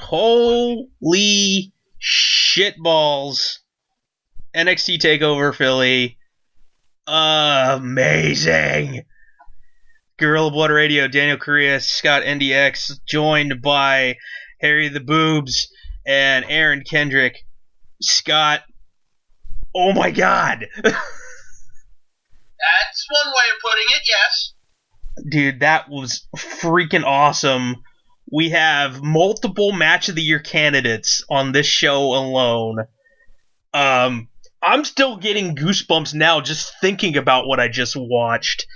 Holy shitballs. NXT Takeover Philly. Amazing. Gorilla Blood Radio, Daniel Correa, Scott NDX, joined by Harry the Boobs and Aaron Kendrick. Scott, oh my god. That's one way of putting it, yes. Dude, that was freaking awesome. We have multiple Match of the Year candidates on this show alone. I'm still getting goosebumps now just thinking about what I just watched.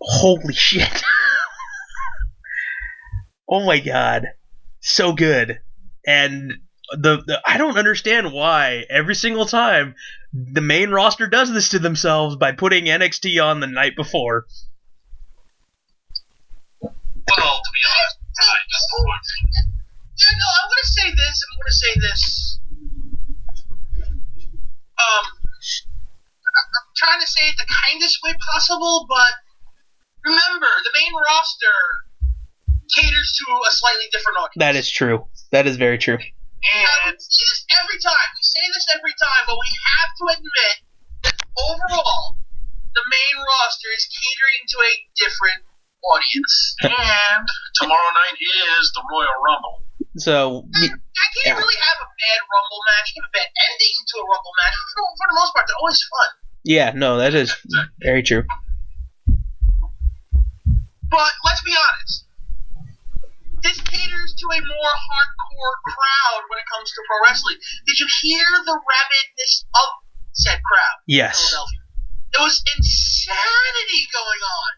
Holy shit. Oh my god. So good. And I don't understand why every single time the main roster does this to themselves by putting NXT on the night before. Well, to be honest, yeah, no, I'm gonna say this. I'm trying to say it the kindest way possible, but remember, the main roster caters to a slightly different audience. That is true. That is very true. And we say this every time. But we have to admit that overall, the main roster is catering to a different audience. And tomorrow night is the Royal Rumble. So I can't really have a bad Rumble match. You have a bad ending to a Rumble match. For the most part, they're always fun. yeah, no, that is very true. But let's be honest. This caters to a more hardcore crowd when it comes to pro wrestling. Did you hear the rabidness of said crowd? Yes. In Philadelphia? There was insanity going on.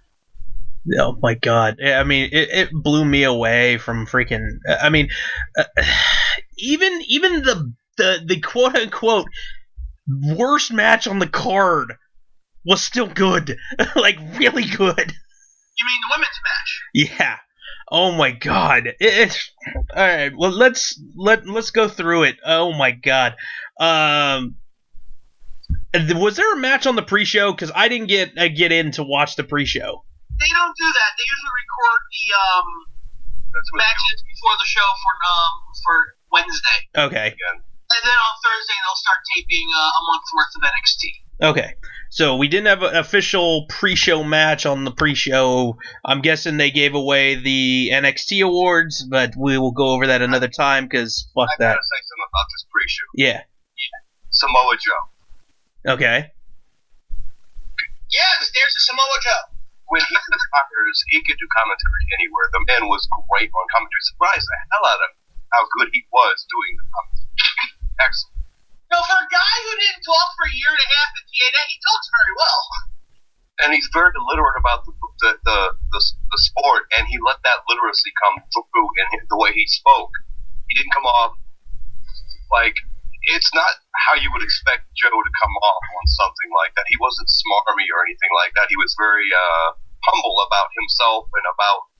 Oh my god. I mean, it blew me away from freaking... I mean, even the quote-unquote worst match on the card was still good. Like, really good. You mean the women's match? Yeah. Oh my god. It's... Alright, well, let's go through it. Oh my god. Was there a match on the pre-show? Because I didn't get in to watch the pre-show. They don't do that. They usually record the matches before the show for Wednesday. Okay. And then on Thursday they'll start taping a month's worth of NXT. Okay. So we didn't have an official pre-show match on the pre-show. I'm guessing they gave away the NXT awards, but we will go over that another time because fuck that. I gotta say something about this pre-show. Yeah. Samoa Joe. Okay. Yeah, there's a Samoa Joe. When he retires, he could do commentary anywhere. The man was great on commentary. Surprised the hell out of him how good he was doing the commentary. Excellent. No, for a guy who didn't talk for a year and a half at TNA, he talks very well. And he's very literate about the sport, and he let that literacy come through in the way he spoke. He didn't come off like... It's not how you would expect Joe to come off on something like that. He wasn't smarmy or anything like that. He was very humble about himself and about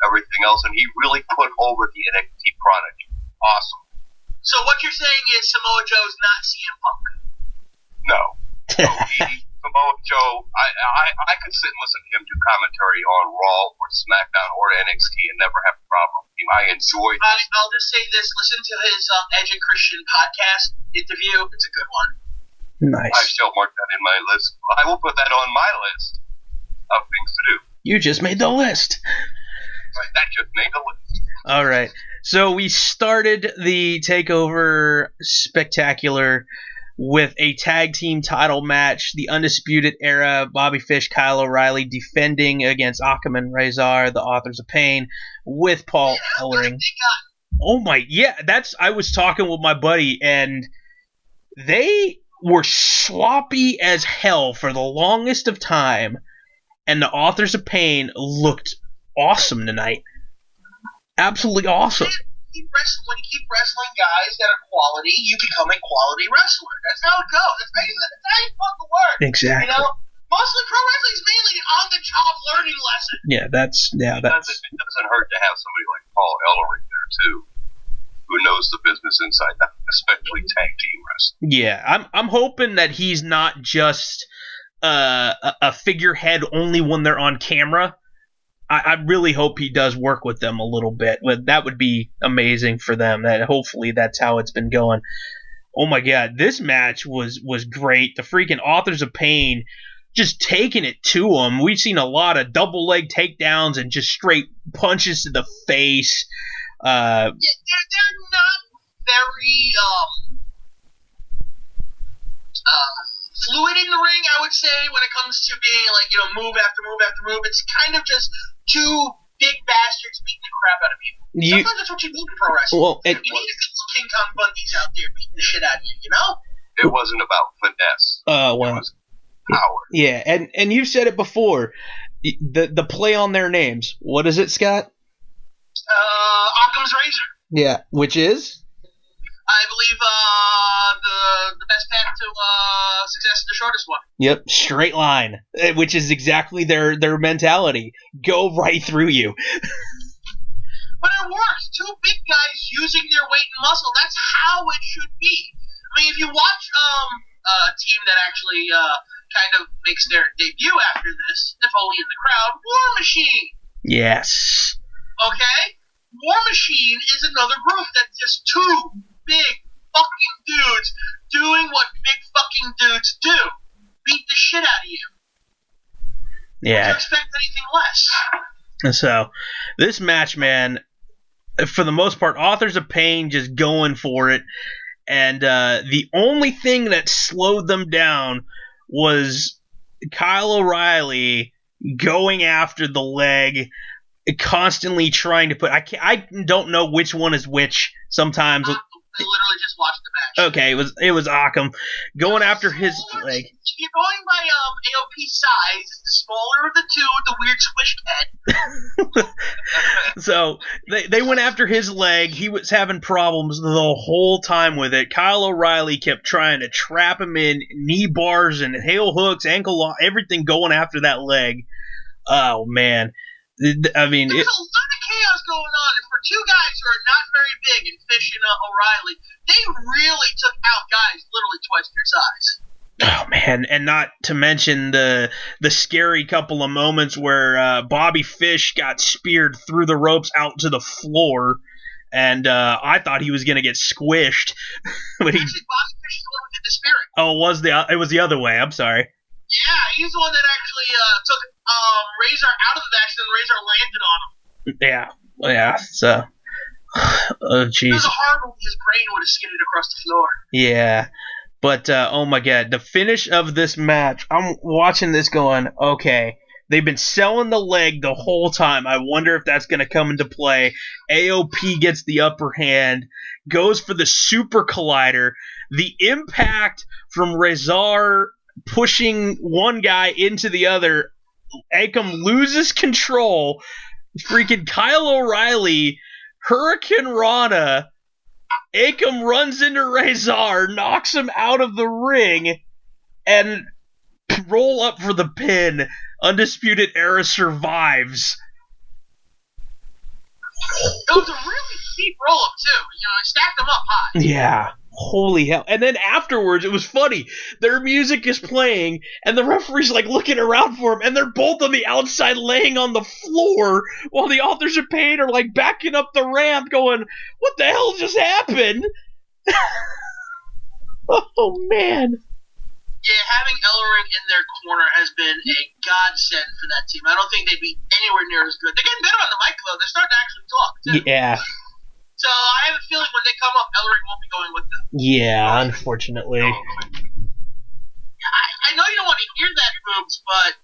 everything else, and he really put over the NXT product. Awesome. So what you're saying is Samoa Joe's not CM Punk? No. Samoa Joe, I could sit and listen to him do commentary on Raw or SmackDown or NXT and never have a problem. I enjoy it. I'll just say this. Listen to his Edge and Christian podcast interview. It's a good one. Nice. I shall mark that in my list. I will put that on my list of things to do. You just made the list. Right, that just made the list. All right. So we started the TakeOver Spectacular with a tag team title match, the Undisputed Era, Bobby Fish, Kyle O'Reilly defending against Akam Razor, the Authors of Pain, with Paul Ellering. Oh my, yeah, I was talking with my buddy, and they were sloppy as hell for the longest of time, and the Authors of Pain looked awesome tonight. Absolutely awesome. When you keep wrestling guys that are quality, you become a quality wrestler. That's how it goes. That's how you fucking learn. Exactly. You know, mostly pro wrestling is mainly an on-the-job learning lesson. Yeah, that's. It doesn't hurt to have somebody like Paul Ellering there too, who knows the business inside out, especially tag team wrestling. Yeah, I'm hoping that he's not just a figurehead only when they're on camera. I really hope he does work with them a little bit. But that would be amazing for them. That hopefully that's how it's been going. Oh my God, this match was great. The freaking Authors of Pain just taking it to them. We've seen a lot of double leg takedowns and just straight punches to the face. Yeah, they're not very fluid in the ring, I would say, when it comes to being like, move after move after move. It's kind of just two big bastards beating the crap out of people. Sometimes that's what you need in pro wrestling. Well, you need a couple King Kong Bundys out there beating the shit out of you, It wasn't about finesse. Well, it was power. Yeah, and you've said it before. The play on their names. What is it, Scott? Occam's Razor. Yeah, which is? I believe the best path to success is the shortest one. Yep, straight line, which is exactly their mentality. Go right through you. But it works. Two big guys using their weight and muscle. That's how it should be. I mean, if you watch a team that actually kind of makes their debut after this, if only in the crowd, War Machine. Yes. Okay? War Machine is another group that's just two big fucking dudes doing what big fucking dudes do. Beat the shit out of you. Yeah. Don't expect anything less. So, this match, man, for the most part, Authors of Pain just going for it. And the only thing that slowed them down was Kyle O'Reilly going after the leg, constantly trying to put. I don't know which one is which. Sometimes. I literally just watched the match. Okay, it was Occam going after his leg. If you're going by AOP size, it's the smaller of the two with the weird squish head. So they went after his leg. He was having problems the whole time with it. Kyle O'Reilly kept trying to trap him in knee bars and heel hooks, ankle lock, everything going after that leg. Oh man. I mean, there's a lot of chaos going on, and for two guys who are not very big, and Fish and O'Reilly, they really took out guys literally twice their size. Oh man, and not to mention the scary couple of moments where Bobby Fish got speared through the ropes out to the floor, and I thought he was gonna get squished. But actually, Bobby Fish is the one who did the spearing. Oh, it was the other way. I'm sorry. Yeah, he's the one that actually took Razor out of the match, and Razor landed on him. Yeah. So, oh jeez. It was horrible. His brain would have skidded across the floor. Yeah, but oh my God, the finish of this match. I'm watching this going, okay. They've been selling the leg the whole time. I wonder if that's going to come into play. AOP gets the upper hand, goes for the Super Collider. The impact from Razor pushing one guy into the other. Akam loses control. Freaking Kyle O'Reilly, Hurricane Rana. Akam runs into Razor, knocks him out of the ring, and roll up for the pin. Undisputed Era survives. It was a really steep roll up too. I stacked them up high. Yeah. Holy hell. And then afterwards, it was funny. Their music is playing, and the referee's like looking around for him, and they're both on the outside laying on the floor while the Authors of Pain are like backing up the ramp going, what the hell just happened? Oh, man. Yeah, having Ellering in their corner has been a godsend for that team. I don't think they'd be anywhere near as good. They're getting better on the mic, though. They're starting to actually talk, too. Yeah. So I have a feeling when they come up, Ellering won't be going with them. Yeah, unfortunately. I know you don't want to hear that, Boobs, but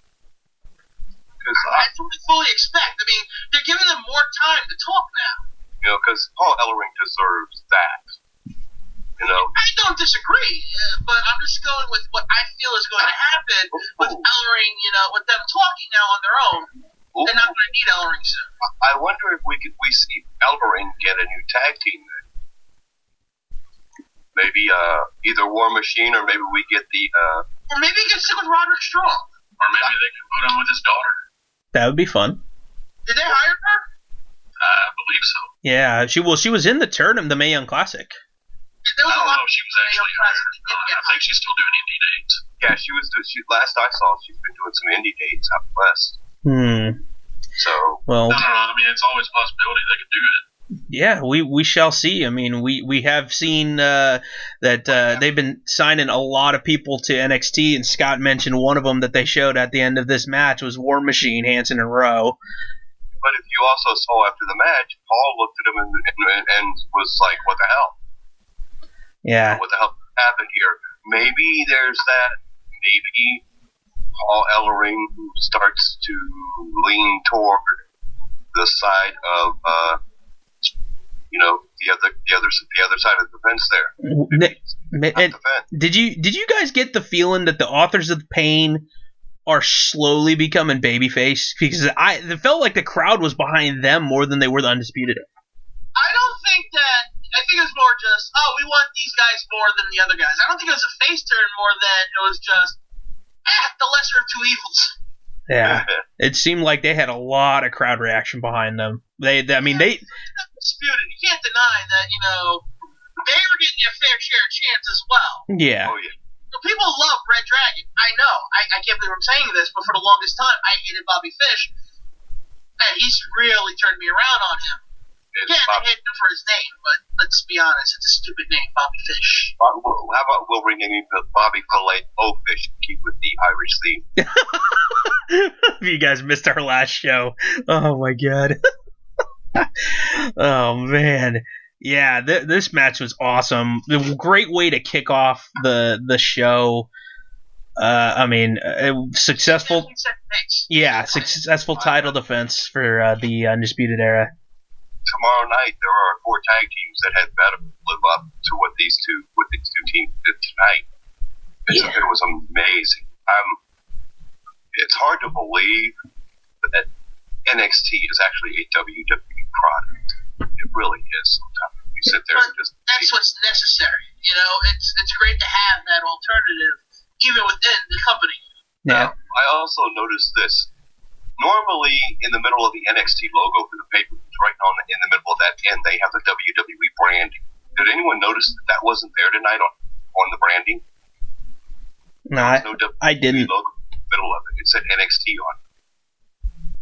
that's what we fully expect. I mean, they're giving them more time to talk now. Because Paul Ellering deserves that. I don't disagree, but I'm just going with what I feel is going to happen with Ellering, with them talking now on their own. They're not going to need Ellering soon. I wonder if we see Ellering get a new tag team then. Maybe either War Machine or maybe we get the... Or maybe he can stick with Roderick Strong. Or maybe they can put him with his daughter. That would be fun. Did they hire her? I believe so. Yeah, she was in the tournament, the Mae Young Classic. I don't know if she was actually hired. I think she's still doing indie dates. Yeah, she was. Last I saw, she's been doing some indie dates out west. So, well, I don't know. I mean, it's always a possibility they could do it. yeah, we shall see. I mean, we have seen that they've been signing a lot of people to NXT, and Scott mentioned one of them that they showed at the end of this match was War Machine, Hanson and Rowe. but if you also saw after the match, Paul looked at him and was like, "What the hell? Yeah. What the hell happened here?" Maybe there's that. Maybe Paul Ellering starts to lean toward the side of the other side of the fence there. And did you guys get the feeling that the Authors of Pain are slowly becoming babyface? Because it felt like the crowd was behind them more than they were the Undisputed. I don't think that. I think it was more just, we want these guys more than the other guys. I don't think it was a face turn more than it was just, the lesser of two evils. Yeah, it seemed like they had a lot of crowd reaction behind them. They It's not disputed. You can't deny that, they were getting a fair share of chance as well. Yeah. Oh yeah. People love Red Dragon. I know. I can't believe I'm saying this, but for the longest time, I hated Bobby Fish. And he's really turned me around on him. Yeah, I hate him for his name, but let's be honest, it's a stupid name, Bobby Fish. How about we'll bring in Bobby Filet Fish and keep with the Irish theme? You guys missed our last show. Oh my god. Oh man. Yeah, this match was awesome. A great way to kick off the show. Successful. Yeah, successful title defense for the Undisputed Era. Tomorrow night there are 4 tag teams that had better live up to what these two teams did tonight. It was amazing. It's hard to believe that NXT is actually a WWE product. It really is. Sometimes you sit there and just. That's what's necessary. It's great to have that alternative even within the company. Yeah. I also noticed this. Normally, in the middle of the NXT logo for the pay-per-views, right in the middle of that end, they have the WWE branding. Did anyone notice that wasn't there tonight on the branding? No, WWE I didn't. Logo in the middle of it. It said NXT on it.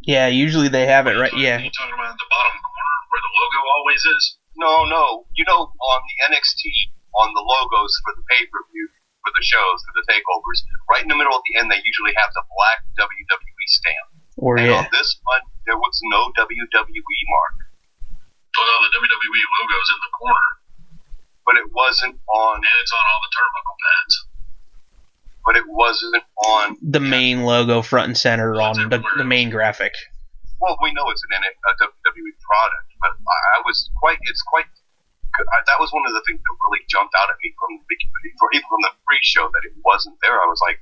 Yeah, usually they have it right. Yeah. Are you talking about the bottom corner where the logo always is? No. On the NXT, on the logos for the pay-per-view, for the shows, for the takeovers, right in the middle at the end, they usually have the black WWE stamp. On this one, there was no WWE mark. Oh no, the WWE logo's in the corner. But it wasn't on. And it's on all the turnbuckle pads. But it wasn't on the main logo front and center on the main graphic. Well, we know it's a WWE product, but that was one of the things that really jumped out at me even from the pre-show that it wasn't there. I was like,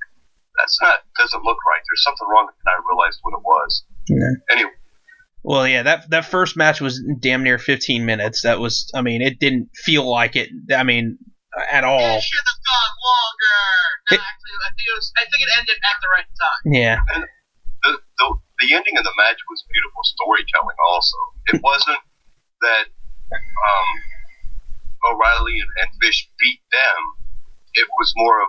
doesn't look right. There's something wrong, and I realized what it was. Yeah. Anyway. Well, yeah, that first match was damn near 15 minutes. That was, it didn't feel like it, at all. It should have gone longer. No, actually, I think it ended at the right time. Yeah. And the ending of the match was beautiful storytelling also. It wasn't that O'Reilly and Fish beat them. It was more of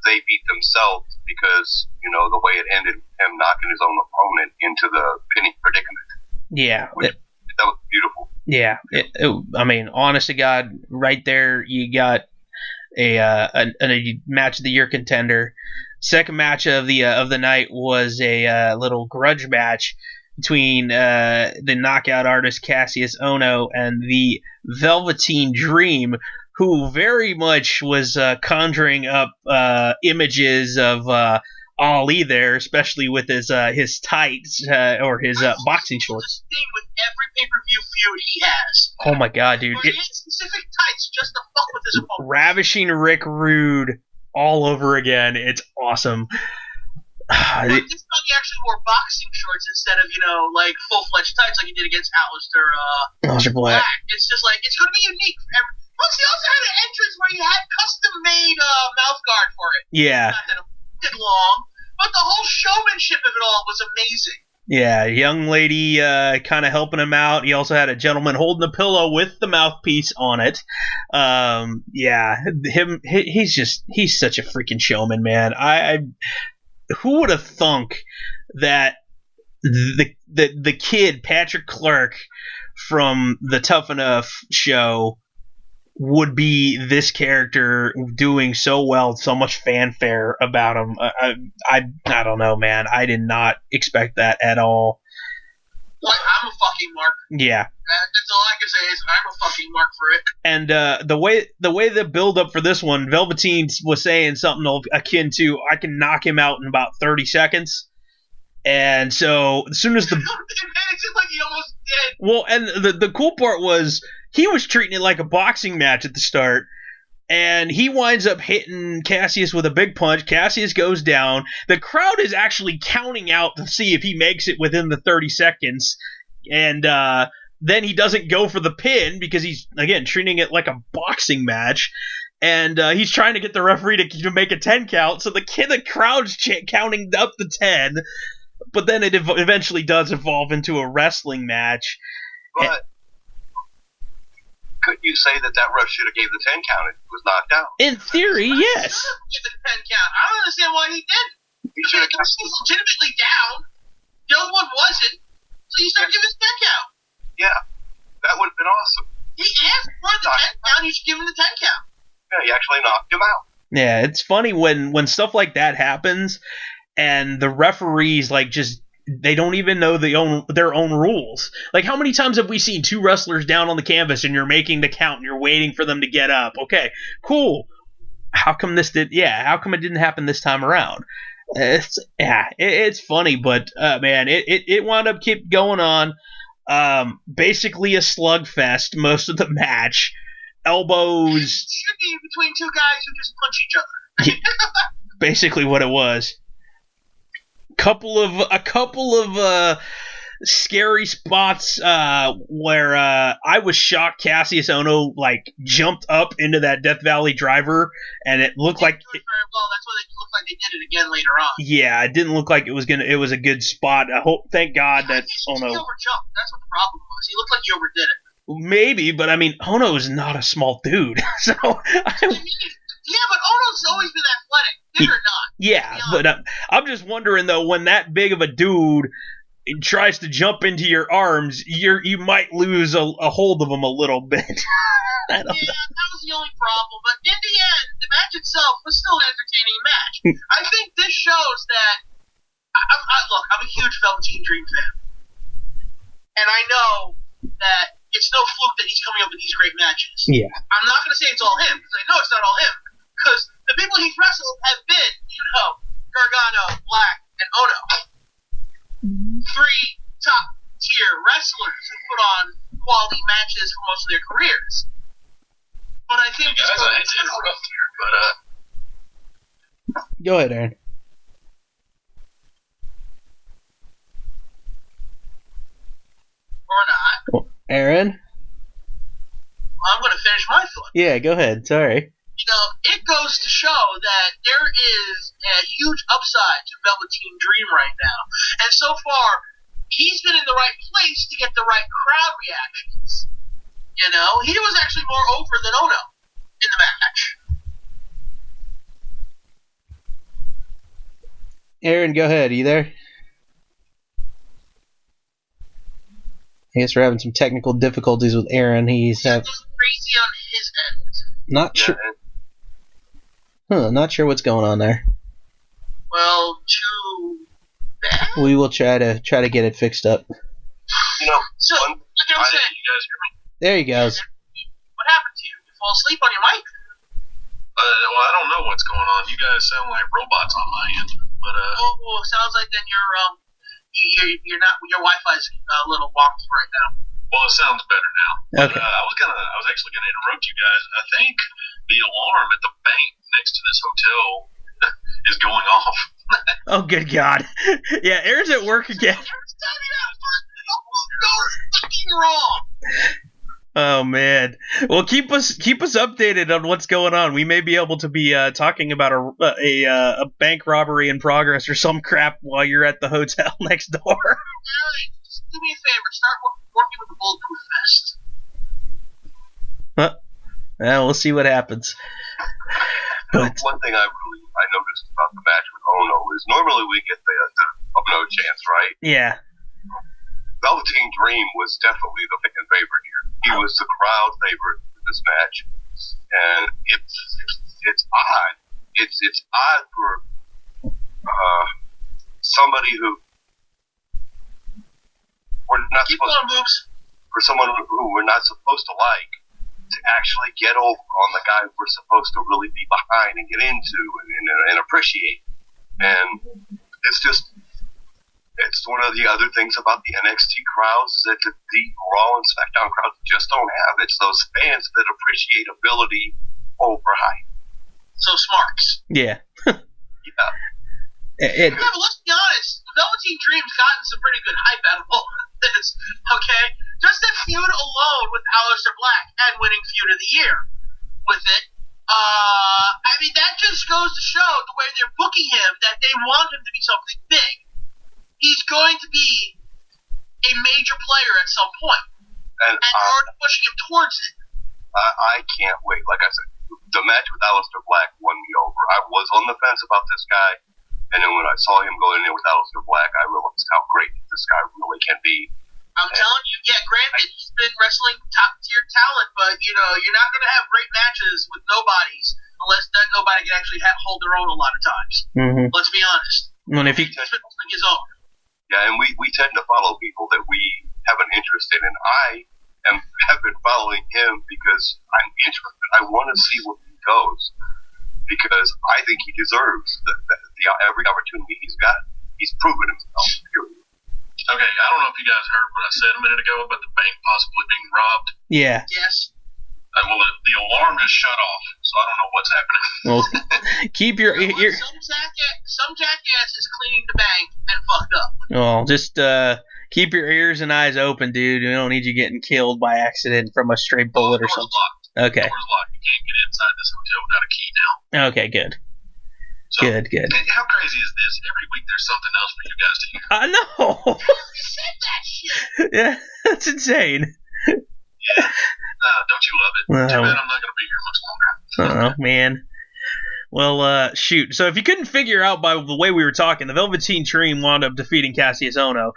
they beat themselves because, the way it ended, him knocking his own opponent into the pinning predicament. Yeah. That was beautiful. Yeah. Honest to God, right there, you got a match of the year contender. Second match of the night was a little grudge match between the knockout artist Cassius Ohno and the Velveteen Dream, who very much was conjuring up images of Ali there, especially with his tights or his boxing shorts. Thing with every pay-per-view feud he has. Oh my God, dude! He has specific tights just to fuck with his opponent. Ravishing Rick Rude all over again. It's awesome. This time he actually wore boxing shorts instead of full-fledged tights like he did against Aleister Black. It's just it's going to be unique for every. Plus, he also had an entrance where he had custom-made mouth guard for it. Yeah. Not that it did long, but the whole showmanship of it all was amazing. Yeah, young lady kind of helping him out. He also had a gentleman holding the pillow with the mouthpiece on it. He's such a freaking showman, man. Who would have thunk that the kid Patrick Clark from the Tough Enough show would be this character doing so well, so much fanfare about him. I don't know, man. I did not expect that at all. Like, I'm a fucking mark. Yeah. That's all I can say is I'm a fucking mark for it. And the way the build up for this one, Velveteen was saying something akin to, I can knock him out in about 30 seconds. And so as soon as the it seemed like he almost did. Well, and the cool part was he was treating it like a boxing match at the start, and he winds up hitting Cassius with a big punch. Cassius goes down. The crowd is actually counting out to see if he makes it within the 30 seconds, and then he doesn't go for the pin because he's, again, treating it like a boxing match, and he's trying to get the referee to make a 10 count, so the crowd's counting up to 10, but then it eventually does evolve into a wrestling match. But couldn't you say that ref should have gave the 10 count if he was knocked out? In theory, yes. Give the 10 count. I don't understand why he didn't. He should have He was legitimately down. The other one wasn't. So you start giving the 10 count. Yeah, that would have been awesome. He asked for the 10 count. You should give him the 10 count. Yeah, he actually knocked him out. Yeah, it's funny when stuff like that happens, and the referees they don't even know their own rules. Like, how many times have we seen two wrestlers down on the canvas and you're making the count and you're waiting for them to get up? Okay, cool. How come it didn't happen this time around? It's funny, but man, it wound up keep going on. Basically a slugfest most of the match. Elbows. It should be between two guys who just punch each other. Basically what it was. A couple of scary spots where I was shocked Cassius Ohno jumped up into that Death Valley driver, and it looked like very well. That's why it looked like they did it again later on. Yeah, it didn't look like it was a good spot. Thank God that Ohno. He overjumped. That's what the problem was. He looked like he overdid it. Maybe, but I mean, Ohno is not a small dude, so. Yeah, but Ohno's always been athletic, big or not. Yeah, but I'm just wondering though, when that big of a dude tries to jump into your arms, you might lose a hold of him a little bit. That was the only problem. But in the end, the match itself was still an entertaining match. I think this shows that. Look, I'm a huge Velveteen Dream fan, and I know that it's no fluke that he's coming up with these great matches. Yeah. I'm not going to say it's all him, because I know it's not all him. Because the people he's wrestled have been, Gargano, Black, and Ohno. 3 top-tier wrestlers who put on quality matches for most of their careers. But I think... Guys, I hate to interrupt here, but... Go ahead, Aaron. Or not. Well, Aaron? I'm going to finish my thought. Yeah, go ahead. Sorry. It goes to show that there is a huge upside to Velveteen Dream right now. And so far, he's been in the right place to get the right crowd reactions. He was actually more over than Ohno in the match. Aaron, go ahead. Are you there? I guess we're having some technical difficulties with Aaron. He's crazy on his end. Not sure what's going on there. Well, too bad. We will try to get it fixed up. So, like I was saying, you guys hear me? There he goes. What happened to you? You fall asleep on your mic? Well, I don't know what's going on. You guys sound like robots on my end. But sounds like then you're not. Your Wi-Fi's a little wonky right now. Well, it sounds better now. Okay. I was actually gonna interrupt you guys. I think the alarm at the bank next to this hotel is going off. Oh, good God. Yeah, Aaron's at work again. Fucking wrong. Oh man. Well, keep us updated on what's going on. We may be able to be talking about a bank robbery in progress or some crap while you're at the hotel next door. Just do me a favor. Start working with the bulletproof vest. Well, we'll see what happens. But One thing I noticed about the match with Ohno is normally we get the Ohno chance, right? yeah. Dream was definitely the fan favorite here. He was the crowd favorite for this match, and it's odd. It's odd for somebody who we're not for someone who we're not supposed to like to actually get over on the guy we're supposed to really be behind and get into and appreciate. And it's one of the other things about the NXT crowds that the Raw and SmackDown crowds just don't have. It's those fans that appreciate ability over hype. So smarks. Yeah. Yeah. Yeah, but let's be honest. Velveteen Dream's gotten some pretty good hype out of all of this. Okay, just that feud alone with Aleister Black and winning Feud of the Year with it. I mean, that just goes to show the way they're booking him that they want him to be something big. He's going to be a major player at some point, and they're already pushing him towards it. I can't wait. Like I said, the match with Aleister Black won me over. I was on the fence about this guy, and then when I saw him go in there with Aleister Black, I realized how great this guy really can be. I'm telling you, yeah, granted, he's been wrestling top-tier talent, but, you know, you're not going to have great matches with nobodies unless that nobody can actually hold their own a lot of times. Mm-hmm. Let's be honest. Well, if he... He's been holding his own. Yeah, and we tend to follow people that we have an interest in, and I have been following him because I'm interested. I want to see where he goes because I think he deserves the every opportunity he's got. He's proven himself. Period. Okay, I don't know if you guys heard what I said a minute ago about the bank possibly being robbed. Yeah. Yes. Well, the alarm just shut off, so I don't know what's happening. Well, keep your ear. Some jackass is cleaning the bank and fucked up. Well, just keep your ears and eyes open, dude. We don't need you getting killed by accident from a stray bullet or something. Locked. Okay. The door's locked. You can't get inside this hotel without a key now. Okay, good. So, Good. How crazy is this? Every week there's something else for you guys to hear. I know. You said that shit. Yeah, that's insane. Yeah. Don't you love it? Too bad I'm not going to be here much longer. Oh, man. Well, shoot. So if you couldn't figure out by the way we were talking, the Velveteen Dream wound up defeating Cassius Ohno.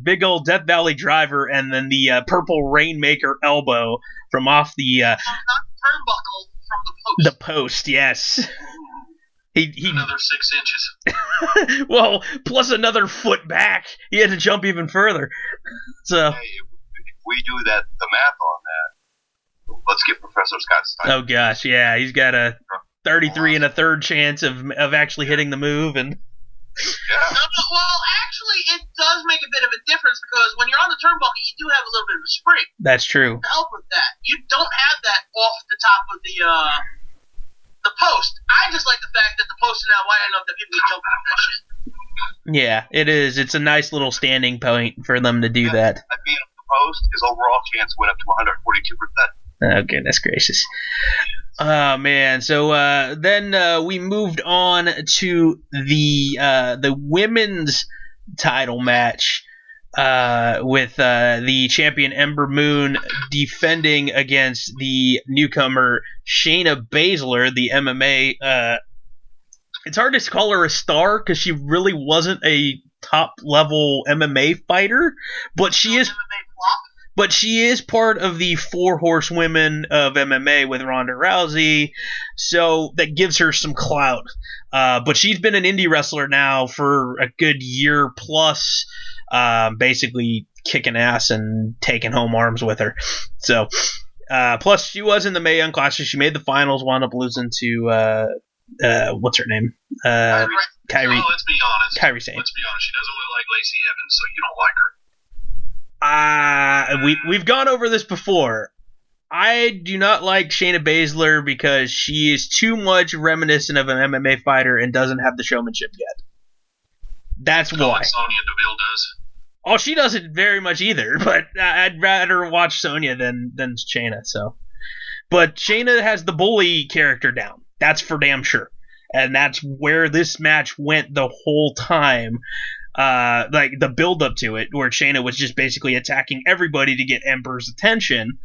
Big old Death Valley Driver, and then the Purple Rainmaker elbow from off the... Not the turnbuckle from the post. The post, yes. He another 6 inches. Well, plus another foot back. He had to jump even further. So... Hey, if we do the math on that, let's get Professor Scott's time. Oh, gosh, yeah. He's got a 33 and a third chance of actually hitting the move. And Yeah. Well, actually, it does make a bit of a difference because when you're on the turnbuckle, you do have a little bit of a spring that's true. to help with that. You don't have that off the top of the post. I just like the fact that the post is now wide enough that people can jump on that shit. Yeah, it is. It's a nice little standing point for them to do that. That being the post, his overall chance went up to 142%. Oh, goodness gracious. Oh, man. So then we moved on to the women's title match with the champion Ember Moon defending against the newcomer Shayna Baszler, the MMA. It's hard to call her a star because she really wasn't a top-level MMA fighter, but she is... But she is part of the 4 horsewomen of MMA with Ronda Rousey, so that gives her some clout. But she's been an indie wrestler now for a good year plus, basically kicking ass and taking home arms with her. So, plus she was in the Mae Young Classic. She made the finals, wound up losing to what's her name? Kyrie. Well, let's be honest. Kyrie Sane. Let's be honest. She doesn't look like Lacey Evans, so you don't like her. We've gone over this before. I do not like Shayna Baszler because she is too much reminiscent of an MMA fighter and doesn't have the showmanship yet. That's why. Like Sonya Deville does. Oh, she doesn't very much either, but I'd rather watch Sonya than Shayna. So, but Shayna has the bully character down. That's for damn sure, and that's where this match went the whole time. Like the build up to it, where Shayna was just basically attacking everybody to get Ember's attention,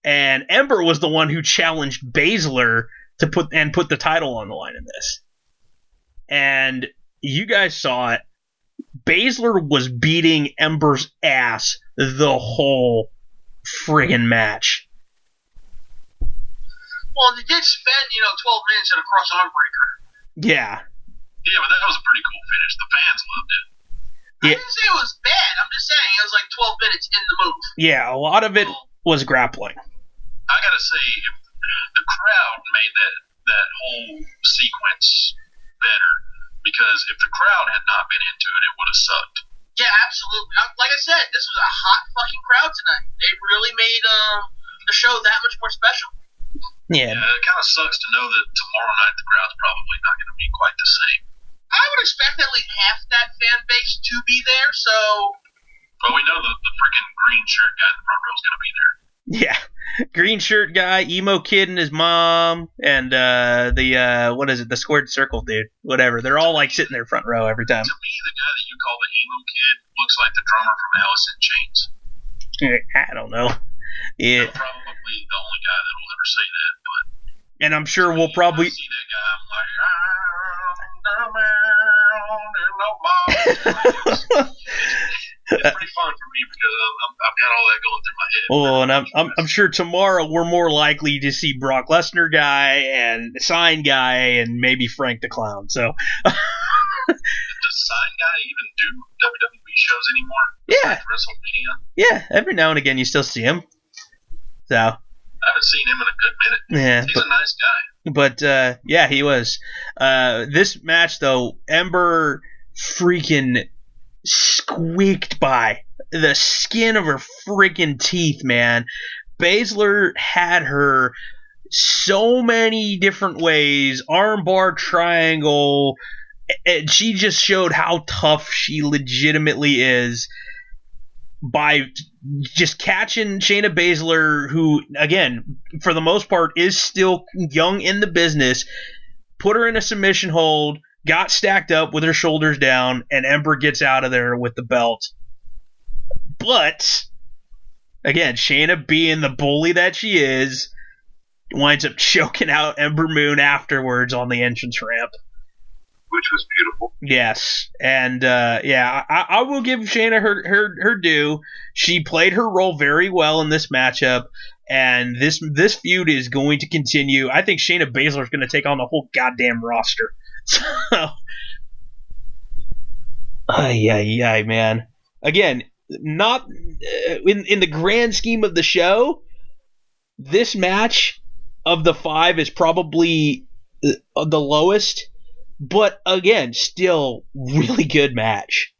and Ember was the one who challenged Baszler to put the title on the line in this. And you guys saw it. Baszler was beating Ember's ass the whole friggin' match. Well, they did spend, 12 minutes at a cross arm breaker. Yeah. Yeah, but that was a pretty cool finish. The fans loved it. I didn't say it was bad. I'm just saying it was like 12 minutes in the move. Yeah, a lot of it was grappling. I gotta say, if the crowd made that whole sequence better, because if the crowd had not been into it, it would have sucked. Yeah, absolutely. Like I said, this was a hot fucking crowd tonight. They really made the show that much more special. Yeah. It kind of sucks to know that tomorrow night the crowd's probably not going to be quite the same. I would expect at least half that fan base to be there, so... Well, we know the freaking green shirt guy in the front row is going to be there. Yeah. Green shirt guy, emo kid and his mom, and the squared circle dude. Whatever. They're all like sitting there front row every time. To me, the guy that you call the emo kid looks like the drummer from Alice in Chains. I don't know. Yeah. I'm probably the only guy that will ever say that, but... And I'm sure we'll probably... When I see that guy, I'm like, it's pretty fun for me because I've got all that going through my head. Oh, and I'm sure tomorrow we're more likely to see Brock Lesnar guy and Sign guy and maybe Frank the Clown. So. Does Sign guy even do WWE shows anymore? Yeah. WrestleMania? Yeah, every now and again you still see him. So. I haven't seen him in a good minute. Yeah, he's a nice guy. But yeah, he was. This match though, Ember freaking squeaked by the skin of her freaking teeth, man. Baszler had her so many different ways, armbar, triangle, and she just showed how tough she legitimately is by just catching Shayna Baszler, who, again, for the most part, is still young in the business, put her in a submission hold, got stacked up with her shoulders down, and Ember gets out of there with the belt. But, again, Shayna, being the bully that she is, winds up choking out Ember Moon afterwards on the entrance ramp. Which was beautiful. Yes, and I will give Shayna her due. She played her role very well in this matchup, and this feud is going to continue. I think Shayna Baszler is going to take on the whole goddamn roster. So, man. Again, not in the grand scheme of the show. This match of the 5 is probably the lowest. But, again, still really good match.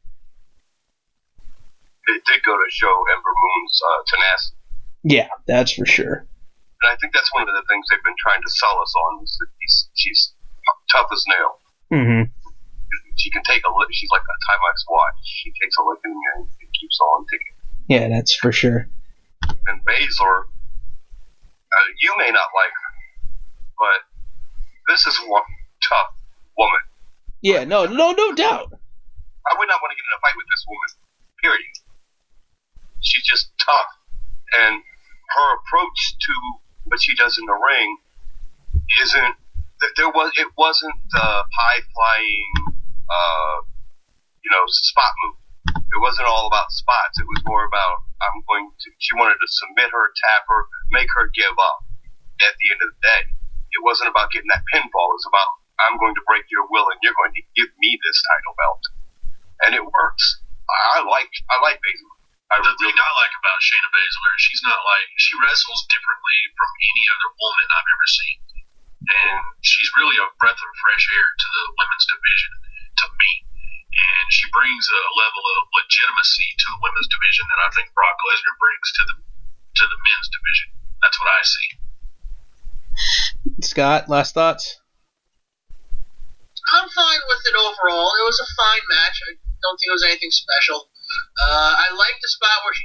It did go to show Ember Moon's tenacity. Yeah, that's for sure. And I think that's one of the things they've been trying to sell us on, is that she's tough as nail. Mm-hmm. She can take a lick. She's like a Timex watch. She takes a lick and keeps on ticking. Yeah, that's for sure. And Baszler, you may not like her, but this is one tough woman. Yeah, no doubt. I would not want to get in a fight with this woman, period. She's just tough. And her approach to what she does in the ring it wasn't the high-flying, spot move. It wasn't all about spots. It was more about, she wanted to submit her, tap her, make her give up at the end of the day. It wasn't about getting that pinfall. It was about, I'm going to break your will and you're going to give me this title belt. And it works. I like Baszler. The thing I like about Shayna Baszler is she wrestles differently from any other woman I've ever seen. And she's really a breath of fresh air to the women's division, to me. And she brings a level of legitimacy to the women's division that I think Brock Lesnar brings to the men's division. That's what I see. Scott, last thoughts? I'm fine with it overall. It was a fine match. I don't think it was anything special. I like the spot where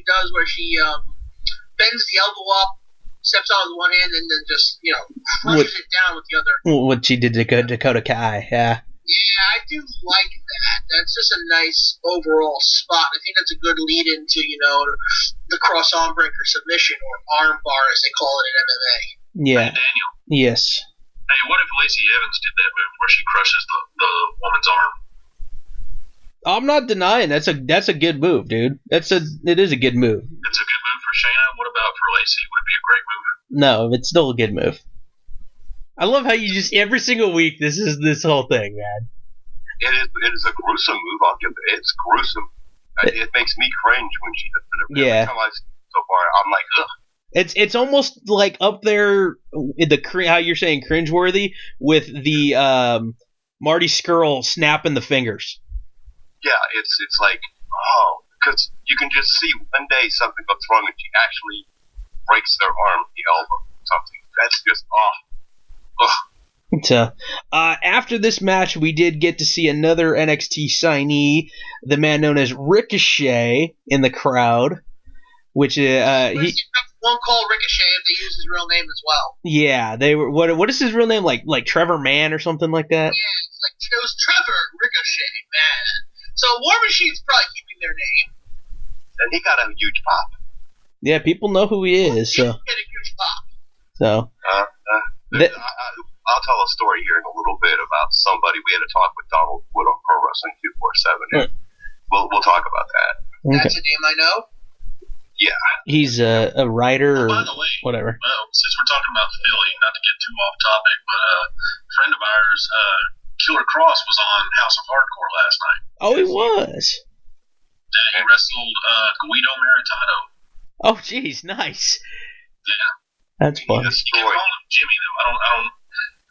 she bends the elbow up, steps on with one hand, and then just, crushes it down with the other. What she did to Dakota Kai, yeah. Yeah, I do like that. That's just a nice overall spot. I think that's a good lead into, the cross arm breaker submission, or arm bar as they call it in MMA. Yeah. Hey, Daniel. Yes. Hey, what if Lacey Evans did that move where she crushes the woman's arm? I'm not denying that's a good move, dude. It is a good move. It's a good move for Shayna. What about for Lacey? Would it be a great move? No, it's still a good move. I love how you just every single week this is this whole thing, man. It is a gruesome move. I'll give it. It's gruesome. It makes me cringe when she does it. Yeah. Every time I've seen it so far, I'm like, ugh. It's almost like up there how you're saying cringeworthy with the Marty Skrull snapping the fingers. Yeah, it's like, oh, because you can just see one day something goes wrong and she actually breaks their arm, the elbow, something. That's just, ugh. After this match, we did get to see another NXT signee, the man known as Ricochet, in the crowd, which he won't call Ricochet if they use his real name as well. Yeah, they were. What is his real name? Like Trevor Mann or something like that? Yeah, it was Trevor Ricochet Mann. So War Machine's probably keeping their name. And he got a huge pop. Yeah, people know who he is. So. He get a huge pop. So. I'll tell a story here in a little bit about somebody. We had a talk with Donald Wood on Pro Wrestling 247. We'll talk about that. Okay. That's a name I know. Yeah. He's a writer or by the way, whatever. Well, since we're talking about Philly, not to get too off topic, but a friend of ours, Killer Cross, was on House of Hardcore last night. Oh, he was. Yeah, he wrestled Guido Maritano. Oh, jeez, nice. Yeah. That's fun. You can call him Jimmy, though.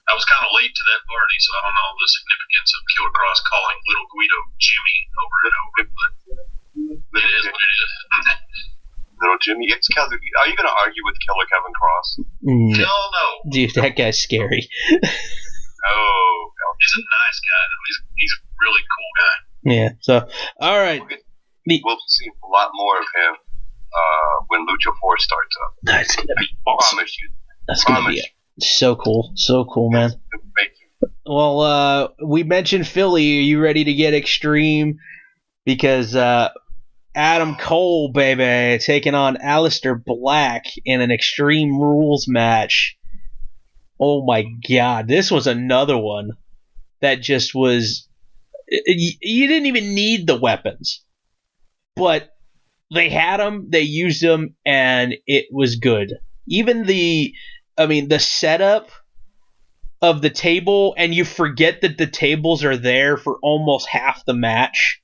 I was kind of late to that party, so I don't know the significance of Killer Cross calling little Guido Jimmy over and over, but it is what it is. Little Jimmy, are you going to argue with Killer Kevin Cross? No. Hell no. Dude, that guy's scary. Oh, he's a nice guy, though. He's a really cool guy. Yeah, so, all right. We'll see a lot more of him when Lucha 4 starts up. That's going to be awesome. Promise you. That's going to be so cool. So cool, man. Well, we mentioned Philly. Are you ready to get extreme? Because Adam Cole, baby, taking on Aleister Black in an Extreme Rules match. Oh my God, this was another one that just was. You didn't even need the weapons, but they had them, they used them, and it was good. Even the setup of the table, and you forget that the tables are there for almost half the match,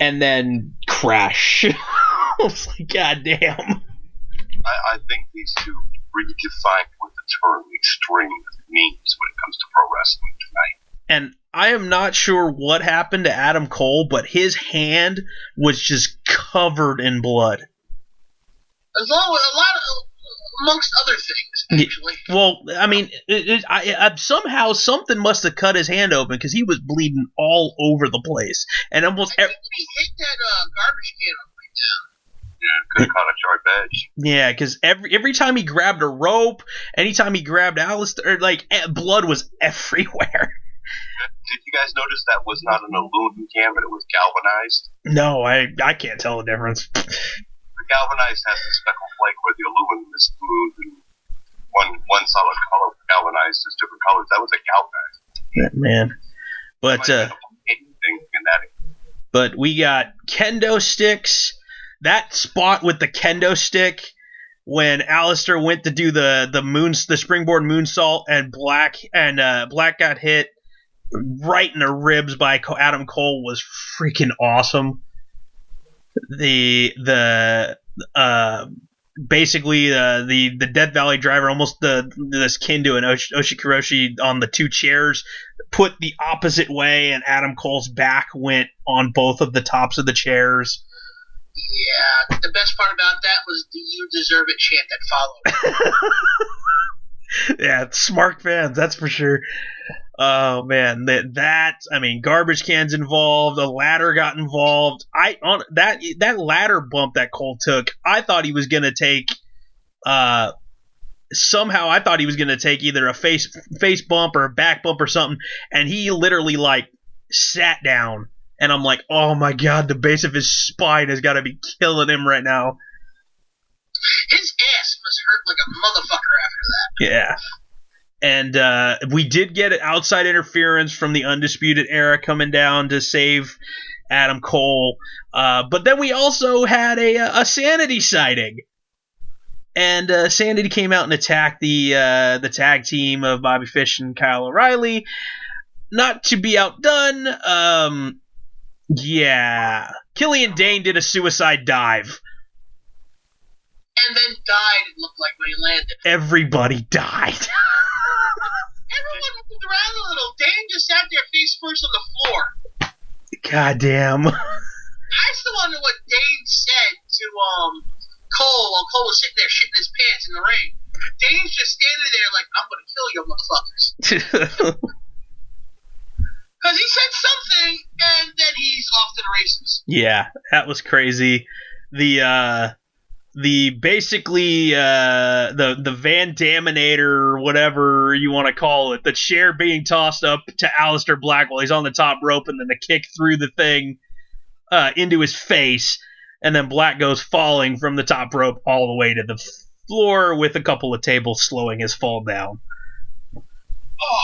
and then crash. I was like, God damn. I think these two redefined what the term extreme means when it comes to pro wrestling tonight. And I am not sure what happened to Adam Cole, but his hand was just covered in blood. As long as a lot of, amongst other things, actually. Well, I mean, somehow something must have cut his hand open because he was bleeding all over the place, and almost. I think he hit that garbage can on the way down. Yeah, could have caught a sharp edge. Yeah, because every time he grabbed a rope, anytime he grabbed Aleister, blood was everywhere. Did you guys notice that was not an aluminum can, but it was galvanized? No, I can't tell the difference. The galvanized has the speckled flake where the aluminum is smooth and one solid color. Galvanized is different colors. That was a galvanized. Man. But we got kendo sticks. That spot with the kendo stick when Aleister went to do the springboard moonsault and Black got hit right in the ribs by Adam Cole was freaking awesome. Basically the Death Valley Driver, almost this kin to an Oshikuroshi on the two chairs, put the opposite way, and Adam Cole's back went on both of the tops of the chairs. Yeah, the best part about that was the "You Deserve It" chant that followed. Yeah, smart fans, that's for sure. Oh man, garbage cans involved. A ladder got involved. That ladder bump that Cole took, I thought he was gonna take. Somehow, I thought he was gonna take either a face bump or a back bump or something, and he literally sat down. And I'm like, oh my God, the base of his spine has got to be killing him right now. His ass must hurt like a motherfucker after that. Yeah. And we did get outside interference from the Undisputed Era coming down to save Adam Cole. But then we also had a Sanity sighting. And Sanity came out and attacked the tag team of Bobby Fish and Kyle O'Reilly. Not to be outdone, Killian Dane did a suicide dive. And then died, it looked like, when he landed. Everybody died. Everyone moved around a little. Dane just sat there face first on the floor. God damn. I still wonder what Dane said to Cole while Cole was sitting there shitting his pants in the ring. Dane's just standing there like, I'm going to kill you motherfuckers. Because he said something, and then he's off to the races. Yeah, that was crazy. The Van Daminator, whatever you want to call it, the chair being tossed up to Aleister Black while he's on the top rope, and then the kick through the thing into his face, and then Black goes falling from the top rope all the way to the floor with a couple of tables slowing his fall down. Oh.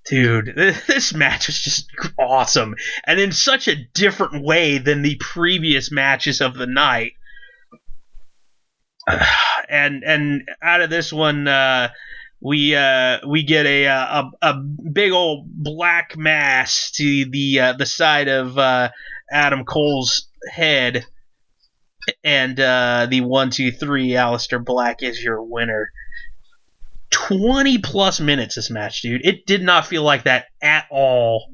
Dude, this match was just awesome, and in such a different way than the previous matches of the night. And out of this one, we get a big old black mass to the side of Adam Cole's head, and the 1, 2, 3, Aleister Black is your winner. 20 plus minutes this match, dude. It did not feel like that at all.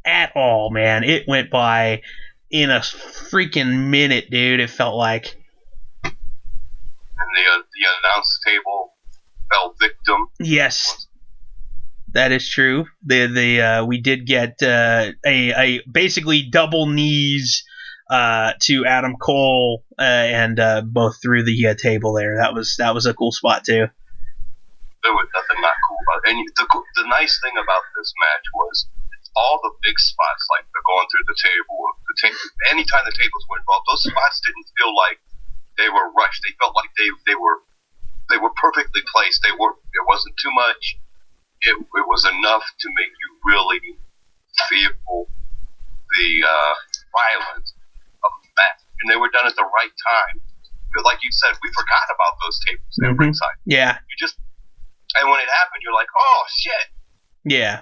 At all, man. It went by in a freaking minute, dude. It felt like. And the announce table fell victim. Yes, that is true. We did get a basically double knees to Adam Cole and both through the table there. That was a cool spot too. There was nothing not cool about it. And the nice thing about this match was all the big spots, like the going through the table, anytime the tables were involved, those spots didn't feel like they were rushed. They felt like they were perfectly placed. It wasn't too much. It was enough to make you really feel the violence of the match, and they were done at the right time. But like you said, we forgot about those tables at ringside. Yeah. And when it happened, you're like, oh shit. Yeah.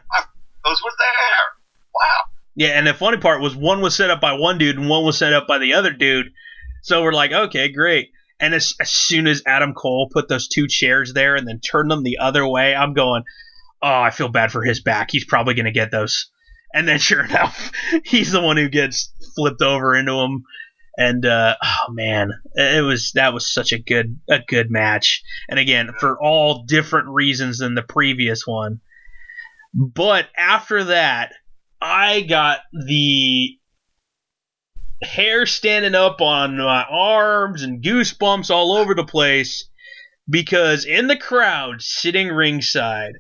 Those were there. Wow. Yeah, and the funny part was one was set up by one dude and one was set up by the other dude. So we're like, okay, great. And as soon as Adam Cole put those two chairs there and then turned them the other way, I'm going, oh, I feel bad for his back. He's probably going to get those. And then sure enough, he's the one who gets flipped over into him. And oh man, that was such a good match. And again, for all different reasons than the previous one. But after that, I got the hair standing up on my arms and goosebumps all over the place because in the crowd sitting ringside,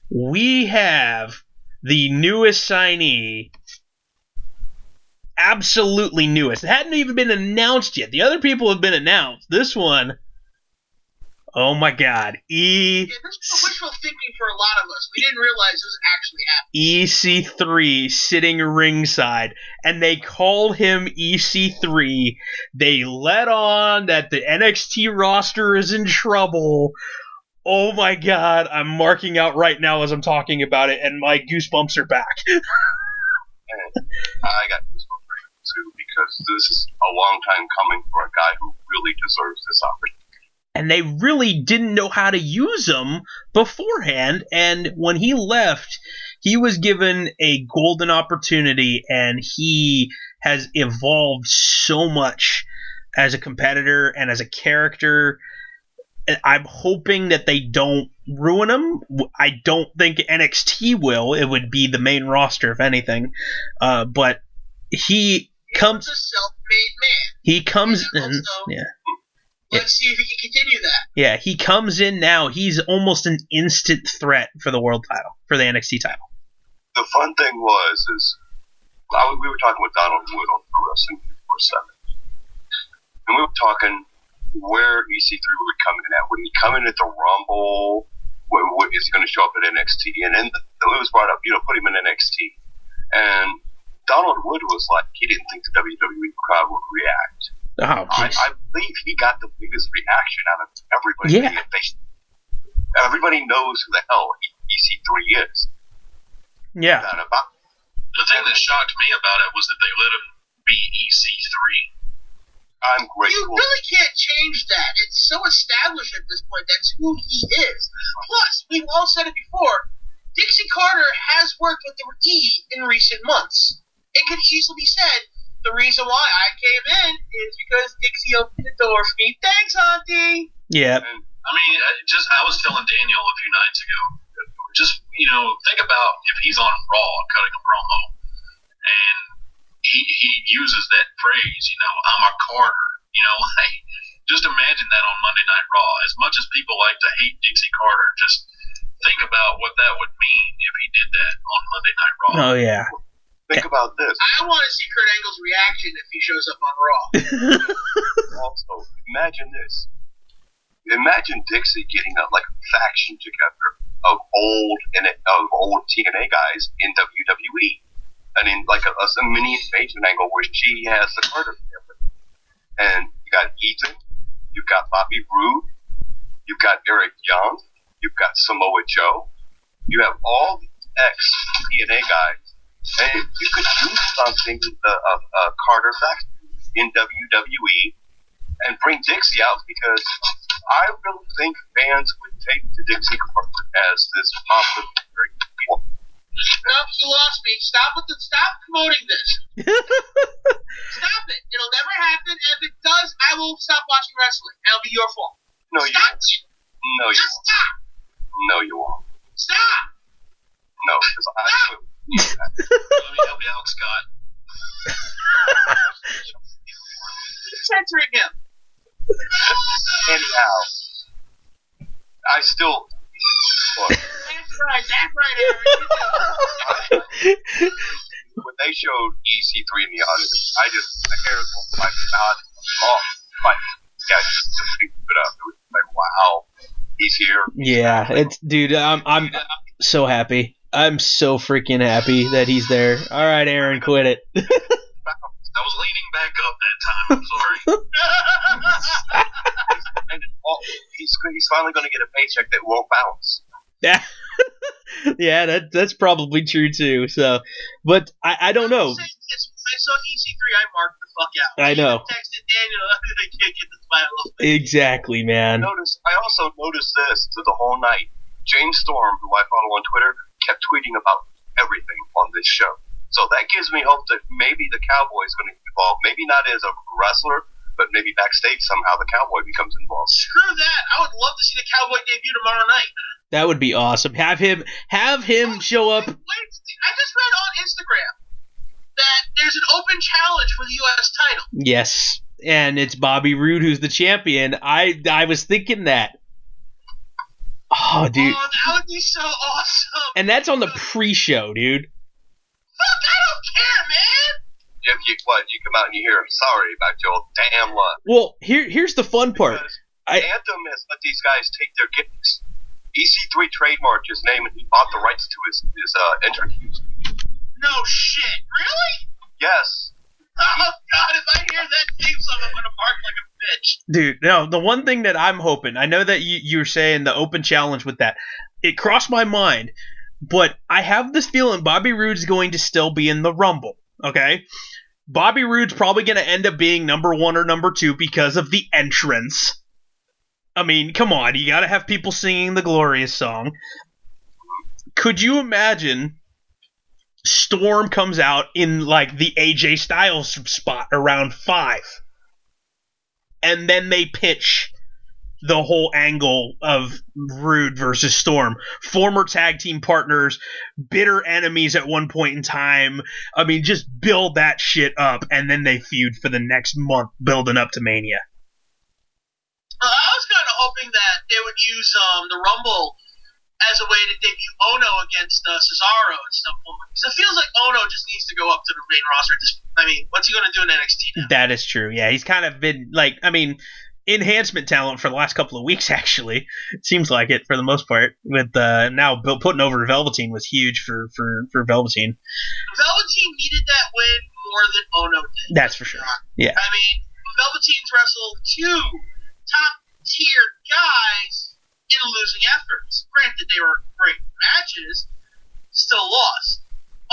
we have the newest signee. Absolutely newest. It hadn't even been announced yet. The other people have been announced. This one, oh my god. Yeah, this was wishful thinking for a lot of us. We didn't realize it was actually happening. EC3 sitting ringside, and they called him EC3. They let on that the NXT roster is in trouble. Oh my god, I'm marking out right now as I'm talking about it, and my goosebumps are back. And I got goosebumps too, because this is a long time coming for a guy who really deserves this opportunity. And they really didn't know how to use him beforehand, and when he left, he was given a golden opportunity, and he has evolved so much as a competitor and as a character. I'm hoping that they don't ruin him. I don't think NXT will. It would be the main roster, if anything. But he comes. He's a self-made man. He comes in. Also, yeah. Let's see if he can continue that. Yeah, he comes in now. He's almost an instant threat for the world title, for the NXT title. The fun thing is we were talking with Donald Wood on Pro Wrestling 24/7, and we were talking where EC3 would come in at. Would he come in at the Rumble? Is he going to show up at NXT? And then it was brought up, put him in NXT. And Donald Wood was like, he didn't think the WWE crowd would react. Oh, I believe he got the biggest reaction out of everybody. Yeah. Everybody knows who the hell EC3 is. Yeah. The thing that shocked me about it was that they let him be EC3. I'm grateful. You really can't change that. It's so established at this point. That's who he is. Plus, we've all said it before, Dixie Carter has worked with the E in recent months. It could easily be said, the reason why I came in is because Dixie opened the door for me. Thanks, Auntie! Yeah. I mean, I was telling Daniel a few nights ago, just, think about if he's on Raw cutting a promo, and he uses that phrase, I'm a Carter, just imagine that on Monday Night Raw. As much as people like to hate Dixie Carter, just think about what that would mean if he did that on Monday Night Raw. Oh, yeah. Think about this. I want to see Kurt Angle's reaction if he shows up on Raw. Also, imagine this. Imagine Dixie getting a faction together of old TNA guys in WWE. And in a mini invasion angle where she has the Carter family. And you got Ethan, you've got Bobby Roode, you've got Eric Young, you've got Samoa Joe, you have all these ex-TNA guys, and you could do something with a Carter faction in WWE and bring Dixie out, because I really think fans would take to Dixie Carter as this popular. Nope, you lost me. Stop promoting this. Stop it. It'll never happen. If it does, I will stop watching wrestling. That'll be your fault. No, you Stop won't. it. No, you Just won't. stop. No, you won't. Stop. No, because I will. Let me help you out, Scott. Keep censoring him. Anyhow, I still. Look, That's right, Aaron. when they showed EC3 in the audience, the hairs on my mouth off. My God, just picked it up. It was like, wow, he's here. Yeah, dude, I'm so happy. I'm so freaking happy that he's there. All right, Aaron, quit it. I was leaning back up that time. I'm sorry. And he's finally going to get a paycheck that won't bounce. Yeah, yeah, that's probably true too. So, but I don't know. When I saw EC3, I marked the fuck out. I know. I texted Daniel, I can't get this final. Exactly, man. I also noticed this through the whole night. James Storm, who I follow on Twitter, kept tweeting about everything on this show. So that gives me hope that maybe the Cowboy is going to get involved. Maybe not as a wrestler, but maybe backstage somehow the Cowboy becomes involved. Screw that. I would love to see the Cowboy debut tomorrow night. That would be awesome. Have him show up. Wait, I just read on Instagram that there's an open challenge for the U.S. title. Yes, and it's Bobby Roode who's the champion. I was thinking that. Oh, dude. Oh, that would be so awesome. And that's on the pre-show, dude. Fuck, I don't care, man. If you come out and you hear, sorry about your damn luck. Well, here's the fun part. Anthem has let these guys take their gimmicks. EC3 trademarked his name, and he bought the rights to his entrance. No shit. Really? Yes. Oh, God, if I hear that theme song, I'm going to bark like a bitch. Dude, no, the one thing that I'm hoping, I know that you were saying the open challenge with that. It crossed my mind, but I have this feeling Bobby Roode's going to still be in the Rumble, okay? Bobby Roode's probably going to end up being number 1 or number 2 because of the entrance. I mean, come on, you got to have people singing the Glorious song. Could you imagine Storm comes out in like the AJ Styles spot around 5, and then they pitch the whole angle of Roode versus Storm, former tag team partners, bitter enemies at one point in time. I mean, just build that shit up, and then they feud for the next month building up to Mania. I was kind of hoping that they would use the Rumble as a way to debut Ono against Cesaro at some point. Because it feels like Ono just needs to go up to the main roster. I mean, what's he going to do in NXT now? That is true. Yeah, he's kind of been like, I mean, enhancement talent for the last couple of weeks, actually. It seems like it for the most part. With now putting over Velveteen was huge for Velveteen. Velveteen needed that win more than Ono did. That's for sure. Yeah. I mean, Velveteen's wrestled two top-tier guys in losing efforts. Granted, they were great matches, still lost.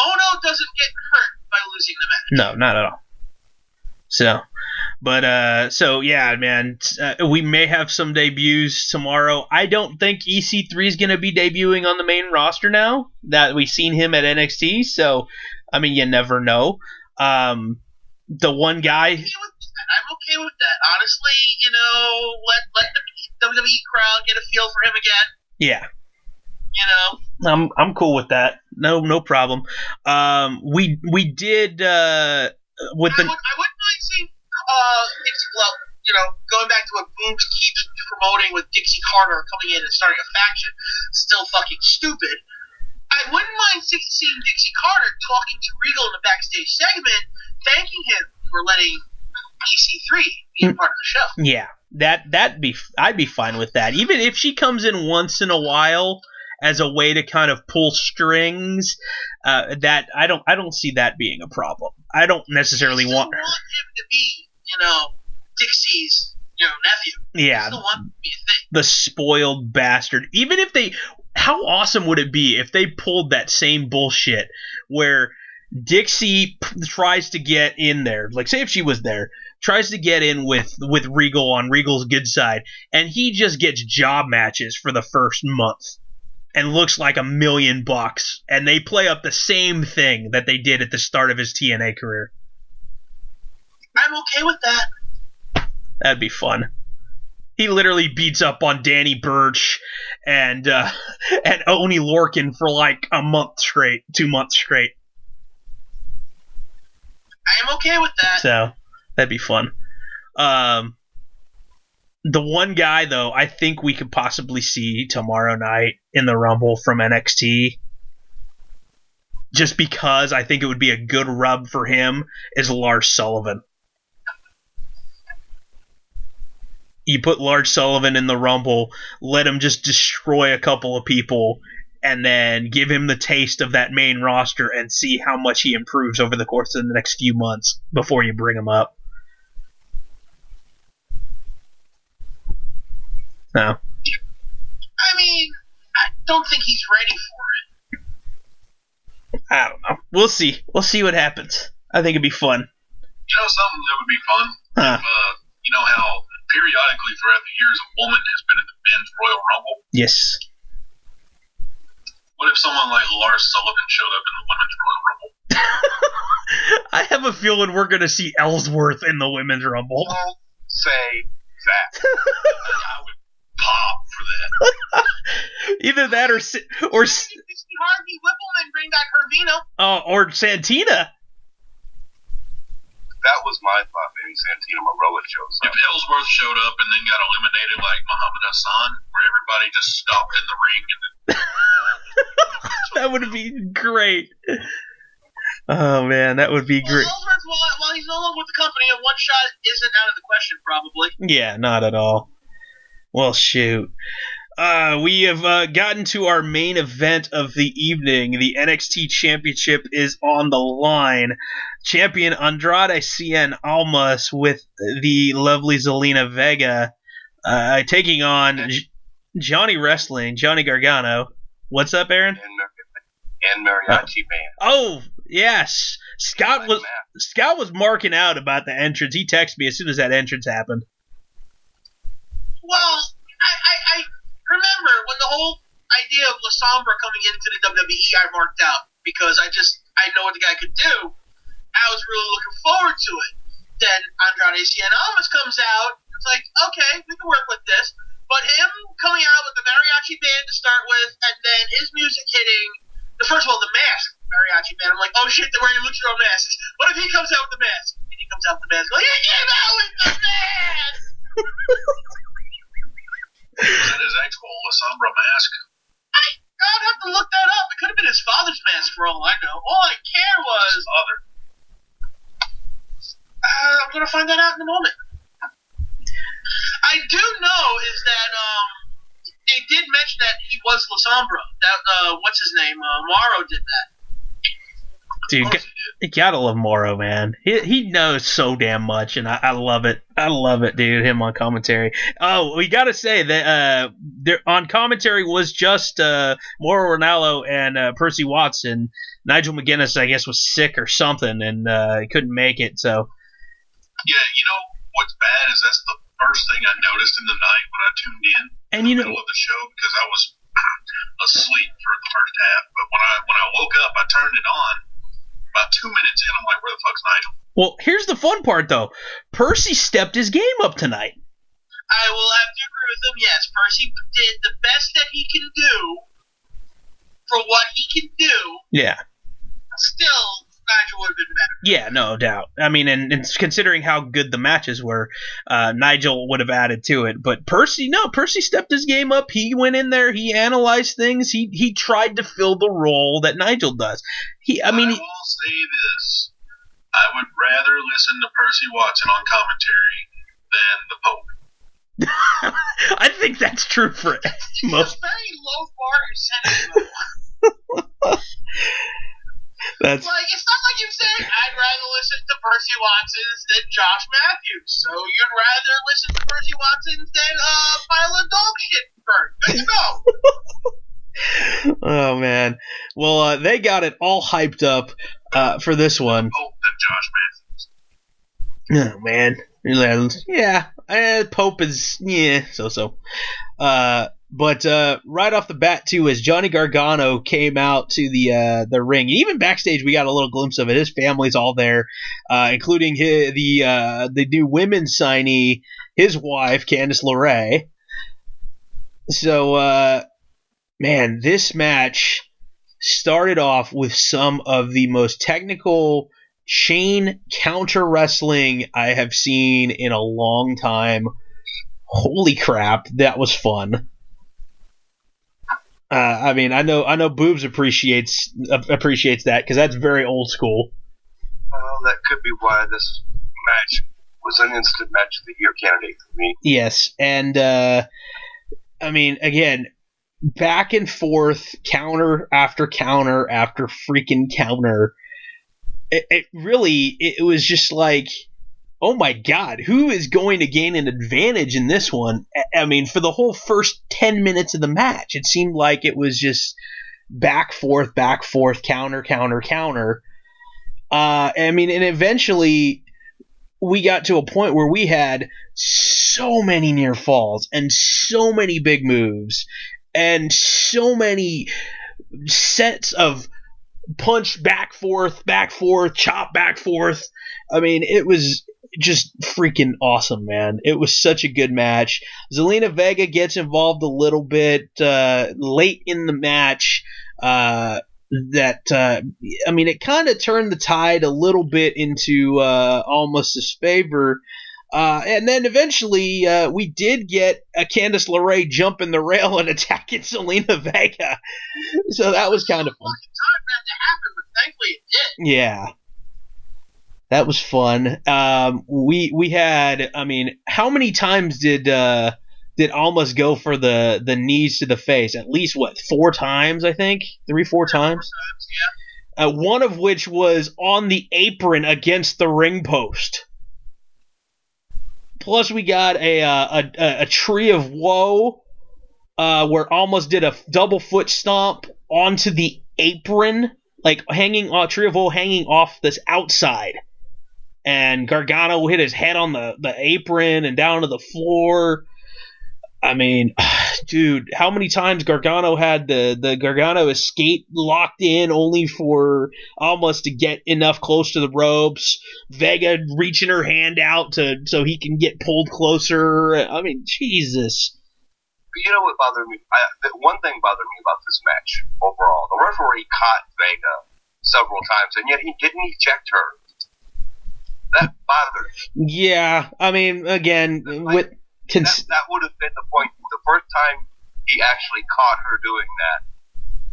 Ono doesn't get hurt by losing the match. No, not at all. So yeah, man, we may have some debuts tomorrow. I don't think EC3 is going to be debuting on the main roster now that we've seen him at NXT. So, I mean, you never know. The one guy. I'm okay with that. Honestly, let the WWE crowd get a feel for him again. Yeah. I'm cool with that. No problem. We did with the. I wouldn't mind seeing going back to what Boobs keeps promoting with Dixie Carter coming in and starting a faction. Still fucking stupid. I wouldn't mind seeing Dixie Carter talking to Regal in the backstage segment, thanking him for letting EC3 be a part of the show. Yeah, I'd be fine with that. Even if she comes in once in a while as a way to kind of pull strings, that I don't see that being a problem. I don't necessarily want him to be, Dixie's, nephew. Yeah, I still want him to be a thing. The spoiled bastard. Even if they, how awesome would it be if they pulled that same bullshit where Dixie tries to get in there, like say if she was there, tries to get in with Regal on Regal's good side, and he just gets job matches for the first month and looks like $1 million, and they play up the same thing that they did at the start of his TNA career. I'm okay with that. That'd be fun. He literally beats up on Danny Burch and Oney Lorcan for like a month straight, 2 months straight. I am okay with that. So that'd be fun. The one guy though, I think we could possibly see tomorrow night in the Rumble from NXT, just because I think it would be a good rub for him, is Lars Sullivan. You put Lars Sullivan in the Rumble, let him just destroy a couple of people, and then give him the taste of that main roster and see how much he improves over the course of the next few months before you bring him up. No. I mean, I don't think he's ready for it. I don't know. We'll see. We'll see what happens. I think it'd be fun. Something that would be fun? Huh. If, how periodically throughout the years a woman has been in the men's Royal Rumble? Yes. What if someone like Lars Sullivan showed up in the women's Royal Rumble? I have a feeling we're going to see Ellsworth in the women's Rumble. Don't say that. I would pop for that. Either that or Harvey Whippleman bring back Hervino. Or Santina. That was my thought. Maybe Santino Marella shows up. If Ellsworth showed up and then got eliminated like Muhammad Hassan, where everybody just stopped in the ring and that would be great. Oh man, that would be great. Ellsworth, while he's no longer with the company, a one shot isn't out of the question, probably. Yeah, not at all. Well, shoot. We have gotten to our main event of the evening. The NXT Championship is on the line. Champion Andrade Cien Almas with the lovely Zelina Vega taking on Johnny Wrestling, Johnny Gargano. What's up, Aaron? And Mariachi Band. Oh, yes. Scott was marking out about the entrance. He texted me as soon as that entrance happened. Well, I remember when the whole idea of La Sombra coming into the WWE, I marked out because I know what the guy could do. I was really looking forward to it. Then Andrade Cien Almas comes out. It's like, okay, we can work with this. But him coming out with the mariachi band to start with, and then his music hitting, first of all, the mask mariachi band. I'm like, oh shit, they're wearing luchador masks. What if he comes out with the mask? And he comes out with the mask, like, he came out with the mask! Was that his actual La Sombra mask? I'd have to look that up. It could have been his father's mask for all I know. All I care was... His father. I'm going to find that out in a moment. I do know is that they did mention that he was La Sombra. That what's his name? Morrow did that. Dude, you gotta love Morrow, man. He knows so damn much, and I love it. I love it, dude. Him on commentary. Oh, we gotta say that there on commentary was just Mauro Ranallo and Percy Watson. Nigel McGuinness, I guess, was sick or something, and he couldn't make it. So. Yeah, you know what's bad is that's the first thing I noticed in the night when I tuned in. And the middle of the show because I was asleep for the first half. But when I woke up, I turned it on. About 2 minutes in, I'm like, where the fuck's Nigel? Well, here's the fun part, though. Percy stepped his game up tonight. I will have to agree with him, yes. Percy did the best that he can do for what he can do. Yeah. Still, Nigel would have been better. Yeah, no doubt. I mean, and considering how good the matches were, Nigel would have added to it. But Percy stepped his game up. He went in there. He analyzed things. He tried to fill the role that Nigel does. I will say this. I would rather listen to Percy Watson on commentary than the Pope. I think that's true for most. It's a very low bar you're setting. That's like, it's not like you're saying, I'd rather listen to Percy Watson than Josh Matthews. So you'd rather listen to Percy Watson than a pile of dog shit, Bert. Good to know. Oh, man. Well, they got it all hyped up for this one. Pope than Josh Oh, Matthews. man. Yeah. Pope is, so. But right off the bat, too, as Johnny Gargano came out to the ring, even backstage, we got a little glimpse of it. His family's all there, including the new women's signee, his wife, Candice LeRae. So, man, this match started off with some of the most technical chain counter wrestling I have seen in a long time. Holy crap, that was fun. I mean, I know Boobs appreciates that because that's very old school. Well, that could be why this match was an instant match of the year candidate for me. Yes, and I mean, again, back and forth, counter after counter after freaking counter. It really was just like, oh my God, who is going to gain an advantage in this one? I mean, for the whole first 10 minutes of the match, it seemed like it was just back, forth, counter, counter. I mean, and eventually we got to a point where we had so many near falls and so many big moves and so many sets of punch back, forth, chop back, forth. I mean, it was just freaking awesome, man. It was such a good match. Zelina Vega gets involved a little bit late in the match. I mean, it kind of turned the tide a little bit into Almas' favor. And then eventually we did get a Candice LeRae jumping the rail and attacking Zelina Vega. So that was kind of fun. Time that to happen, but thankfully it did. Yeah. That was fun. We had, I mean, how many times did Almas go for the knees to the face? At least, 4 times, I think? 3-4 times? Yeah. One of which was on the apron against the ring post. Plus, we got a tree of woe where Almas did a double foot stomp onto the apron, like tree of woe hanging off this outside. And Gargano hit his head on the apron and down to the floor. I mean, dude, how many times Gargano had the Gargano escape locked in only for Almas to get enough close to the ropes. Vega reaching her hand out so he can get pulled closer. I mean, Jesus. But you know what bothered me? One thing bothered me about this match overall. The referee caught Vega several times, and yet he didn't eject her. That bothered me. Yeah, I mean, again, that would have been the point. The first time he actually caught her doing that,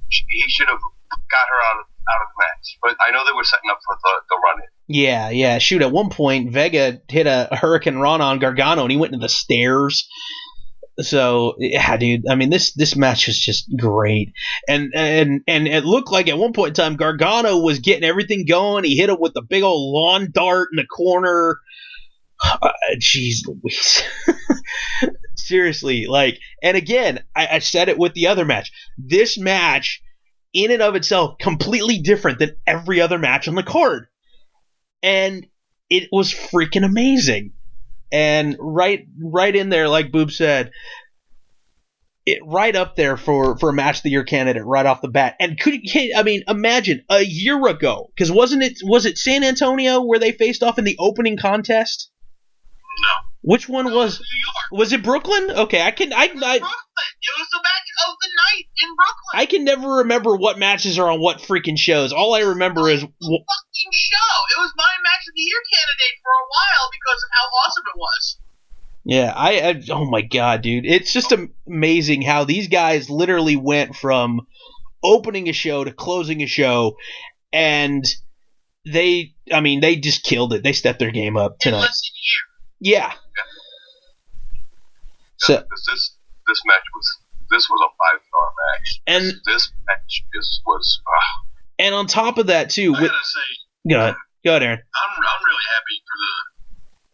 he should have got her out of the match. But I know they were setting up for the run-in. Yeah. Shoot, at one point, Vega hit a Hurricane Rana on Gargano, and he went into the stairs. So, yeah, dude, I mean, this match was just great. And it looked like at one point in time, Gargano was getting everything going. He hit him with the big old lawn dart in the corner. Jeez Louise. Seriously, like, and again, I said it with the other match. This match, in and of itself, completely different than every other match on the card. And it was freaking amazing. And right in there, like Boob said, it right up there for a match of the year candidate right off the bat. And imagine a year ago, because was it San Antonio where they faced off in the opening contest? No. Which one was? New York. Was it Brooklyn? Okay, Brooklyn. It was the match of the night in Brooklyn. I can never remember what matches are on what freaking shows. All I remember is the fucking show. It was my match of the year candidate for a while because of how awesome it was. Yeah, I oh my god, dude. It's just amazing how these guys literally went from opening a show to closing a show, and they just killed it. They stepped their game up tonight. In less than a year. Yeah. So this match was a 5-star match. And this match was. And on top of that too, I gotta say, go ahead, Aaron. I'm really happy for the.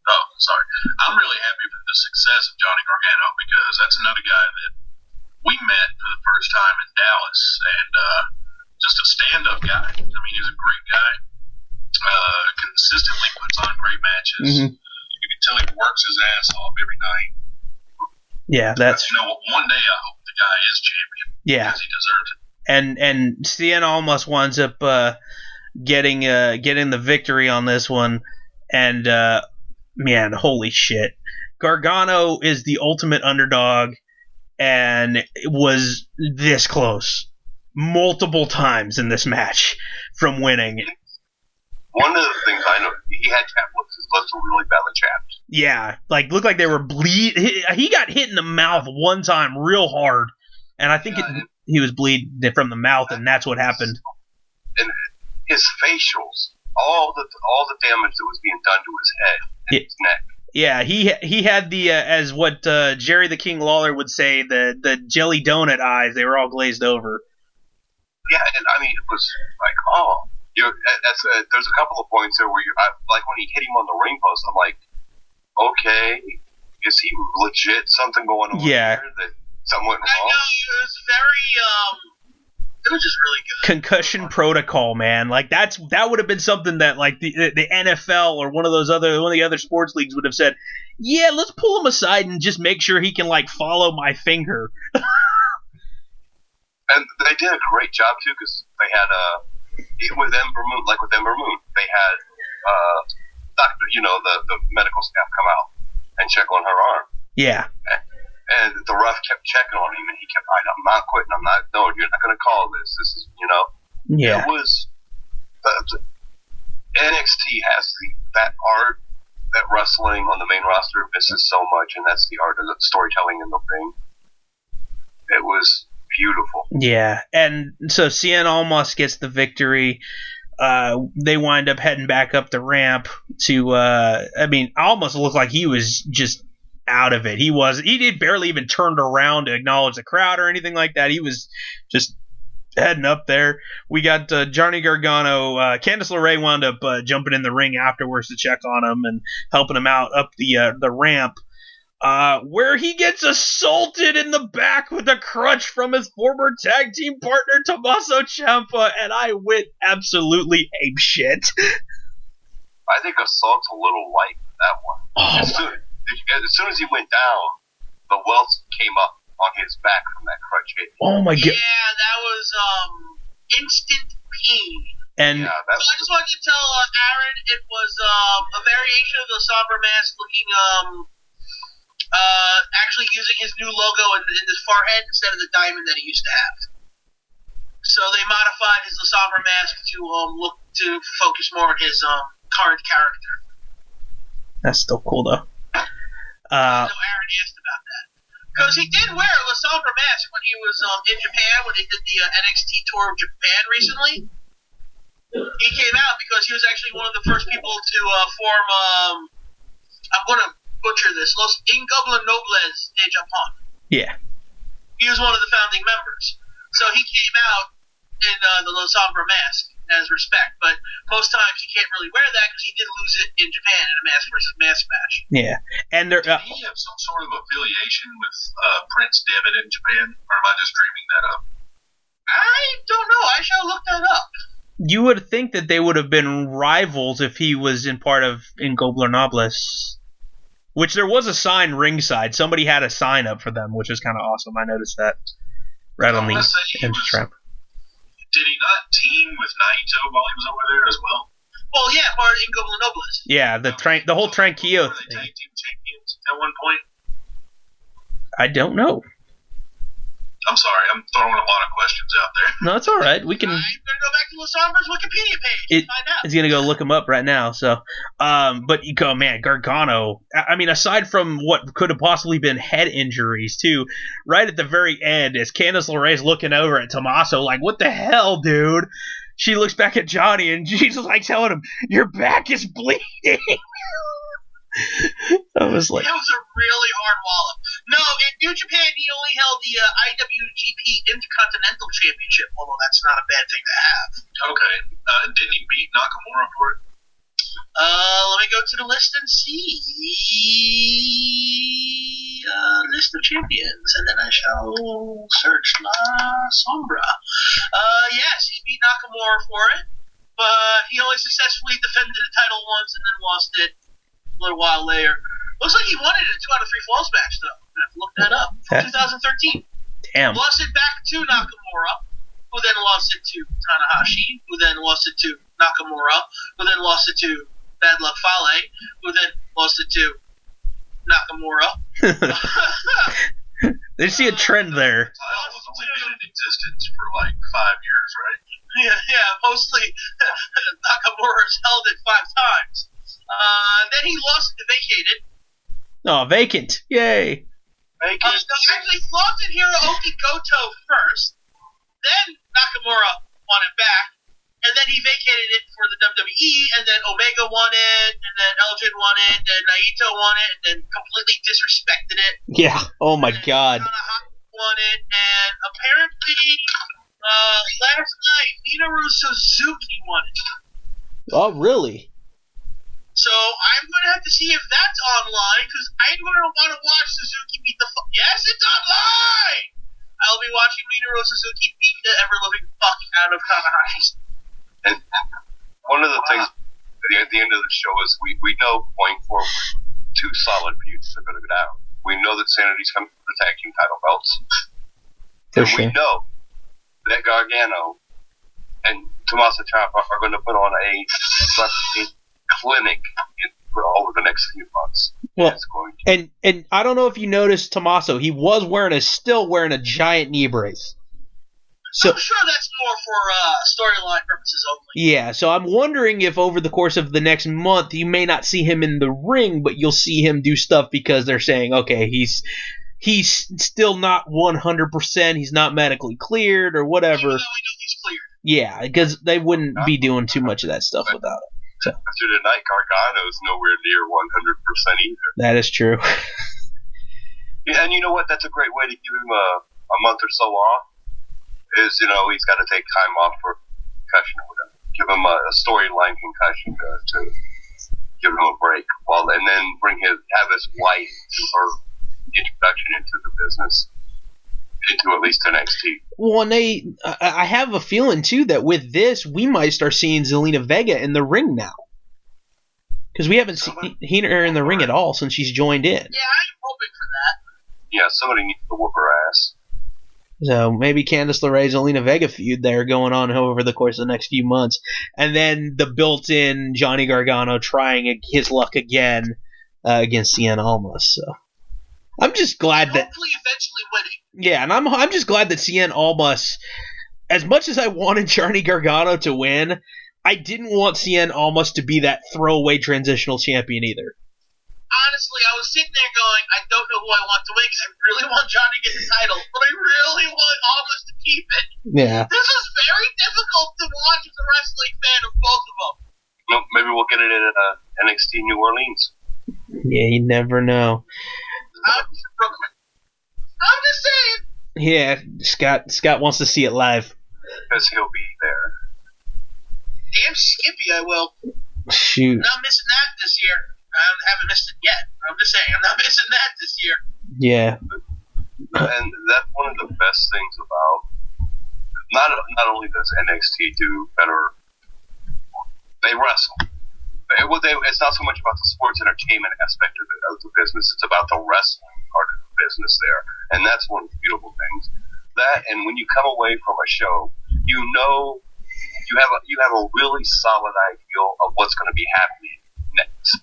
Oh, sorry. I'm really happy for the success of Johnny Gargano because that's another guy that we met for the first time in Dallas, and just a stand-up guy. I mean, he's a great guy. Consistently puts on great matches. Mm-hmm. You can tell he works his ass off every night. Yeah, that's. One day I hope the guy is champion. Yeah. Because he deserves it. And Cien almost winds up getting the victory on this one, and man, holy shit, Gargano is the ultimate underdog, and was this close multiple times in this match from winning. One of the things I know, he had tablets. His lips were really badly chapped. Yeah, like looked like they were bleed. He got hit in the mouth one time real hard, and I think he was bleeding from the mouth, and that's what happened. And his facials, all the damage that was being done to his head and his neck. Yeah, he had the as what Jerry the King Lawler would say, the jelly donut eyes. They were all glazed over. Yeah, and I mean it was like, oh, there's a couple of points there where like when he hit him on the ring post, I'm like, okay, is he legit something going on here that something went wrong? I know, it was very it was just really good. Concussion protocol, man. Like that would have been something that like the NFL or one of the other sports leagues would have said, yeah, let's pull him aside and just make sure he can like follow my finger. And they did a great job too, because they had with Ember Moon, they had doctor, the medical staff come out and check on her arm. Yeah. And the ref kept checking on him, and he kept, I'm not quitting. No, you're not going to call this. This is, Yeah. It was, the NXT has that art that wrestling on the main roster misses so much, and that's the art of the storytelling in the ring. It was beautiful. Yeah, and so Cien almost gets the victory. They wind up heading back up the ramp to, almost looked like he was just out of it. He did barely even turned around to acknowledge the crowd or anything like that. He was just heading up there. We got Johnny Gargano. Candice LeRae wound up jumping in the ring afterwards to check on him and helping him out up the ramp, where he gets assaulted in the back with a crutch from his former tag team partner Tommaso Ciampa, and I went absolutely apeshit. I think assault's a little light for that one. Oh, as soon as he went down, the welts came up on his back from that crutch hit. Oh my god! Yeah, that was instant pain. And so I just wanted to tell Aaron it was a variation of the Sabra mask, looking actually using his new logo in his forehead instead of the diamond that he used to have. So they modified his Sabra mask to focus more on his current character. That's still cool though. I know Aaron asked about that. Because he did wear a La Sombra mask when he was in Japan, when they did the NXT tour of Japan recently. He came out because he was actually one of the first people to form, I'm going to butcher this, Los Ingobernables de Japón. Yeah. He was one of the founding members. So he came out in the La Sombra mask as respect, but most times he can't really wear that because he did lose it in Japan in a mask versus mask match. Yeah. And there, Did he have some sort of affiliation with Prince Devitt in Japan, or am I just dreaming that up? I don't know. I shall look that up. you would think that they would have been rivals if he was in part of Ingobernables. Which there was a sign ringside. Somebody had a sign up for them, which is kind of awesome. I noticed that right on the end trap. Did he not team with Naito while he was over there as well? Well, yeah, part of Ingobernables. Yeah, the whole Tranquillo Were they thing. tag team champions at one point? I don't know. I'm sorry, I'm throwing a lot of questions out there. No, it's all right. We can. I'm going to go back to La Sombra's Wikipedia page and find out. He's gonna go look him up right now. So, but you go, man, Gargano. I mean, aside from what could have possibly been head injuries too, right at the very end, as Candice LeRae's looking over at Tommaso, like, what the hell, dude? She looks back at Johnny, and she's like telling him, "Your back is bleeding." I was like, That was a really hard wallop. No, in New Japan, he only held the IWGP Intercontinental Championship, although that's not a bad thing to have. Okay. Didn't he beat Nakamura for it? Let me go to the list and see. List of champions, and then I shall search La Sombra. Yes, he beat Nakamura for it, but he only successfully defended the title once and then lost it a little while later. Looks like he won it in a 2 out of 3 falls match, though. I have to look that up. From 2013. damn. Lost it back to Nakamura, who then lost it to Tanahashi, who then lost it to Nakamura, who then lost it to Bad Luck Fale, who then lost it to Nakamura. They see a trend there. The title was only been in existence for like 5 years, right? Yeah, mostly Nakamura's held it 5 times. Then he lost it to Vacated. Oh, vacant. Yay. No, actually, lost it Hiroki Goto first. Then Nakamura won it back. And then he vacated it for the WWE. And then Omega won it. And then Elgin won it. And then Naito won it. And then completely disrespected it. Yeah. Oh my God. Tanahashi won it. And apparently, last night, Minoru Suzuki won it. Oh, really? So I'm going to have to see if that's online, because I'm going to want to watch Suzuki beat the fuck. Yes, it's online! I'll be watching Minoru Suzuki beat the ever-living fuck out of Tanahashi. And one of the things at the end of the show is we know going forward 2 solid feuds are going to go down. We know that Sanity's coming for the tag team title belts. For and sure. we know that Gargano and Tommaso Ciampa are going to put on a fucking clinic over the next few months. Well, It's going to and I don't know if you noticed Tommaso, he was still wearing a giant knee brace. So I'm sure that's more for storyline purposes only. yeah, so I'm wondering if over the course of the next month you may not see him in the ring, but you'll see him do stuff because they're saying, okay, he's still not 100%, he's not medically cleared or whatever. Even though we know he's cleared. Yeah, because they wouldn't be doing too much of that stuff without him. So after tonight, Gargano's nowhere near 100% either. that is true. Yeah, and you know what? That's a great way to give him a month or so off. Is, he's got to take time off for concussion or whatever. Give him a storyline concussion to give him a break, and then have his wife do her introduction into the business, into at least NXT. Well, and I have a feeling too that with this we might start seeing Zelina Vega in the ring now, because we haven't seen her in the ring at all since she's joined in. Yeah, I'm hoping for that. Yeah, somebody needs to whoop her ass. So maybe Candice LeRae Zelina Vega feud there going on over the course of the next few months, and then the built-in Johnny Gargano trying his luck again against Cien Almas. So I'm just glad that. Hopefully, eventually winning. Yeah, and I'm just glad that Cien Almas, as much as I wanted Johnny Gargano to win, I didn't want Cien Almas to be that throwaway transitional champion either. honestly, I was sitting there going, I don't know who I want to win because I really want John to get the title, but I really want Almas to keep it. Yeah. This is very difficult to watch as a wrestling fan of both of them. Well, maybe we'll get it in NXT New Orleans. Yeah, you never know. I'm just saying. Yeah, Scott wants to see it live. Because he'll be there. Damn Skippy, I will. Shoot. I'm not missing that this year. I haven't missed it yet. I'm just saying, I'm not missing that this year. Yeah. And that's one of the best things about not only does NXT do better, they wrestle. It's not so much about the sports entertainment aspect of the business. It's about the wrestling part of the business there, and that's one of the beautiful things. That, and when you come away from a show, you know you have a really solid idea of what's going to be happening next.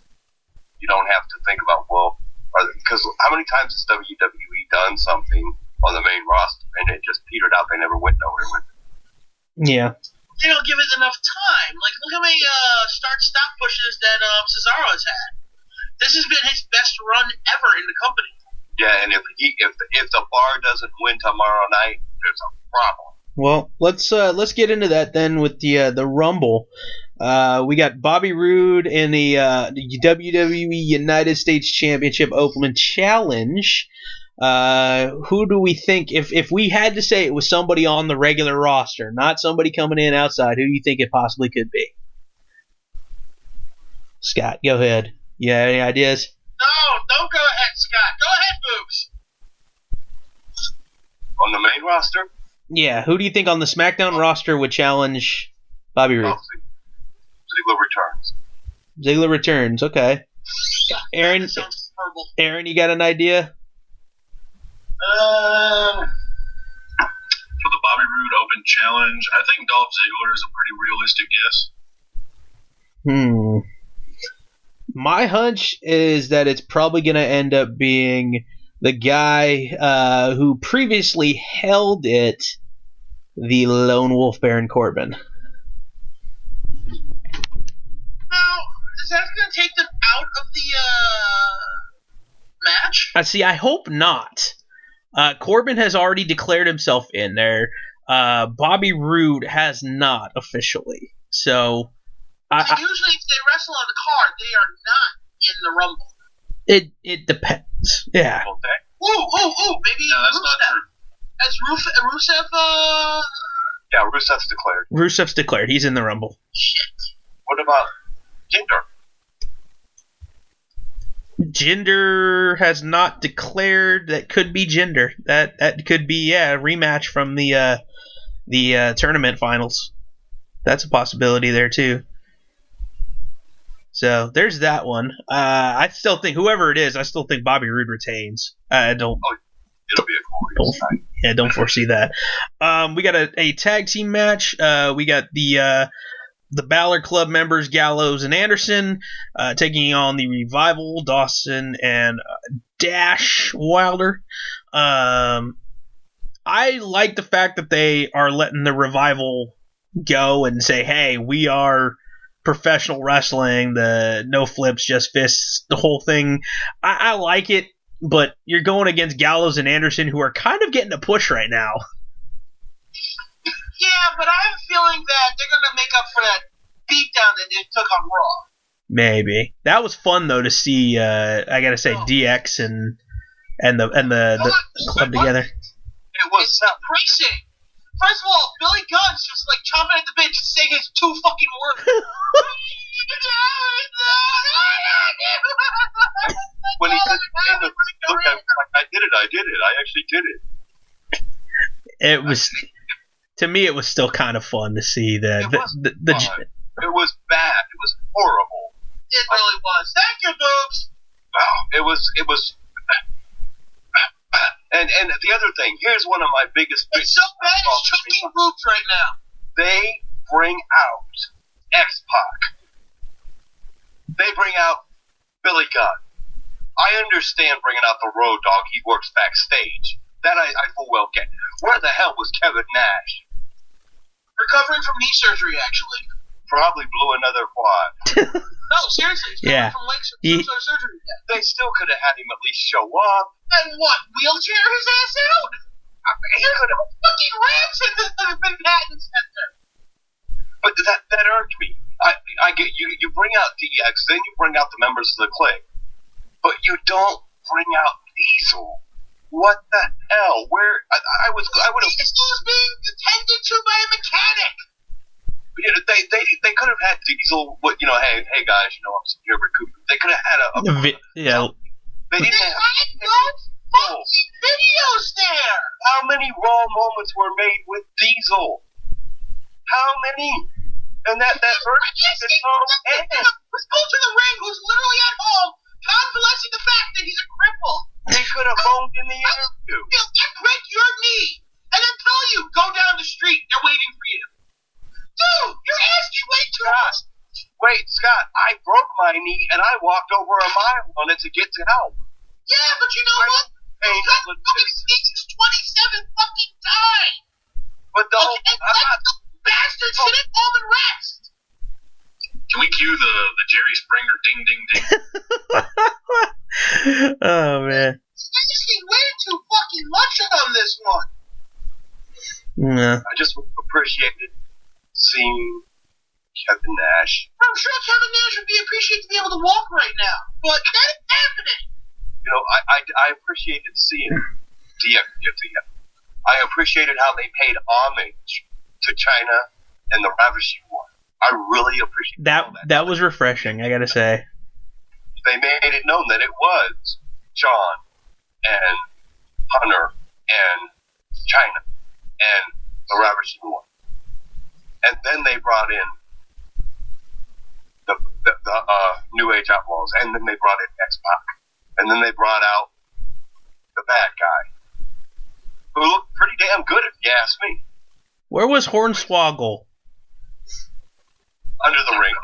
You don't have to think about, because how many times has WWE done something on the main roster and it just petered out? They never went nowhere with it. Yeah. They don't give it enough time. Like, look how many start-stop pushes that Cesaro has had. This has been his best run ever in the company. Yeah, and if the bar doesn't win tomorrow night, there's a problem. Well, let's get into that then with the Rumble. We got Bobby Roode in the WWE United States Championship Open Challenge. Who do we think, if we had to say it was somebody on the regular roster, not somebody coming in outside, who do you think it possibly could be? Scott, go ahead. You have any ideas? No, don't go ahead, Scott. Go ahead, Boobs. On the main roster? Yeah, who do you think on the SmackDown roster would challenge Bobby Roode? Ziggler returns. Ziggler returns, okay. Aaron, That sounds horrible. Aaron, you got an idea? For the Bobby Roode Open Challenge, I think Dolph Ziggler is a pretty realistic guess. My hunch is that it's probably going to end up being the guy who previously held it, the Lone Wolf Baron Corbin. Now, is that going to take them out of the match? I hope not. Corbin has already declared himself in there. Bobby Roode has not officially. So, Usually if they wrestle on the card, they are not in the Rumble. It depends. Yeah. Okay. Ooh, maybe No, that's not true. As Rusev, Yeah, Rusev's declared. Rusev's declared. He's in the Rumble. shit. What about Jinder? Jinder has not declared. That could be Jinder. That could be a rematch from the tournament finals. That's a possibility there too. So there's that one. I still think whoever it is, I still think Bobby Roode retains. It'll be a glorious night. Yeah, don't foresee that. We got a tag team match. We got the Balor Club members Gallows and Anderson taking on the Revival, Dawson and Dash Wilder. I like the fact that they are letting the Revival go and say, hey, we are professional wrestling, the no flips, just fists, the whole thing. I like it, but you're going against Gallows and Anderson, who are kind of getting a push right now. Yeah, but I have a feeling that they're going to make up for that beatdown that they took on Raw. Maybe. That was fun though to see. I gotta say, DX and the club together. It was Precinct. First of all, Billy Gunn's just like chomping at the bit, just saying his two fucking words. when he said, look, I did it. I actually did it. It was, to me, it was still kind of fun to see the It was bad. It was horrible. It really was. Thank you, Boobs. Wow. It was. And the other thing, here's one of my biggest. It's so bad it's choking Boobs right now. They bring out X-Pac. They bring out Billy Gunn. I understand bringing out the Road Dogg. He works backstage. That I full well get. Where the hell was Kevin Nash? Recovering from knee surgery, actually. Probably blew another quad. No, seriously. He's Yeah. from some sort of surgery. They still could have had him at least show up. And what? Wheelchair his ass out? He could have. Fucking ramps in the Manhattan Center. But that irked me. I get you. You bring out DX, then you bring out the members of the Clique, but you don't bring out Diesel. What the hell? Where I would have. Diesel is being attended to by a mechanic. You know, they could have had Diesel. Hey guys, I'm here recouping. They could have had Yeah. They didn't They have had no fucking videos there. How many Raw moments were made with Diesel? How many? And that hurt. Let's go to the ring, who's literally at home, convalescing the fact that he's a cripple. They could have phoned in the interview. They'll break your knee and then tell you, go down the street, they're waiting for you. Dude, you're asking way too much. Wait, Scott, I broke my knee and I walked over a mile on it to get to help. Yeah, but you know what? You got fucking sneezes 27 fucking times. But the whole... Bastard, sit at home and rest. Can we cue the Jerry Springer ding ding ding? Oh man. This is way too fucking much on this one. Yeah. I just appreciated seeing Kevin Nash. I'm sure Kevin Nash would be appreciated to be able to walk right now, but that is happening. I appreciated seeing DX. I appreciated how they paid homage to China and the Ravishing One. I really appreciate that. That was refreshing, I gotta say. They made it known that it was Sean and Hunter and China and the Ravishing One. And then they brought in the New Age Outlaws, and then they brought in X-Pac, and then they brought out the bad guy, who looked pretty damn good if you ask me. Where was Hornswoggle? Under the ring.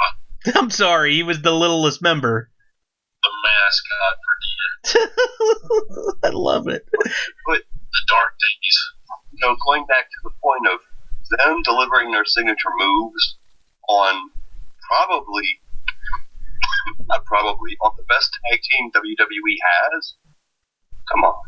I'm sorry, he was the littlest member. The mascot for I love it. But the dark days. Going back to the point of them delivering their signature moves on not probably, on the best tag team WWE has. Come on.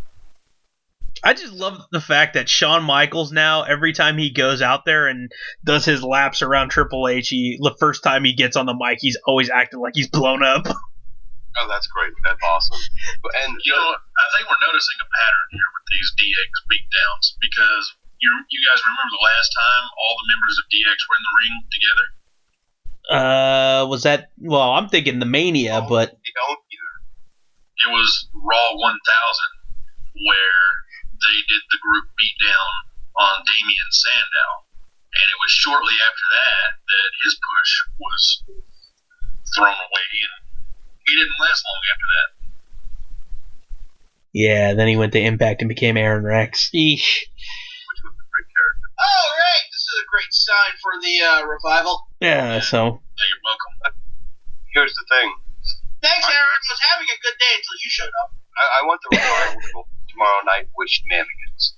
I just love the fact that Shawn Michaels now, every time he goes out there and does his laps around Triple H, the first time he gets on the mic, he's always acting like he's blown up. Oh, that's great. That's awesome. And I think we're noticing a pattern here with these DX beatdowns, because you guys remember the last time all the members of DX were in the ring together? Was that... Well, I'm thinking the Mania, but... You don't either. It was Raw 1000, where they did the group beatdown on Damian Sandow. And it was shortly after that his push was thrown away, and he didn't last long after that. Yeah, then he went to Impact and became Aaron Rex. Eesh. Which was a great character. All right, this is a great sign for the revival. Yeah, so... Yeah, you're welcome. Here's the thing. Thanks, Aaron. I was having a good day until you showed up. I want the revival tomorrow night with shenanigans.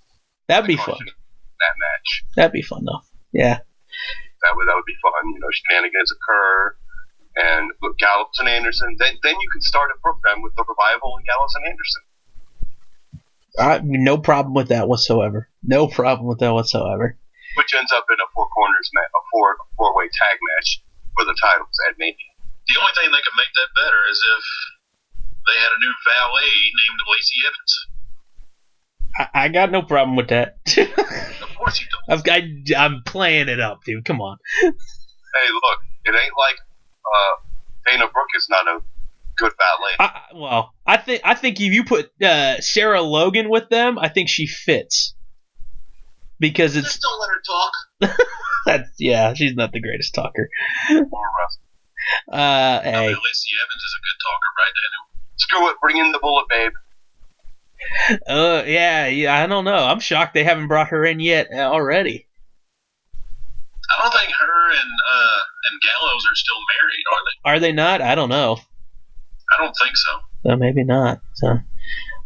That'd be fun. That match. That'd be fun, though. Yeah. That would be fun. Shenanigans occur, and with Gallows and Anderson, then you can start a program with the revival and Gallows and Anderson. No problem with that whatsoever. No problem with that whatsoever. Which ends up in a four-way tag match for the titles at Mania. The only thing that could make that better is if they had a new valet named Lacey Evans. I got no problem with that. Of course you don't. I'm playing it up, dude. Come on. Hey, look, it ain't like Dana Brooke is not a good valet. I think if you put Sarah Logan with them, I think she fits. Because it's... Just don't let her talk. She's not the greatest talker. Or wrestling. Hey. Lacey Evans is a good talker, right, Daniel? Screw it, bring in the Bullet Babe. Yeah, I don't know. I'm shocked they haven't brought her in yet already. I don't think her and Gallows are still married, are they? Are they not? I don't know. I don't think so. Maybe not. So,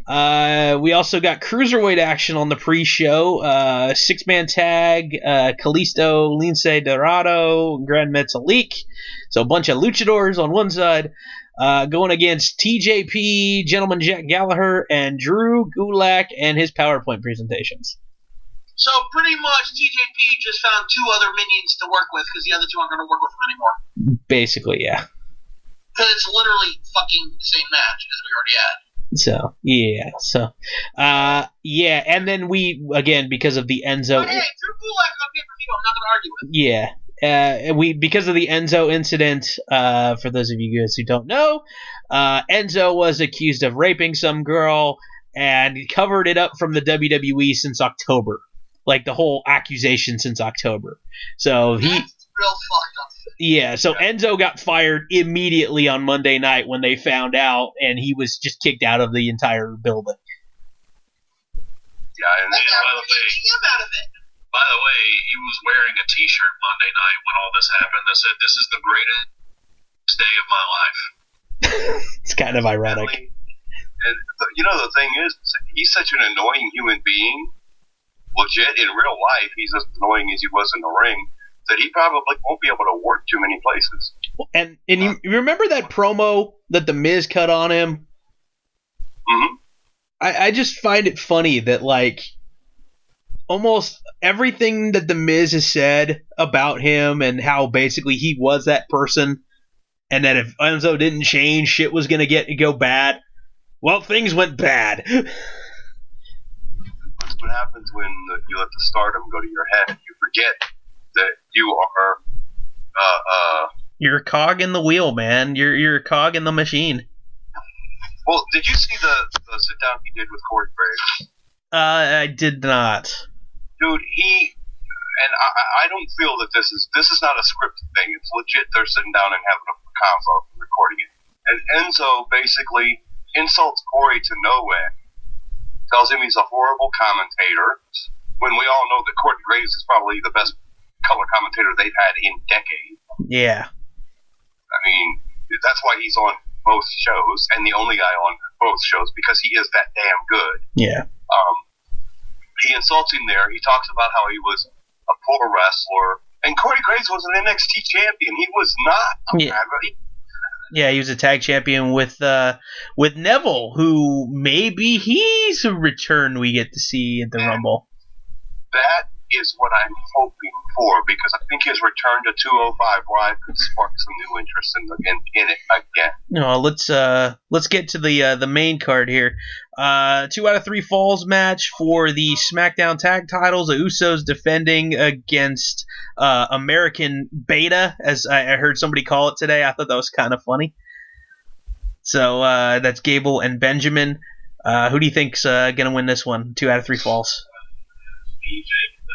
We also got cruiserweight action on the pre-show. 6-man tag, Kalisto, Lince Dorado, Grand Metalik. So a bunch of luchadors on one side. Going against TJP, Gentleman Jack Gallagher, and Drew Gulak and his PowerPoint presentations. So pretty much TJP just found 2 other minions to work with because the other 2 aren't going to work with him anymore. Basically, yeah. Because it's literally fucking the same match as we already had. Yeah, and then we, again, because of the Enzo... But hey, Drew Gulak on pay-per-view, I'm not going to argue with. Yeah. Because of the Enzo incident, for those of you guys who don't know, Enzo was accused of raping some girl and covered it up from the WWE since October. Like, the whole accusation since October. So That's real fucked up. Yeah, so Enzo got fired immediately on Monday night when they found out, and he was just kicked out of the entire building. Yeah, and by the way, he was wearing a T-shirt Monday night when all this happened that said, "This is the greatest day of my life." It's kind of ironic. And the thing is, he's such an annoying human being. Legit, in real life, he's as annoying as he was in the ring, that he probably won't be able to work too many places. And you remember that promo that The Miz cut on him? Mm-hmm. I just find it funny that, like, almost everything that The Miz has said about him and how basically he was that person, and that if Enzo didn't change, shit was going to go bad. Well, things went bad. That's what happens when you let the stardom go to your head. You forget that you are you're a cog in the wheel, man. You're a cog in the machine. Well, did you see the sit down he did with Corey Graves? I did not. Dude, I don't feel that this is not a scripted thing. It's legit. They're sitting down and having a convo and recording it. And Enzo basically insults Corey to no end. Tells him he's a horrible commentator, when we all know that Corey Graves is probably the best color commentator they've had in decades. Yeah. I mean, that's why he's on both shows, and the only guy on both shows, because he is that damn good. Yeah. He insults him there. He talks about how he was a poor wrestler, and Corey Graves was an NXT champion. He was not. Yeah, he was a tag champion with Neville, who maybe he's a return we get to see at the Rumble. That is what I'm hoping for, because I think his return to 205 Live could spark some new interest in it again. No, let's get to the main card here. 2 out of 3 falls match for the SmackDown tag titles. The Usos defending against American Beta, as I heard somebody call it today. I thought that was kind of funny. So that's Gable and Benjamin. Who do you think's gonna win this one? 2 out of 3 falls.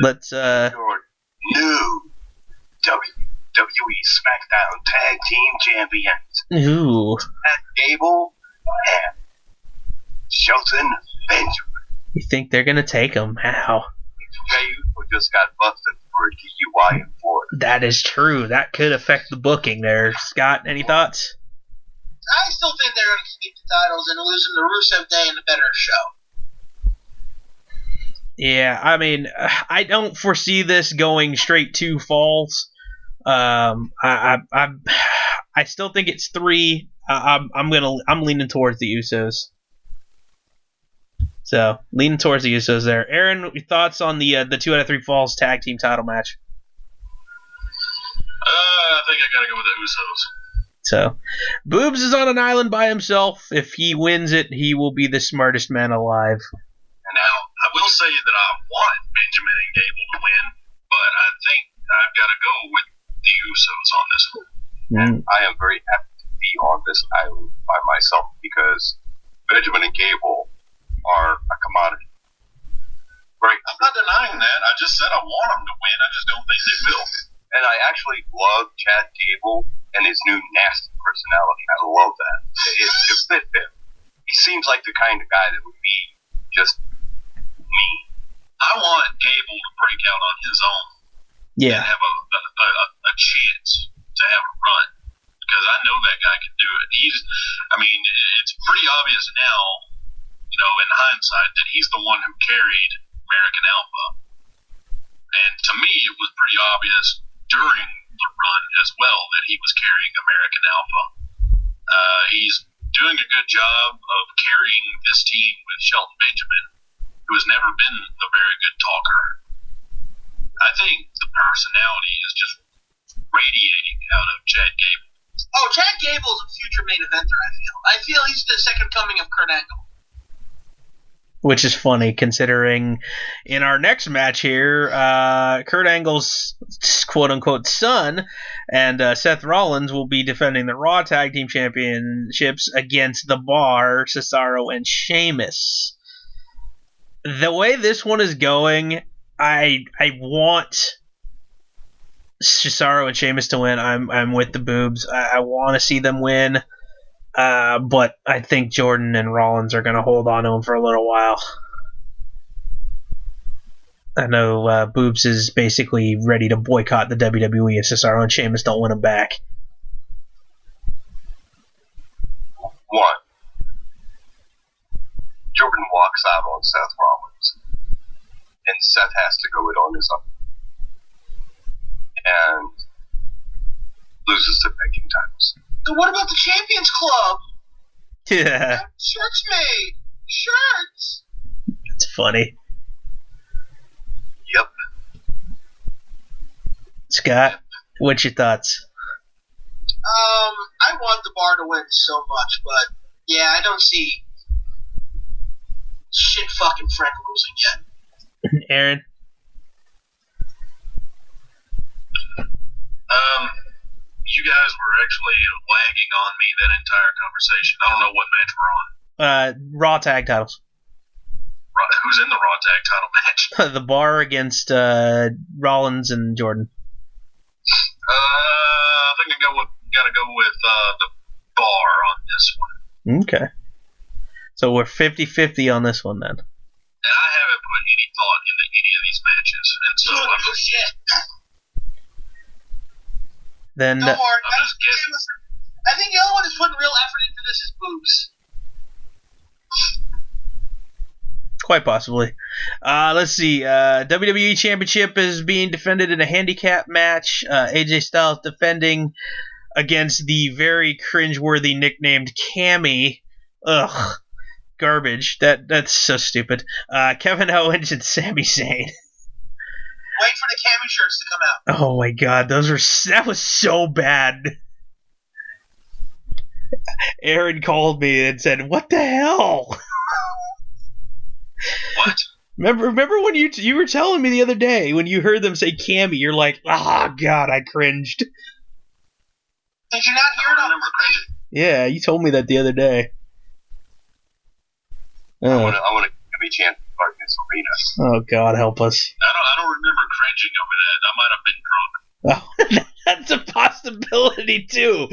Let's your new WWE SmackDown Tag Team Champions. Ooh. Gable and Shelton Benjamin. You think they're gonna take them? How? Jay Uso just got busted for a DUI in Florida. That is true. That could affect the booking there. Scott, any thoughts? I still think they're going to keep the titles and losing to Rusev Day in a better show. Yeah, I mean, I don't foresee this going straight to falls. I still think it's 3. I'm leaning towards the Usos. So leaning towards the Usos there. Aaron, your thoughts on the 2 out of 3 falls tag team title match? I think I gotta go with the Usos. So, Boobs is on an island by himself. If he wins it, he will be the smartest man alive. Now, I will say that I want Benjamin and Gable to win, but I think I've got to go with the Usos on this one. And I am very happy to be on this island by myself, because Benjamin and Gable are a commodity. Right. I'm not denying that. I just said I want them to win. I just don't think they will. And I actually love Chad Gable and his new nasty personality. I love that. It fit him. He seems like the kind of guy that would be just mean. I want Gable to break out on his own. Yeah. And have a chance to have a run, because I know that guy can do it. It's pretty obvious now, in hindsight, that he's the one who carried American Alpha. And to me, it was pretty obvious during the run as well that he was carrying American Alpha. He's doing a good job of carrying this team with Shelton Benjamin, who has never been a very good talker. I think the personality is just radiating out of Chad Gable. Oh, Chad Gable's a future main eventer, I feel he's the second coming of Kurt Angle. Which is funny, considering in our next match here, Kurt Angle's quote-unquote son and Seth Rollins will be defending the Raw Tag Team Championships against The Bar, Cesaro, and Sheamus. The way this one is going, I want Cesaro and Sheamus to win. I'm with the boobs. I want to see them win. But I think Jordan and Rollins are going to hold on to him for a little while. I know Boobs is basically ready to boycott the WWE if Cesaro and Sheamus don't win him back. One, Jordan walks out on Seth Rollins, and Seth has to go it on his own, and loses the tag team titles. So what about the Champions Club? Yeah. Shirts made! Shirts! It's funny. Yep. Scott, what's your thoughts? I want the Bar to win so much, but yeah, I don't see shit fucking Frank losing yet. Aaron? You guys were actually lagging on me that entire conversation. I don't know what match we're on. Raw tag titles. Who's in the Raw Tag title match? The Bar against Rollins and Jordan. I think gotta go with the Bar on this one. Okay. So we're 50-50 on this one then. And I haven't put any thought into any of these matches, and so Oh shit. Then Don't worry. I'm just guessing. I think the other one is putting real effort into this is Boobs. quite possibly. Let's see. WWE Championship is being defended in a handicap match. AJ Styles defending against the very cringeworthy nicknamed Cammy. Ugh. Garbage. That's so stupid. Kevin Owens and Sami Zayn. Wait for the Cammy shirts to come out. Oh my god, that was so bad. Aaron called me and said, "What the hell?" What? Remember when you were telling me the other day when you heard them say Cammy, you're like, "Oh god, I cringed." Did you not hear it on the cringing? Yeah, you told me that the other day. I want to give me a chance to start this arena. Oh god, help us. I don't remember cringing over that. I might have been drunk. Oh, that's a possibility too.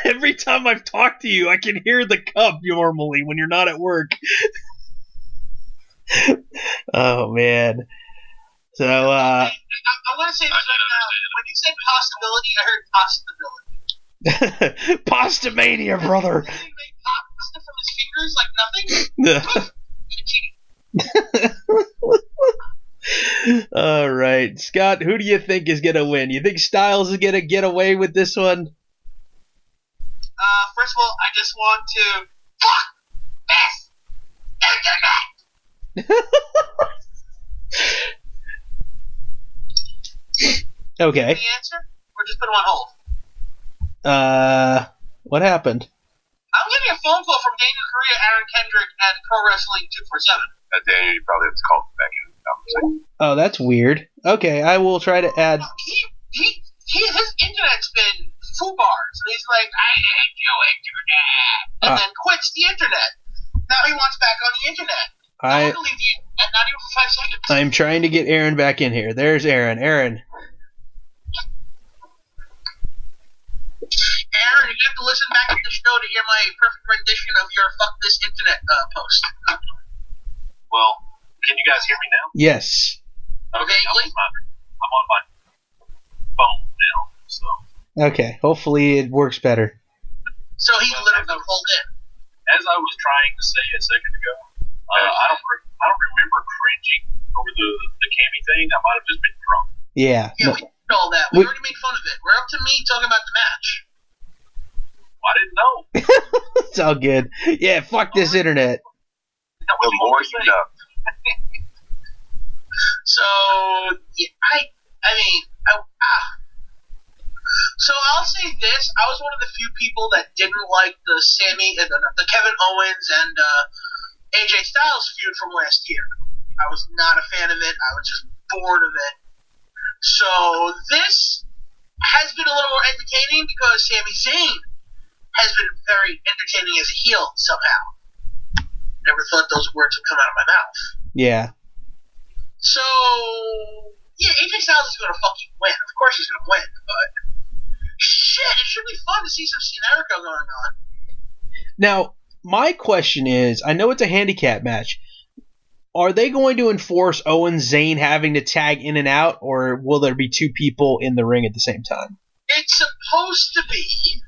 Every time I've talked to you, I can hear the cup normally when you're not at work. Oh man. So I want to say this right now. When you said possibility, I heard possibility. Pastamania, brother. He made pasta from his fingers like nothing. All right, Scott, who do you think is gonna win? You think Styles is gonna get away with this one? First of all, I just want to fuck this internet. Okay. The answer, or just put him on hold. What happened? I'm getting a phone call from Daniel Correa, Aaron Kendrick, and Pro Wrestling 247. Daniel, you probably have to call back in the conversation. Oh, that's weird. Okay, I will try to add. His internet's been foobar, so he's like, I hate you, internet, and then quits the internet. Now he wants back on the internet. I don't leave the internet, not even for 5 seconds. I'm trying to get Aaron back in here. There's Aaron. Aaron, you have to listen back to the show to hear my perfect rendition of your fuck this internet post. Well, can you guys hear me now? yes. Okay, Vaguely. I'm on my phone now, so. Okay, hopefully it works better. So he's literally called in. As I was trying to say a second ago, I don't remember cringing over the Cammy thing. I might have just been drunk. Yeah. Yeah, we did all that. We already made fun of it. We're up to me talking about the match. I didn't know. It's all good. Yeah, fuck this internet. The more you know. So, yeah, so I'll say this: I was one of the few people that didn't like the Kevin Owens and AJ Styles feud from last year. I was not a fan of it. I was just bored of it. So this has been a little more entertaining because Sami Zayn has been very entertaining as a heel somehow. Never thought those words would come out of my mouth. Yeah. So, yeah, AJ Styles is going to fucking win. Of course he's going to win, but shit, it should be fun to see some Scenerico going on. Now, my question is, I know it's a handicap match. Are they going to enforce Owens Zayn having to tag in and out, or will there be two people in the ring at the same time? It's supposed to be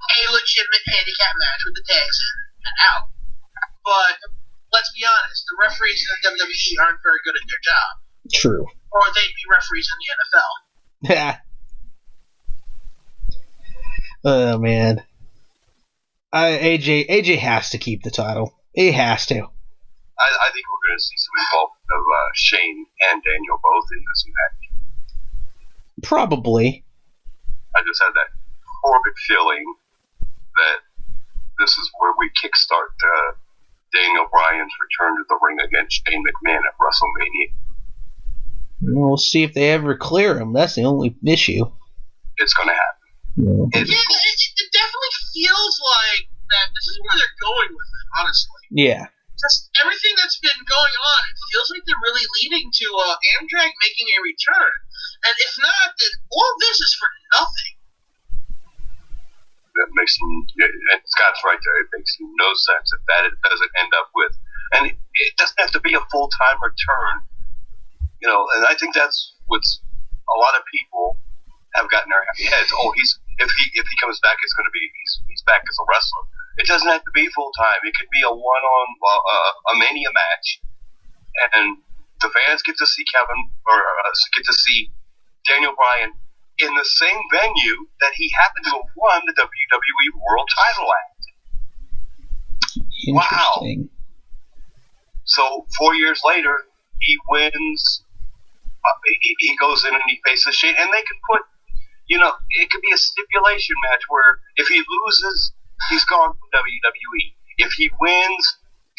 a legitimate handicap match with the tags in and out. But let's be honest, the referees in the WWE aren't very good at their job. True. Or they'd be referees in the NFL. Yeah. Oh, man. AJ has to keep the title. He has to. I think we're going to see some involvement of Shane and Daniel both in this match. Probably. I just had that morbid feeling that this is where we kickstart Daniel Bryan's return to the ring against Shane McMahon at WrestleMania. We'll see if they ever clear him. That's the only issue. It's going to happen. Yeah. It definitely feels like that this is where they're going with it, honestly. Yeah. Just everything that's been going on, it feels like they're really leading to Amtrak making a return. And if not, then all this is for nothing. That makes and Scott's right there, it makes no sense if that it doesn't end up with. And it doesn't have to be a full-time return. You know, and I think that's what's a lot of people have gotten their heads. Oh, if he comes back, it's going to be he's back as a wrestler. It doesn't have to be full time. It could be a a Mania match, and the fans get to see get to see Daniel Bryan in the same venue that he happened to have won the WWE World Title at. Interesting. Wow. So 4 years later, he wins. He goes in and he faces Shane, and they can put, it could be a stipulation match where if he loses, he's gone from WWE. If he wins,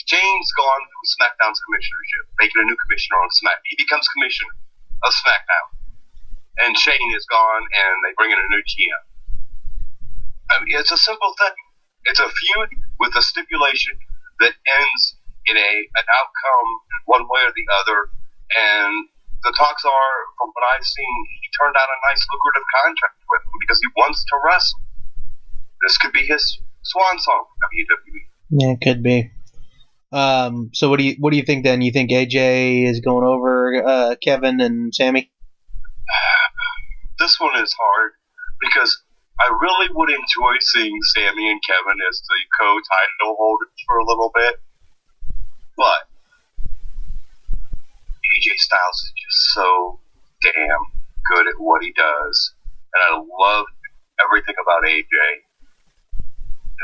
Shane's gone from SmackDown's commissionership, making a new commissioner on SmackDown. He becomes commissioner of SmackDown, and Shane is gone, and they bring in a new GM. I mean, it's a simple thing. It's a feud with a stipulation that ends in an outcome one way or the other, and the talks are, from what I've seen, he turned out a nice, lucrative contract with him because he wants to wrestle. This could be his swan song for WWE. Yeah, it could be. So what do you think then? You think AJ is going over Kevin and Sami? This one is hard because I really would enjoy seeing Sami and Kevin as the co-title holders for a little bit, but AJ Styles is just so damn good at what he does, and I love everything about AJ.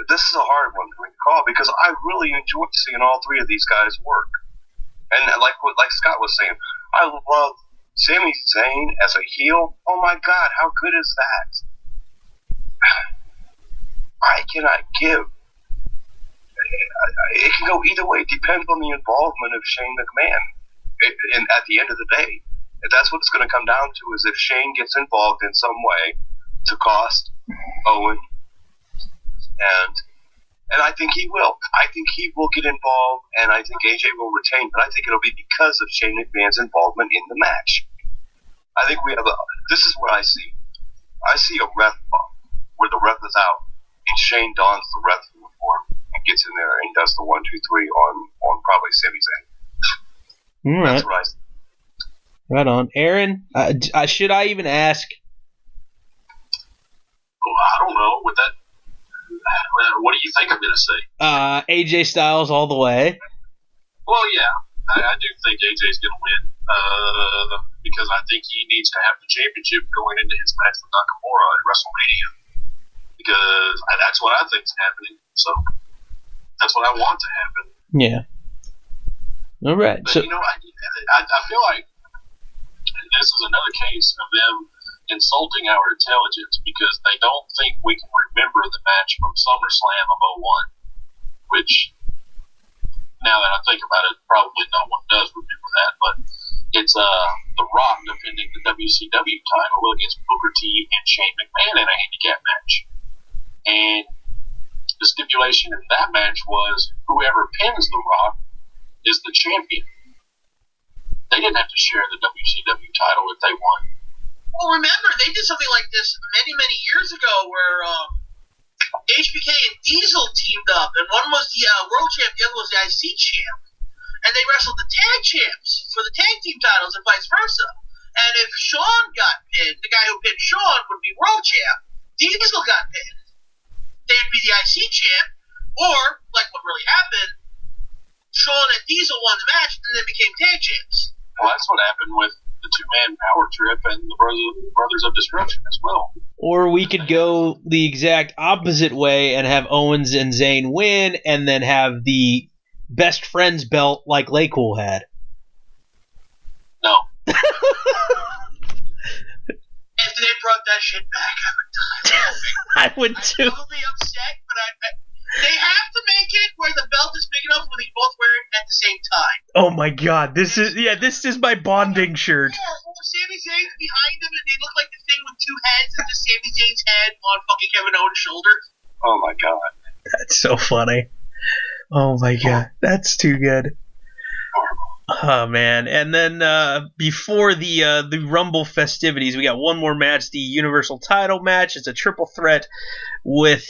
This is a hard one to call because I really enjoy seeing all three of these guys work. And like Scott was saying, I love Sami Zayn as a heel. Oh my God, how good is that? I cannot give. It can go either way. It depends on the involvement of Shane McMahon. And at the end of the day, that's what it's going to come down to, is if Shane gets involved in some way to cost Owen, and I think he will. I think he will get involved, and I think AJ will retain, but I think it'll be because of Shane McMahon's involvement in the match. I think this is what I see. I see a ref bump where the ref is out, and Shane dons the ref uniform and gets in there and does the 1, 2, 3 on probably Sami Zayn. All right. That's what I see. Right on. Aaron, should I even ask? Oh, I don't know. What do you think I'm going to say? AJ Styles all the way. Well, yeah, I do think AJ's going to win because I think he needs to have the championship going into his match with Nakamura at WrestleMania because that's what I think is happening. So that's what I want to happen. Yeah. All right. But, So I feel like this is another case of them insulting our intelligence because they don't think we can remember the match from SummerSlam of '01, which, now that I think about it, probably no one does remember that, but it's The Rock defending the WCW title against Booker T and Shane McMahon in a handicap match. And the stipulation in that match was whoever pins The Rock is the champion. They didn't have to share the WCW title if they won. Well, remember, they did something like this many, many years ago where HBK and Diesel teamed up, and one was the world champ, the other was the IC champ. And they wrestled the tag champs for the tag team titles and vice versa. And if Shawn got pinned, the guy who pinned Shawn would be world champ. Diesel got pinned. They'd be the IC champ. Or, like what really happened, Shawn and Diesel won the match and then became tag champs. Well, that's what happened with the two-man power trip and the Brothers of Destruction as well. or we could go the exact opposite way and have Owens and Zayn win and then have the best friends belt like Laycool had. No. If they brought that shit back, I would die. I would too. I would be upset, but they have to make it where the belt is big enough where they both wear it at the same time. Oh my god, this is my bonding shirt. Yeah, or Sami Zayn's behind him and they look like the thing with two heads and just Sami Zayn's head on fucking Kevin Owens' shoulder. Oh my god. That's so funny. Oh my god, that's too good. Oh man, and then before the Rumble festivities, we got one more match, the Universal Title match. It's a triple threat with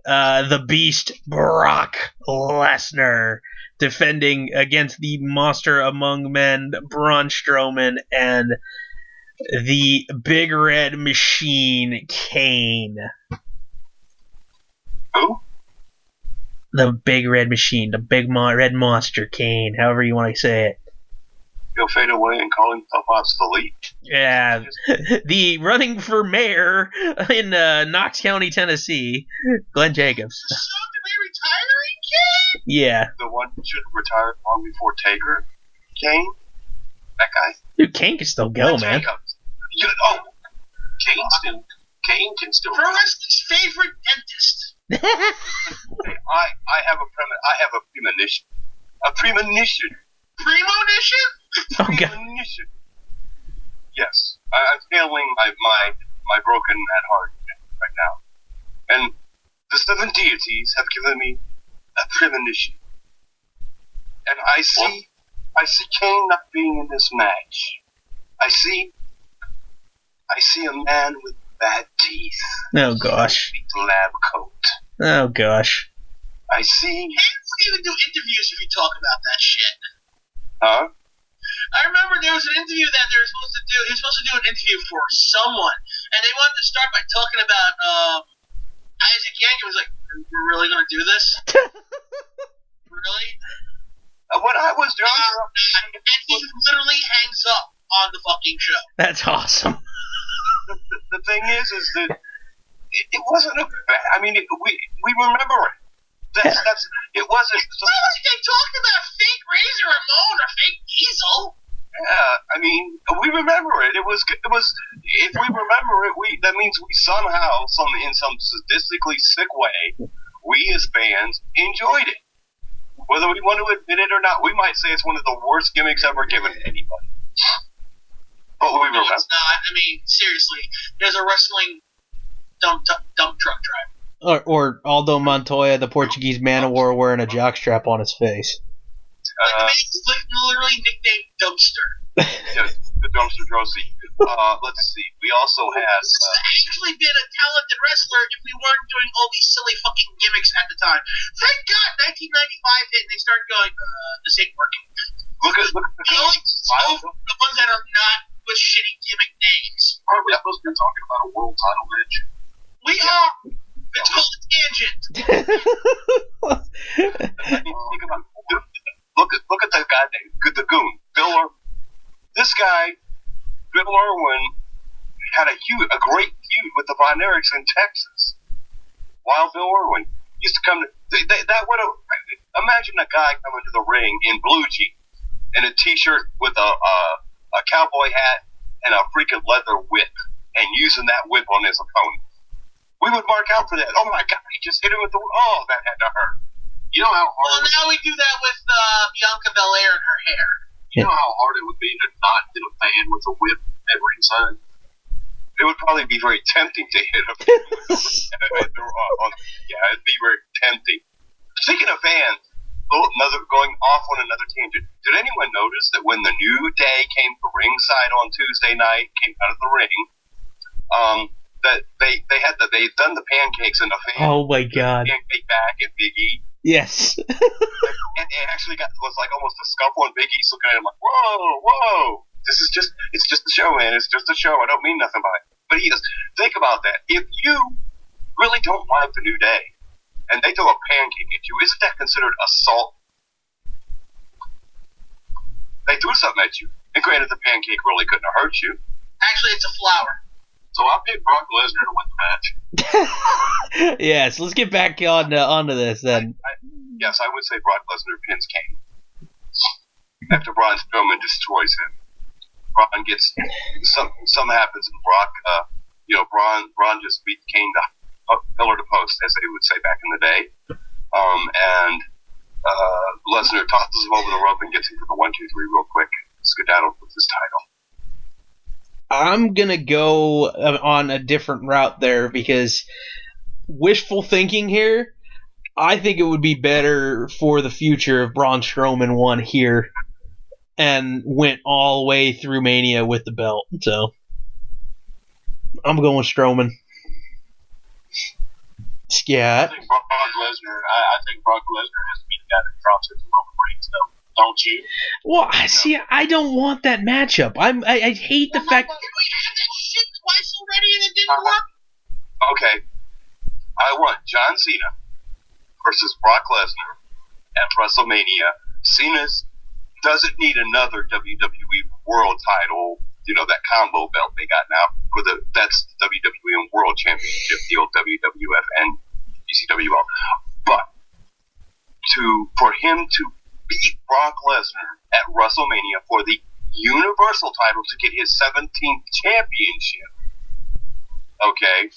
the Beast Brock Lesnar defending against the Monster Among Men Braun Strowman and the Big Red Machine Kane. Who? The Big Red Machine, the Big Red Monster Kane, however you want to say it. He'll fade away and call himself obsolete. Yeah, the running for mayor in Knox County, Tennessee, Glenn Jacobs. The soon-to-be retiring kid? Yeah. The one who should have retired long before Taker came? That guy? Dude, Kane can still go, man. Kane can still Pro go. wrestling's favorite dentist. Hey, I have a premonition. A premonition. Premonition? Oh, God. Premonition. Yes, I'm feeling my broken at heart right now, and the seven deities have given me a premonition, and I see Kane not being in this match. I see a man with bad teeth. Oh, gosh. Lab coat. Oh, gosh. I see. You can't even do interviews if you talk about that shit. Huh? I remember there was an interview that they were supposed to do. He was supposed to do an interview for someone, and they wanted to start by talking about Isaac Yankem. Was like, "We're really going to do this? Really?" What I was doing. And he literally hangs up on the fucking show. That's awesome. The thing is that it wasn't a bad. I mean, we remember it. That's it wasn't. It's not like they talked about fake Razor Ramon or fake Diesel. Yeah, I mean, we remember it. It was. If we remember it, that means we somehow, in some statistically sick way, we as fans enjoyed it. Whether we want to admit it or not, we might say it's one of the worst gimmicks ever given to anybody. But we remember. No, it's not. I mean, seriously, there's a wrestling dump truck driver. Or Aldo Montoya, the Portuguese man of war, wearing a jockstrap on his face. Like the man's literally nicknamed Dumpster. Yeah, the dumpster Drosy. Let's see. We also had. This would actually been a talented wrestler if we weren't doing all these silly fucking gimmicks at the time. Thank God 1995 hit and they started going, this ain't working. Look at the the ones that are not with shitty gimmick names. Aren't we supposed to be talking about a world title match? We are. It's called a tangent. I mean, think about look at This guy, Bill Irwin, had a great feud with the Von Erichs in Texas. While Bill Irwin used to come to imagine a guy coming to the ring in blue jeans and a T-shirt with a cowboy hat and a freaking leather whip, and using that whip on his opponent. We would mark out for that. Oh my God, he just hit him with the. Oh, that had to hurt. You know how hard. Well, now we do that with Bianca Belair and her hair. You know how hard it would be to not hit a fan with a whip at ringside? It would probably be very tempting to hit him. Yeah, it'd be very tempting. Speaking of fans, going off on another tangent, did anyone notice that when the New Day came to ringside on Tuesday night, came out of the ring, that they'd done the pancakes in the fan. Oh my God! Pancake back at Big E. Yes. And it actually was like almost a scuffle, and Big E's looking at him like, whoa. It's just a show, man. It's just a show. I don't mean nothing by it. But he goes, think about that. If you really don't like the New Day, and they throw a pancake at you, isn't that considered assault? They threw something at you. And granted, the pancake really couldn't have hurt you. Actually, it's a flower. So I picked Brock Lesnar to win the match. Yes, let's get back onto this then. Yes, I would say Brock Lesnar pins Kane. After Braun Strowman destroys him. Braun gets something happens and Braun just beat Kane to pillar to post, as they would say back in the day. And Lesnar tosses him over the rope and gets him to the 1, 2, 3 real quick. Skedaddled with his title. I'm going to go on a different route there because wishful thinking here, I think it would be better for the future if Braun Strowman won here and went all the way through Mania with the belt. So I'm going Strowman. Yeah. I think Brock Lesnar has to be the guy that drops it to Roman Reigns, though. Don't you? Well, see, I don't want that matchup. I hate the fact. Did we have that shit twice already and it didn't work? Okay. I want John Cena versus Brock Lesnar at WrestleMania. Cena doesn't need another WWE World title, that combo belt they got now. That's the WWE World Championship, the old WWF and ECW belt. But for him to beat Brock Lesnar at WrestleMania for the Universal title to get his 17th championship, okay,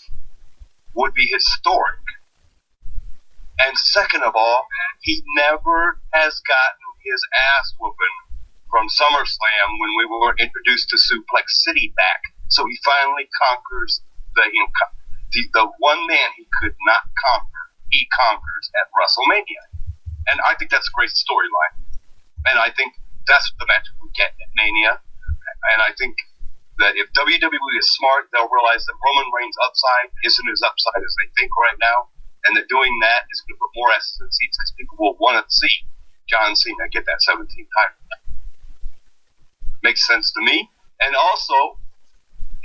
would be historic. And second of all, he never has gotten his ass whooping from SummerSlam when we were introduced to Suplex City back. So he finally conquers the one man he could not conquer. He conquers at WrestleMania. And I think that's a great storyline. And I think that's the match we get at Mania. And I think that if WWE is smart, they'll realize that Roman Reigns' upside isn't as upside as they think right now. And that doing that is going to put more asses in seats because people will want to see John Cena get that 17th title. Makes sense to me. And also,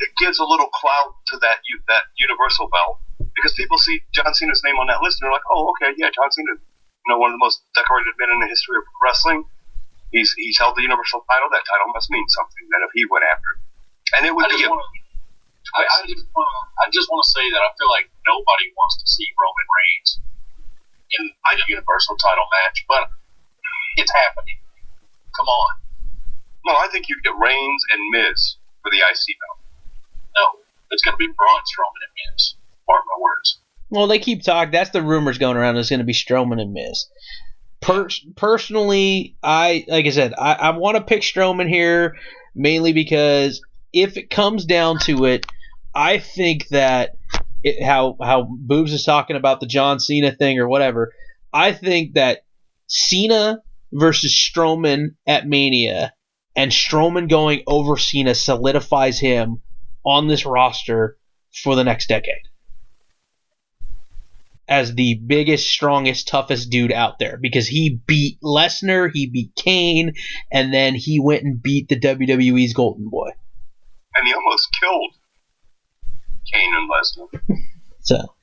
it gives a little clout to that Universal belt because people see John Cena's name on that list and they're like, oh, okay, yeah, John Cena, one of the most decorated men in the history of wrestling. He's held the Universal title. That title must mean something. Then if he went after it, and it would be. I just want to say that I feel like nobody wants to see Roman Reigns in a Universal title match, but it's happening. Come on. No, I think you get Reigns and Miz for the IC belt. No, it's going to be Braun Strowman and Miz. Mark my words. Well, they keep talking. That's the rumors going around. It's going to be Strowman and Miz. Personally, like I said, I want to pick Strowman here mainly because if it comes down to it, I think that how Boobs is talking about the John Cena thing or whatever, I think that Cena versus Strowman at Mania and Strowman going over Cena solidifies him on this roster for the next decade as the biggest, strongest, toughest dude out there because he beat Lesnar, he beat Kane, and then he went and beat the WWE's Golden Boy. And he almost killed Kane and Lesnar. So,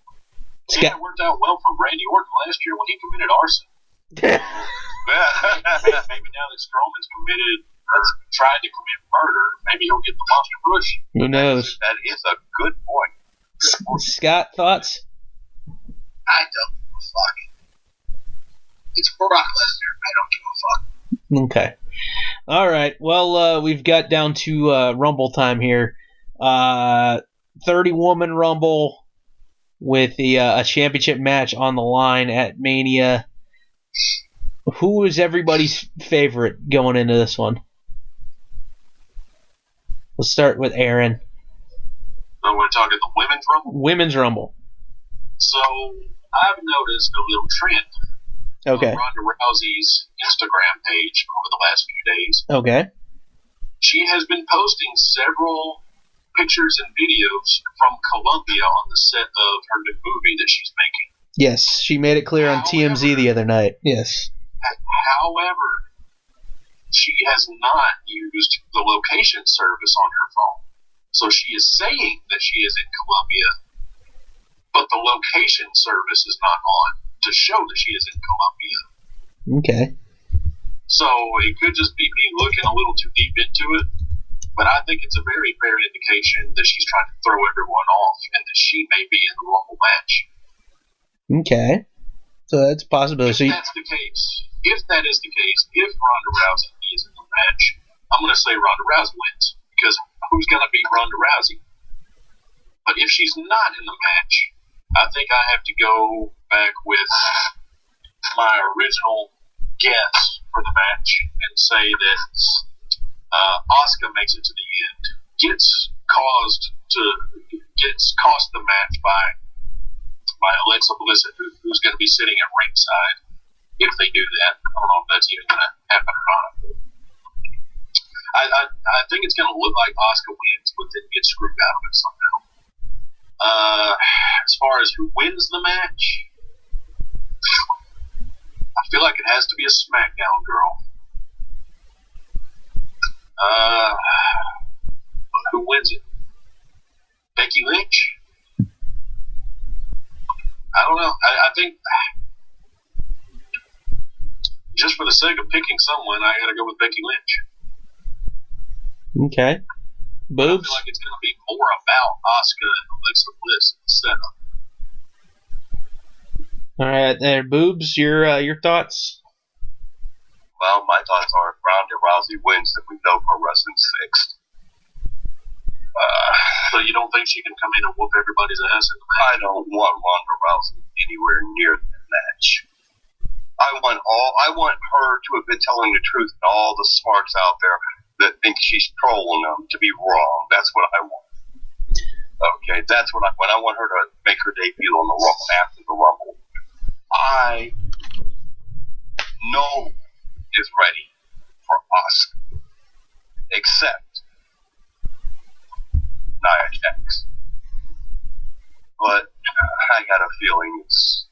it worked out well for Randy Orton last year when he committed arson. Maybe now that Strowman's committed that's tried to commit murder, maybe he'll get the monster push. Who knows? That is a good point. Scott, thoughts? I don't give a fuck. It's Brock Lesnar. I don't give a fuck. Okay. All right. Well, we've got down to Rumble time here. 30-woman Rumble with a championship match on the line at Mania. Who is everybody's favorite going into this one? Let's start with Aaron. So we're talking the women's rumble. Women's Rumble. So I've noticed a little trend Okay. on Ronda Rousey's Instagram page over the last few days. Okay. She has been posting several pictures and videos from Colombia on the set of her new movie that she's making. Yes, she made it clear on TMZ the other night. Yes. However, she has not used the location service on her phone. So she is saying that she is in Colombia, but the location service is not on to show that she is in Colombia. Okay. So it could just be me looking a little too deep into it, but I think it's a very fair indication that she's trying to throw everyone off and that she may be in the Rumble match. Okay. So that's a possibility. If that's the case, if that is the case, if Ronda Rousey is in the match, I'm going to say Ronda Rousey wins, because who's going to beat Ronda Rousey? But if she's not in the match, I think I have to go back with my original guess for the match and say that Asuka makes it to the end, gets cost the match by Alexa Bliss, who's going to be sitting at ringside. If they do that, I don't know if that's even going to happen or not. I think it's going to look like Asuka wins, but then gets screwed out of it somehow. As far as who wins the match, I feel like it has to be a SmackDown girl. But who wins it? Becky Lynch? I don't know. I think just for the sake of picking someone, I got to go with Becky Lynch. Okay. Boobs? I feel like it's going to be more about Asuka and Alexa Bliss in the setup. All right, there, Boobs. Your thoughts? Well, my thoughts are if Ronda Rousey wins, then we know pro wrestling's fixed. So you don't think she can come in and whoop everybody's ass in the match? I don't want Ronda Rousey anywhere near the match. I want her to have been telling the truth, and all the smarts out there that think she's trolling them to be wrong. That's what I want. Okay, that's what I want. I want her to make her debut on the Rumble after the Rumble. I know is ready for Asuka, except Nia Jax. But I got a feeling it's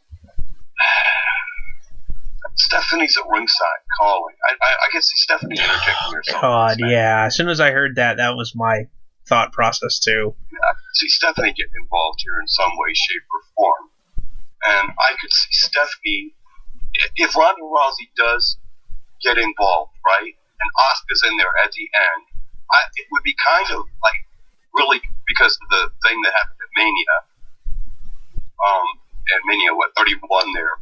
Stephanie's at ringside calling. I can see Stephanie interjecting herself. God, yeah. As soon as I heard that was my thought process too. I could see Stephanie getting involved here in some way, shape, or form. And I could see Stephanie, if Ronda Rousey does get involved, right, and Asuka's in there at the end, it would be kind of like really because of the thing that happened at Mania, and Mania, 31 there,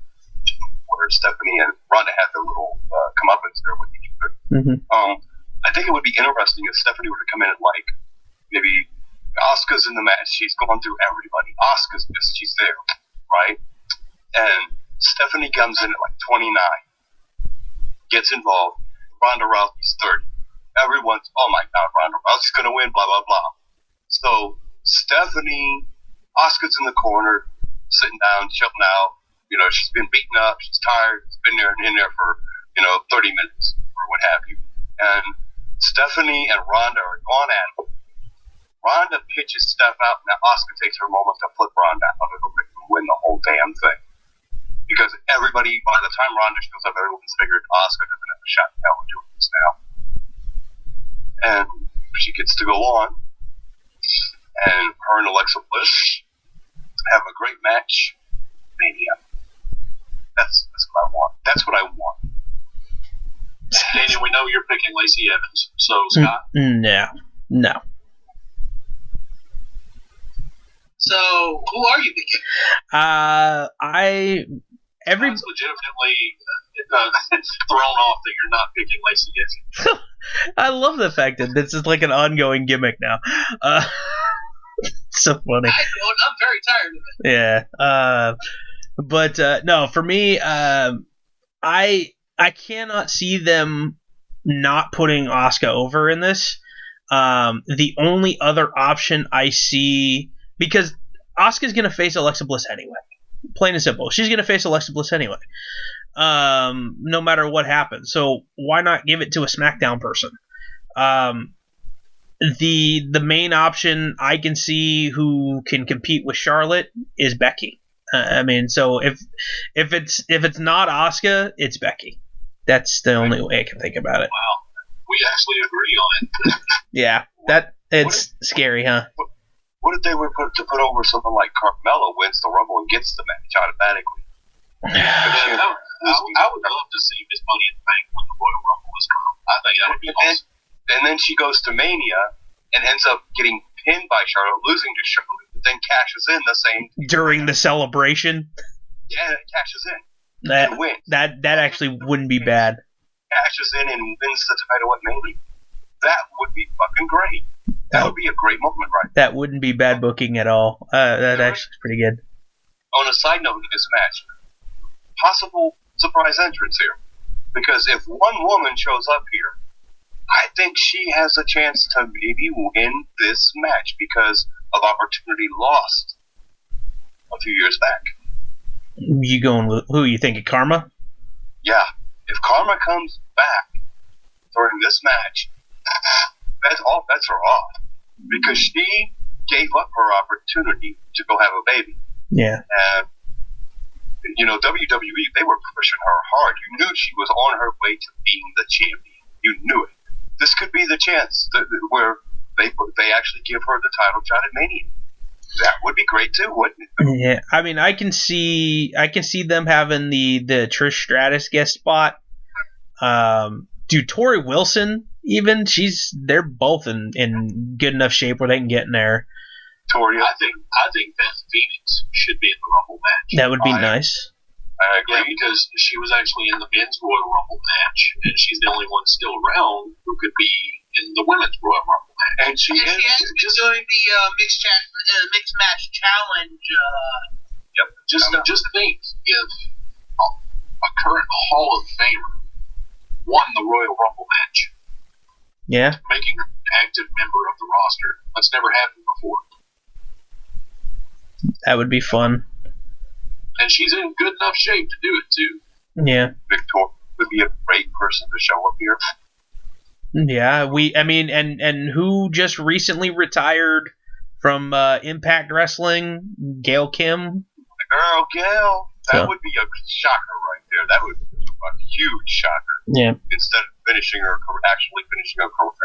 where Stephanie and Ronda had their little comeuppance there with each other. Mm-hmm. I think it would be interesting if Stephanie were to come in at like maybe Asuka's in the match, she's going through everybody. Asuka's just, she's there, right? And Stephanie comes in at like 29, gets involved. Ronda Rousey's 30. Everyone's, oh my God, Ronda Rousey's going to win, blah, blah, blah. So Stephanie, Asuka's in the corner, sitting down, chilling out. You know, she's been beaten up, she's tired, she's been there and in there for, 30 minutes or what have you. And Stephanie and Ronda are going at it. Ronda pitches Steph out, now Asuka takes her moment to flip Ronda out of her and win the whole damn thing. Because everybody, by the time Ronda shows up, everyone's figured Asuka doesn't have a shot in hell of doing this now. And she gets to go on, and her and Alexa Bliss have a great match. Mania. That's what I want. That's what I want. Daniel, we know you're picking Lacey Evans. So, Scott? No. So, who are you picking? Scott's legitimately thrown off that you're not picking Lacey Evans. I love the fact that this is like an ongoing gimmick now. So funny. I'm very tired of it. Yeah. But no, for me, I cannot see them not putting Asuka over in this. The only other option I see, because Asuka's going to face Alexa Bliss anyway. Plain and simple. She's going to face Alexa Bliss anyway. No matter what happens. So why not give it to a SmackDown person? The main option I can see who can compete with Charlotte is Becky. So if it's not Asuka, it's Becky. That's the only way I can think about it. Wow, we actually agree on it. Yeah, it's scary, huh? What if they were to put over someone like Carmella wins the Rumble and gets the match automatically? I would love to see Miss Money in the Bank win the Royal Rumble this time. I think that would be awesome. And then she goes to Mania and ends up getting pinned by Charlotte, losing to Charlotte, but then cashes in the same during the celebration. Yeah, it cashes in and wins. That actually wouldn't be bad. Cashes in and wins the title at Mania. That would be fucking great. That would be a great moment, right? That wouldn't be bad booking at all. That actually is pretty good. On a side note of this match, possible surprise entrance here. Because if one woman shows up here, I think she has a chance to maybe win this match because of opportunity lost a few years back. You going with who? You thinking Karma? Yeah. If Karma comes back during this match, all bets are off. Because she gave up her opportunity to go have a baby. Yeah. And, WWE, they were pushing her hard. You knew she was on her way to being the champion. You knew it. This could be the chance where they actually give her the title shot at Mania. That would be great too, wouldn't it? Yeah, I can see them having the Trish Stratus guest spot. Tori Wilson, even they're both in good enough shape where they can get in there. Tori, I think Beth Phoenix should be in the Rumble match. That would be nice. I agree. Yeah, because she was actually in the men's Royal Rumble match, and she's the only one still around who could be in the women's Royal Rumble match. And she has been doing the mixed match challenge. Yep. Just think if a current Hall of Famer won the Royal Rumble match. Yeah. Making her an active member of the roster. That's never happened before. That would be fun. And she's in good enough shape to do it too. Yeah. Victoria would be a great person to show up here. Yeah, and who just recently retired from Impact Wrestling? Gail Kim. Girl, Gail. That would be a shocker right there. That would be a huge shocker. Yeah. Instead of finishing her career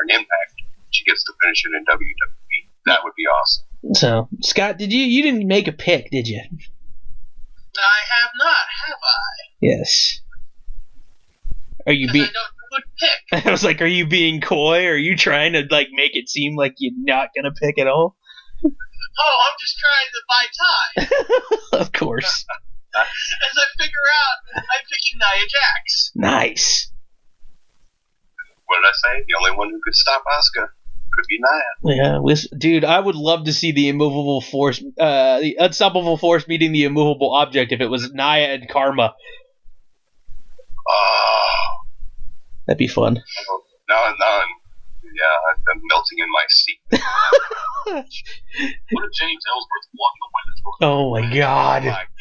in Impact, she gets to finish it in WWE. That would be awesome. So, Scott, you didn't make a pick, did you? I have not, have I? Yes. Are you being? I don't know who to pick. I was like, are you being coy? Are you trying to make it seem like you're not gonna pick at all? Oh, I'm just trying to buy time. Of course. As I figure out, I'm picking Nia Jax. Nice. What did I say? The only one who could stop Asuka could be Nia. Yeah, dude, I would love to see the immovable force, the unstoppable force meeting the immovable object if it was Nia and Karma. Oh. That'd be fun. No. Yeah, I'm melting in my seat. What if James Ellsworth won the women's Royal? Oh my God. Oh my God.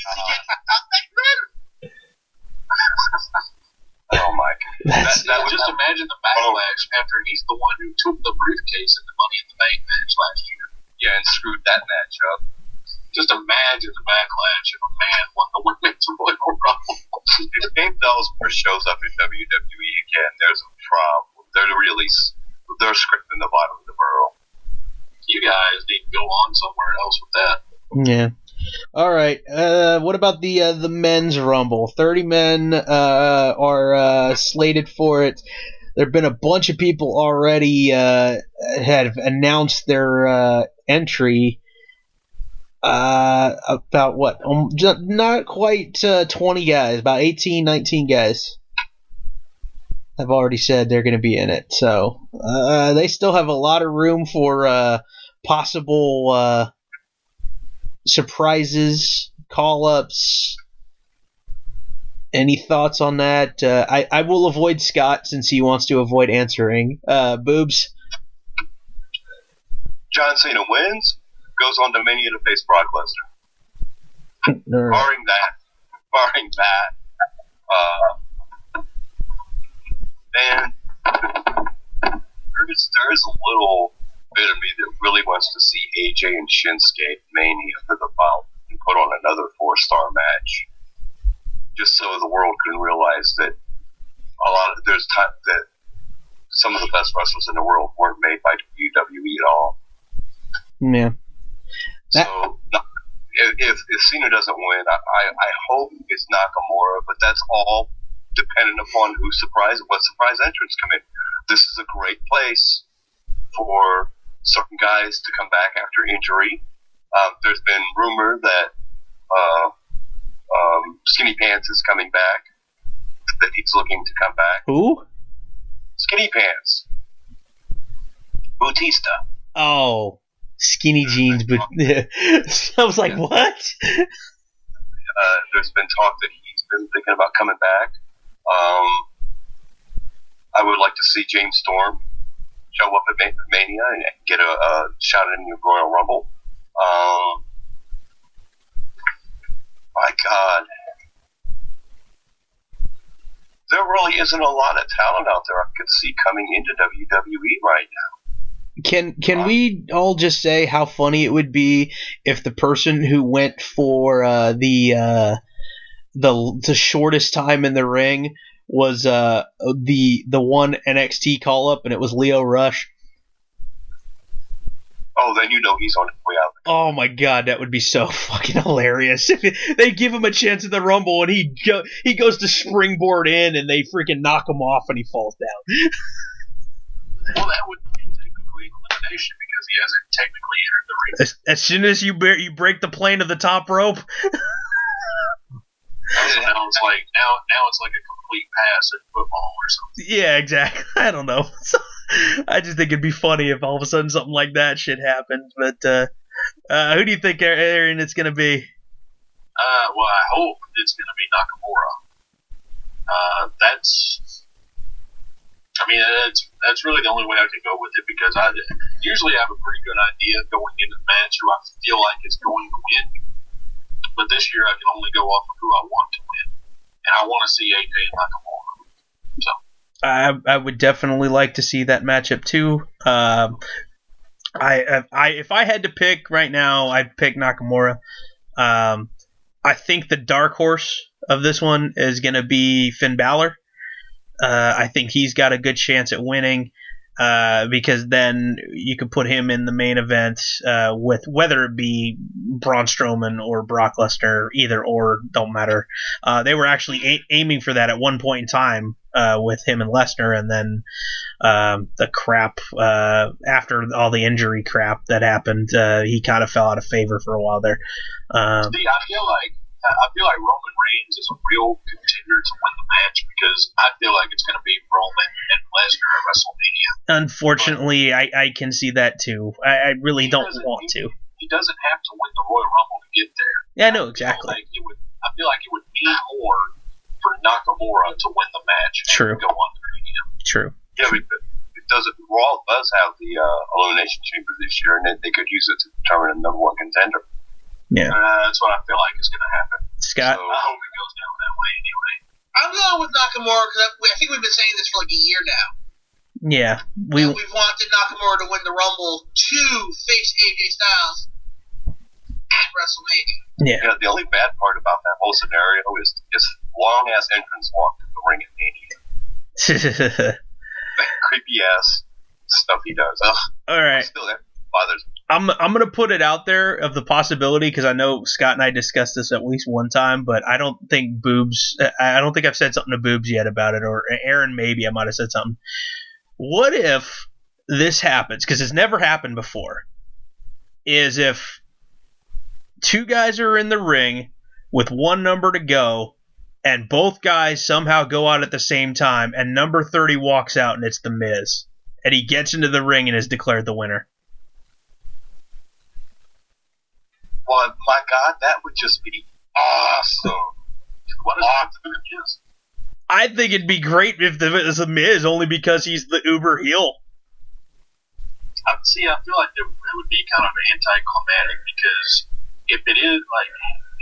Oh my God. Just imagine the backlash after he's the one who took the briefcase in the Money in the Bank match last year. Yeah, and screwed that match up. Just imagine the backlash if a man won the women's Royal Rumble. If James Ellsworth shows up in WWE again, there's a problem. They're scripting the bottom of the barrel. You guys need to go on somewhere else with that. Yeah. All right. What about the men's rumble? 30 men are slated for it. There have been a bunch of people already have announced their entry. About what? Not quite 20 guys. About 18, 19 guys have already said they're going to be in it. So they still have a lot of room for possible surprises, call-ups. Any thoughts on that? I will avoid Scott since he wants to avoid answering. Boobs? John Cena wins, goes on to Mania to face Brock Lesnar. Barring that, man, there is a little bit of me that really wants to see AJ and Shinsuke Mania for the belt and put on another 4-star match, just so the world can realize that there's time that some of the best wrestlers in the world weren't made by WWE at all. Yeah. So if Cena doesn't win, I hope it's Nakamura, but that's all dependent upon what surprise entrants come in. This is a great place for certain guys to come back after injury. There's been rumor that Skinny Pants is coming back, that he's looking to come back. Who? Skinny Pants. Bautista. Oh, Skinny Jeans. But I was like, what? There's been talk that he's been thinking about coming back. I would like to see James Storm show up at Mania and get a shot in the Royal Rumble. My God. There really isn't a lot of talent out there I could see coming into WWE right now. Can we all just say how funny it would be if the person who went for the shortest time in the ring was the one NXT call up and it was Leo Rush? Oh, then you know he's on his way out. Oh my God, that would be so fucking hilarious if they give him a chance at the Rumble and he goes to springboard in and they freaking knock him off and he falls down. Well, that would be technically elimination because he hasn't technically entered the ring. As soon as you break the plane of the top rope. So now it's like a complete pass in football or something. Yeah, exactly. I don't know. I just think it'd be funny if all of a sudden something like that shit happened. But who do you think, Aaron, it's going to be? Well, I hope it's going to be Nakamura. That's really the only way I can go with it because I usually have a pretty good idea going into the match who I feel like is going to win. But this year I can only go off of who I want to win. And I want to see AJ and Nakamura. So. I would definitely like to see that matchup too. If I had to pick right now, I'd pick Nakamura. I think the dark horse of this one is going to be Finn Balor. I think he's got a good chance at winning because then you could put him in the main event with whether it be Braun Strowman or Brock Lesnar, either or, don't matter. They were actually aiming for that at one point in time with him and Lesnar, and then the crap after all the injury crap that happened, he kind of fell out of favor for a while there. See, I feel like Roman Reigns is a real contender to win the match because I feel like it's going to be Roman and Lesnar at WrestleMania. Unfortunately, I can see that too. I really don't want to. He doesn't have to win the Royal Rumble to get there. Yeah, no, exactly. I feel like it would mean more for Nakamura to win the match. True. And go on through him. True. Yeah, but Raw does have the Elimination Chamber this year, and they could use it to determine a number one contender. Yeah. That's what I feel like is going to happen. Scott? So I hope it goes down that way anyway. I'm going with Nakamura because I think we've been saying this for like a year now. Yeah. We've wanted Nakamura to win the Rumble to face AJ Styles at WrestleMania. Yeah. The only bad part about that whole scenario is long ass entrance walk to the ring at Mania. That creepy ass stuff he does. All right. Still, that bothers me. I'm going to put it out there of the possibility, because I know Scott and I discussed this at least one time, but I don't think I've said something to Boobs yet about it, or Aaron maybe I might have said something. What if this happens, because it's never happened before, is if two guys are in the ring with one number to go, and both guys somehow go out at the same time, and number 30 walks out, and it's The Miz, and he gets into the ring and is declared the winner. Well, my God, that would just be awesome. What is the Miz? I think it'd be great if it was The Miz, only because he's the uber heel. I feel like it would be kind of anticlimactic, because if it is, like,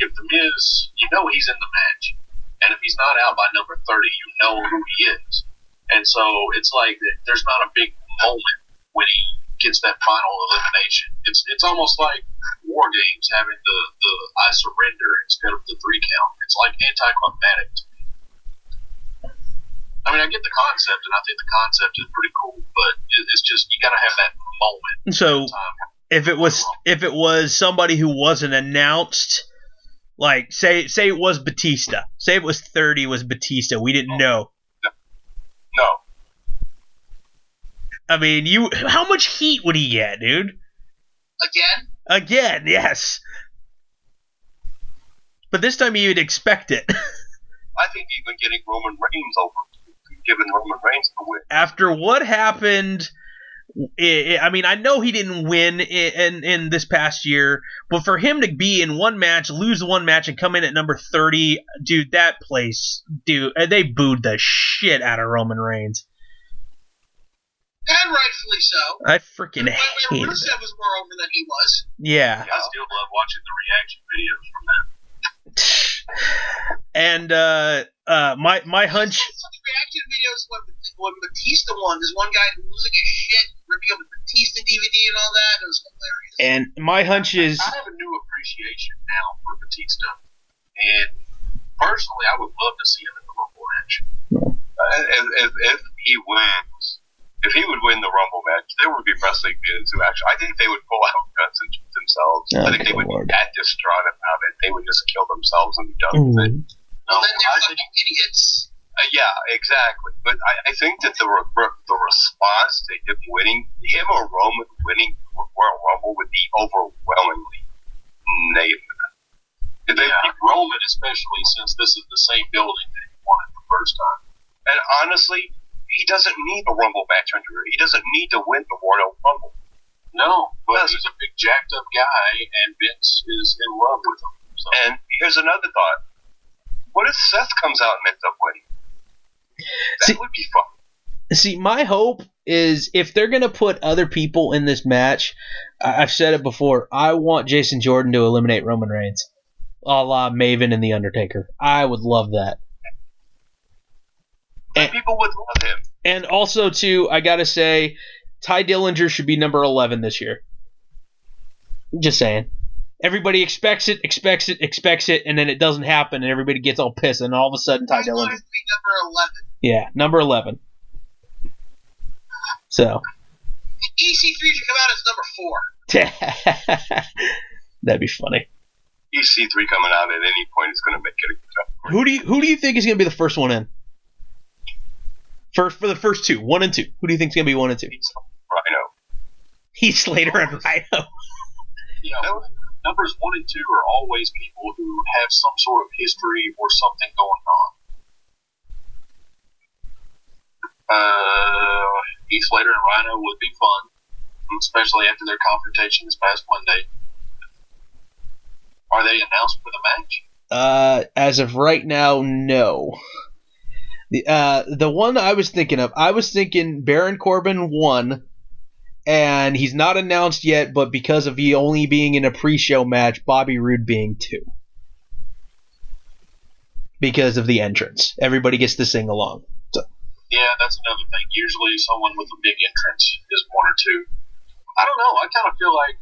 if The Miz, you know he's in the match, and if he's not out by number 30, you know who he is. And so it's like there's not a big moment when he gets that final elimination. It's almost like War Games having the I surrender instead of the 3 count. It's like anticlimactic to me. I mean, I get the concept, and I think the concept is pretty cool, but it's just, you got to have that moment. So if it was somebody who wasn't announced, like say it was Batista, say it was 30 was Batista, we didn't know. No. I mean, how much heat would he get, dude? Again, yes. But this time you'd expect it. I think even getting Roman Reigns over, giving Roman Reigns the win. After what happened, I mean, I know he didn't win in this past year, but for him to be in one match, lose one match, and come in at number 30, dude, that place, dude, they booed the shit out of Roman Reigns. and rightfully so. I freaking hate Rusev it. was more over than he was. Yeah. I still love watching the reaction videos from that. And my hunch. Some reaction videos when Batista won. There's one guy losing his shit, ripping up the Batista DVD and all that. It was hilarious. And my hunch is. I have a new appreciation now for Batista, and personally, I would love to see him in the Rumble match. If he wins, if he would win the Rumble match, there would be wrestling fans who actually, I think they would pull out guns and shoot themselves. I think they would be that distraught about it. They would just kill themselves and be done with it. Well, then they're fucking idiots. Yeah, exactly. But I think that the response to him or Roman winning the Royal Rumble would be overwhelmingly negative. Roman, especially since this is the same building that he won it the first time. And honestly, he doesn't need a Rumble match under it. He doesn't need to win the Royal Rumble. No, but he's a big jacked up guy, and Vince is in love with him. So. And here's another thought. What if Seth comes out and ends up winning? That would be fun. See, my hope is if they're going to put other people in this match, I've said it before, I want Jason Jordan to eliminate Roman Reigns, a la Maven and The Undertaker. I would love that. And people would love him. And also, too, I got to say, Ty Dillinger should be number 11 this year. Just saying. Everybody expects it, and then it doesn't happen, and everybody gets all pissed, and all of a sudden Ty Dillinger. Number 11. Yeah, number 11. So. EC3 should come out as number 4. That'd be funny. EC3 coming out at any point is going to make it a good job. Who do you think is going to be the first one in? For the first two, 1 and 2. Who do you think is going to be 1 and 2? Rhino. Heath Slater and Rhino. You know, numbers 1 and 2 are always people who have some sort of history or something going on. Heath Slater and Rhino would be fun, especially after their confrontation this past Monday. Are they announced for the match? As of right now, no. The one I was thinking Baron Corbin 1, and he's not announced yet, but because of he only being in a pre-show match, Bobby Roode being 2. Because of the entrance. Everybody gets to sing along. So. Yeah, that's another thing. Usually someone with a big entrance is 1 or 2. I don't know. I kind of feel like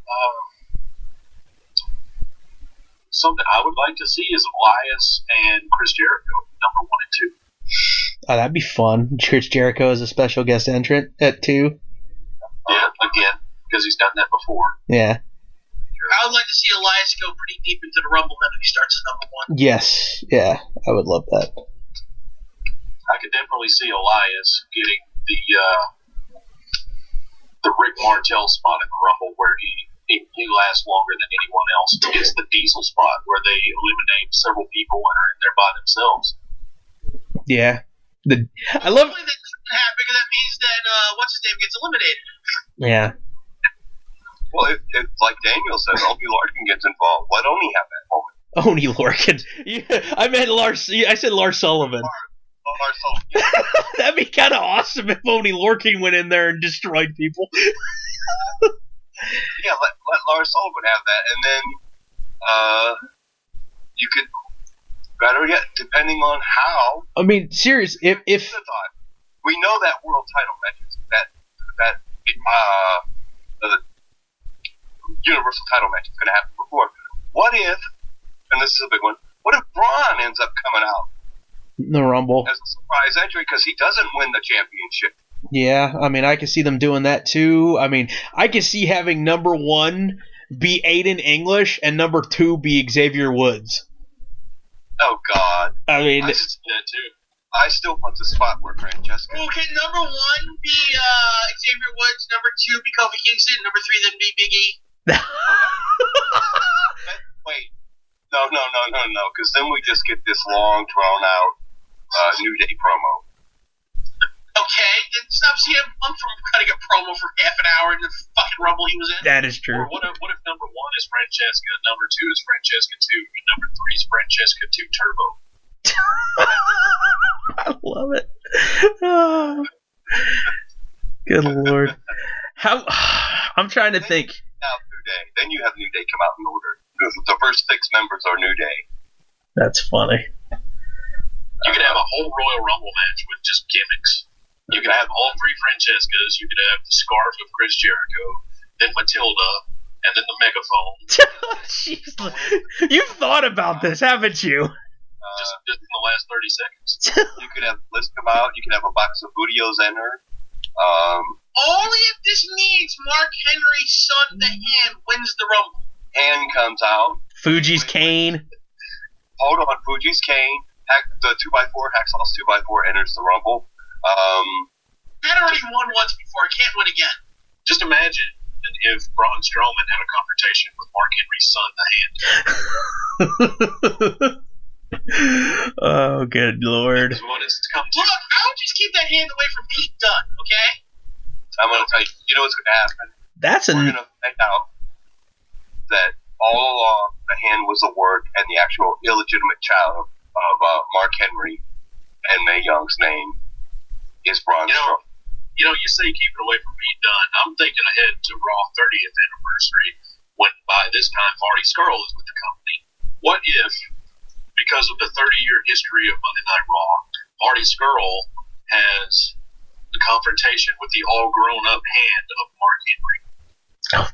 something I would like to see is Elias and Chris Jericho, number 1 and 2. Oh, that'd be fun. Chris Jericho as a special guest entrant at 2. Yeah, again, because he's done that before. Yeah. I would like to see Elias go pretty deep into the Rumble then if he starts as number one. Yes. Yeah. I would love that. I could definitely see Elias getting the Rick Martel spot in the Rumble where he lasts longer than anyone else. It's the Diesel spot where they eliminate several people and are in there by themselves. Yeah. I love. Hopefully that doesn't happen because that means that what's his name gets eliminated. Yeah. Well, if like Daniel said, Oney Larkin gets involved, why don't he have that moment? Oney Larkin. Yeah, I meant Lars. I said Lars Sullivan. Lars Sullivan, yeah. That'd be kind of awesome if Oney Larkin went in there and destroyed people. Yeah, let Lars Sullivan have that, and then you could, better yet, depending on how. I mean, serious. If we know that world title matches, that the Universal title match is going to happen before. What if, and this is a big one, what if Braun ends up coming out the Rumble as a surprise entry because he doesn't win the championship? Yeah, I mean, I can see them doing that too. I mean, I can see having number 1 be Aiden English and number 2 be Xavier Woods. Oh God! I mean, I should see that too. I still want the spot where Francesca. Okay, number 1 be Xavier Woods, number 2 be Kofi Kingston, number 3 then be Big E. Wait, no, because then we just get this long, drawn-out New Day promo. Okay, then stop CM Punk from cutting a promo for half an hour in the fucking Rumble he was in. that is true. Or what if number 1 is Francesca, number 2 is Francesca 2, and number 3 is Francesca 2 Turbo? I love it. Oh, good Lord. I'm trying to think. Now New Day. Then you have New Day come out in order. The first 6 members are New Day. That's funny. You could have a whole Royal Rumble match with just gimmicks. You could have all 3 Francescas. You could have the scarf of Chris Jericho, then Matilda, and then the megaphone. Jeez, you've thought about this, haven't you? Just in the last 30 seconds. You could have Liz come out. You could have a box of Budios enter. Only if this means Mark Henry's son, the Hand, wins the Rumble. Hand comes out. Fuji's Kane. Hold on, Fuji's Kane. The 2x4, Hacksaw's 2x4 enters the Rumble. That already won once before. It can't win again. Just imagine if Braun Strowman had a confrontation with Mark Henry's son, the Hand. Oh, good Lord. This is what it's come to. Look, I would just keep that Hand away from Pete Dunne, okay? I'm going to tell you, you know what's going to happen? That's We're going to find out that all along the Hand was a work and the actual illegitimate child of Mark Henry and Mae Young's name is Braun Strowman. You say keep it away from Pete Dunne. I'm thinking ahead to Raw 30th anniversary when by this time Marty Scurll is with the company. What if, because of the 30-year history of Monday Night Raw, Marty Scurll has the confrontation with the all-grown-up Hand of Mark Henry?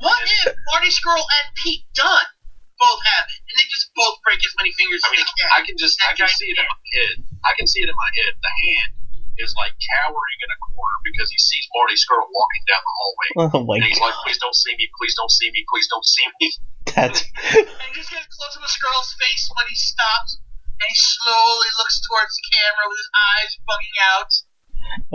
What if Marty Scurll and Pete Dunne both have it, and they just both break as many fingers as they can? I can see it in my head. The Hand is like cowering in a corner because he sees Marty Scurll walking down the hallway. Oh my and he's God. like, please don't see me, please don't see me, please don't see me. That's And you just get a close up of Skrull's face when he stops, and he slowly looks towards the camera with his eyes bugging out.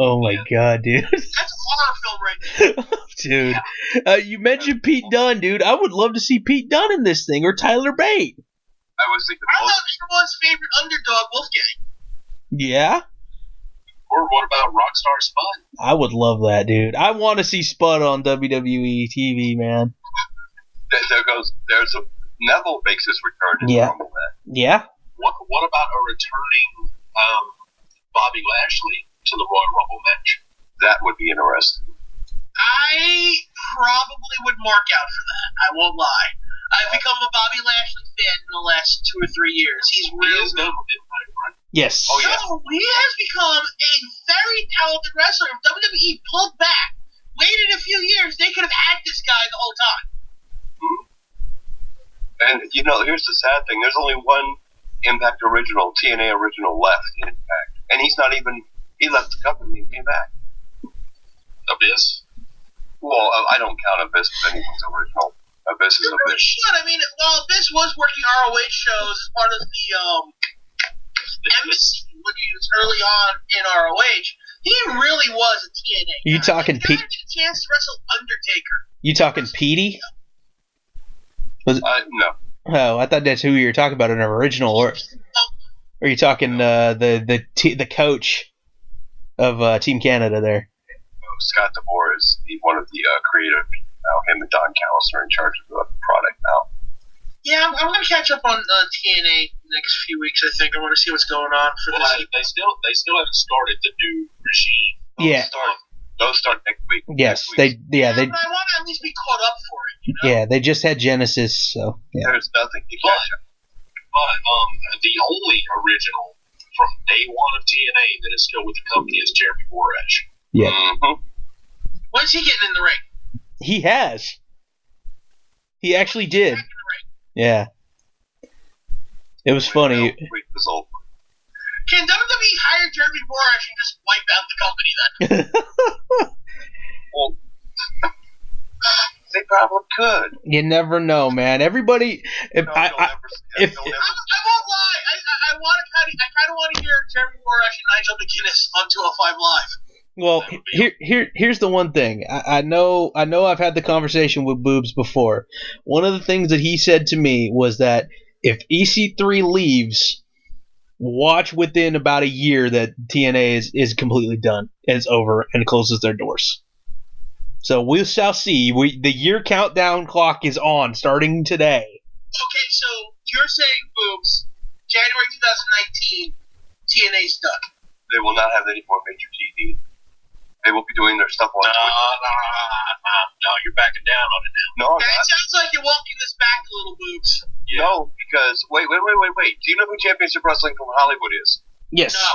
oh my God, dude. That's a horror film right there. Dude, you mentioned Pete Dunne, dude. I would love to see Pete Dunne in this thing, or Tyler Bate. I was thinking, I love everyone's favorite underdog, Wolfgang. Yeah, Or what about Rockstar Spud? I would love that, dude. I want to see Spud on WWE TV, man. there's a Neville makes his return in Yeah. the Rumble match. Yeah. What about a returning Bobby Lashley to the Royal Rumble match? That would be interesting. I probably would mark out for that. I won't lie. I've become a Bobby Lashley fan in the last 2 or 3 years. He's He really is known for Impact, right? Yes. Oh, yeah. No, he has become a very talented wrestler. If WWE pulled back, waited a few years, they could have had this guy the whole time. And, here's the sad thing. There's only one Impact original, TNA original left in Impact. And he's not even, he left the company and came back. Abyss. Well, I don't count Abyss as anyone's original. Abyss is You really Abyss. should. I mean, well, Abyss was working ROH shows as part of the embassy when he was early on in ROH. He really was a TNA guy. You talking He got a chance to wrestle Undertaker. You talking Petey? No. Oh, I thought that's who you were talking about in our original. Or are you talking the coach of Team Canada there? Scott DeBoer is one of the creative people now. Him and Don Callis are in charge of the product now. Yeah, I'm going to catch up on TNA next few weeks. I think I want to see what's going on for this. They still haven't started the new regime. Yeah. Those start next week. Yes, next week. they. But I want to at least be caught up for it. You know? Yeah, they just had Genesis, so yeah. There's nothing to catch up. But the only original from day one of TNA that is still with the company is Jeremy Borash. Yeah. Mm-hmm. When's he getting in the ring? He has. He actually did. Back in the ring. Yeah. It was funny. Week was over. Can WWE hire Jeremy Borash and just wipe out the company then? Well, they probably could. You never know, man. Everybody. If No, I, they'll I, never- if they'll I never- won't lie. I kind of want to hear Jeremy Borash and Nigel McGuinness on 205 Live. well, here's the one thing. I know I've had the conversation with Boobs before. One of the things that he said to me was that if EC3 leaves, watch within about a year that TNA is completely done. It's over and closes their doors. So we shall see. The year countdown clock is on, starting today. Okay, so you're saying, Boobs, January 2019, TNA's done. They will not have any more major TV. They will be doing their stuff on Twitch. No, you're backing down on it now. No, I'm Okay, it not. sounds like you're walking this back a little, Boobs. No, because wait. Do you know who Championship Wrestling from Hollywood is? Yes. No.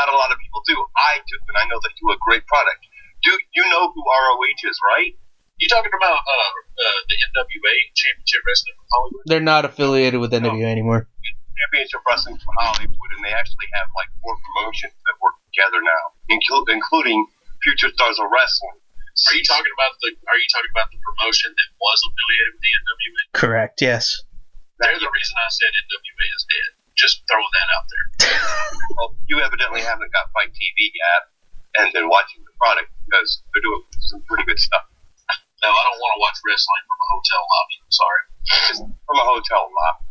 Not a lot of people do. I do, and I know they do a great product. Do you know who ROH is, right? You talking about the NWA Championship Wrestling from Hollywood? They're not affiliated with NWA anymore. Championship Wrestling from Hollywood, and they actually have like 4 promotions that work together now, including Future Stars of Wrestling. Are you talking about the promotion that was affiliated with the NWA? Correct. Yes. They're the reason I said NWA is dead. Just throwing that out there. Well, you evidently haven't got Fight TV yet, and been watching the product because they're doing some pretty good stuff. No, I don't want to watch wrestling from a hotel lobby. I'm sorry. Just from a hotel lobby.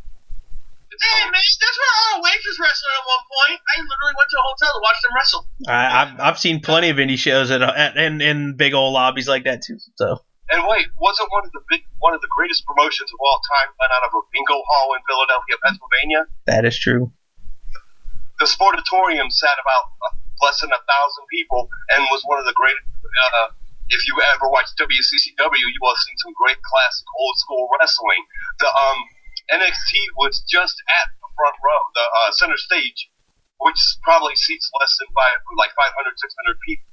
Hey, man, that's where ROH was wrestling at one point. I literally went to a hotel to watch them wrestle. I've seen plenty of indie shows in big old lobbies like that too. So. And wait, wasn't one of the greatest promotions of all time run out of a bingo hall in Philadelphia, Pennsylvania? That is true. The Sportatorium sat about less than 1,000 people and was one of the great. If you ever watched WCCW, you will have seen some great classic old school wrestling. The NXT was just at the front row, the center stage, which probably seats less than 500, 600 people.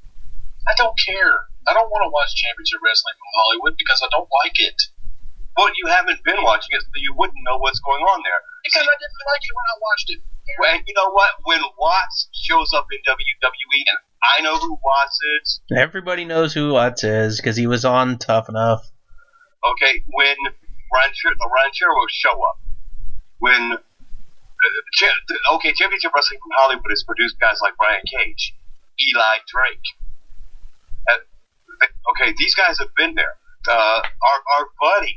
I don't care. I don't want to watch championship wrestling from Hollywood because I don't like it. But you haven't been watching it, so you wouldn't know what's going on there. Because I didn't like it when I watched it. And you know what? When Watts shows up in WWE, and I know who Watts is. Everybody knows who Watts is because he was on Tough Enough. Okay, when the Rancheros show up, when Championship Wrestling from Hollywood has produced guys like Brian Cage, Eli Drake. Okay, these guys have been there. Our buddy,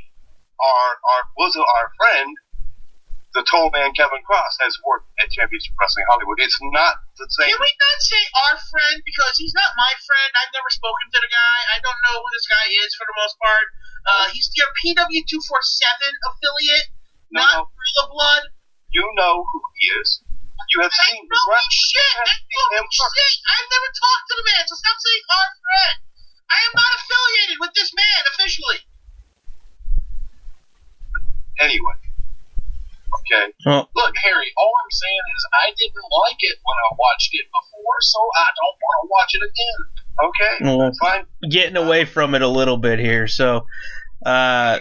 our friend, the tall man Kevin Cross has worked at Championship Wrestling Hollywood. It's not the same. Can we not say our friend because he's not my friend? I've never spoken to the guy. I don't know who this guy is for the most part. He's your PW247 affiliate, not Gorilla Blood. You know who he is. You have seen him. Shit. I've never talked to the man, so stop saying our friend. I am not affiliated with this man officially. Anyway. Okay. Look, Harry, all I'm saying is I didn't like it when I watched it before, so I don't want to watch it again. Okay. Well, fine. Getting away from it a little bit here, so I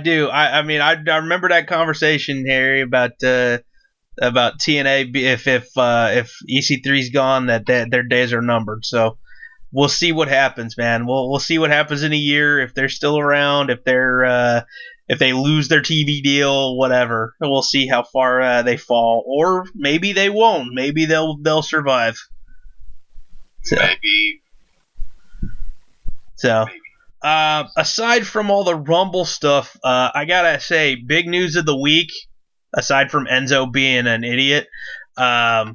do. I mean, I remember that conversation, Harry, about TNA. If EC3's gone, that their days are numbered. So we'll see what happens, man. We'll see what happens in a year if they're still around, if they lose their TV deal, whatever. We'll see how far they fall, or maybe they won't. Maybe they'll survive. Maybe. So, aside from all the Rumble stuff, I gotta say, big news of the week. Aside from Enzo being an idiot, For a fact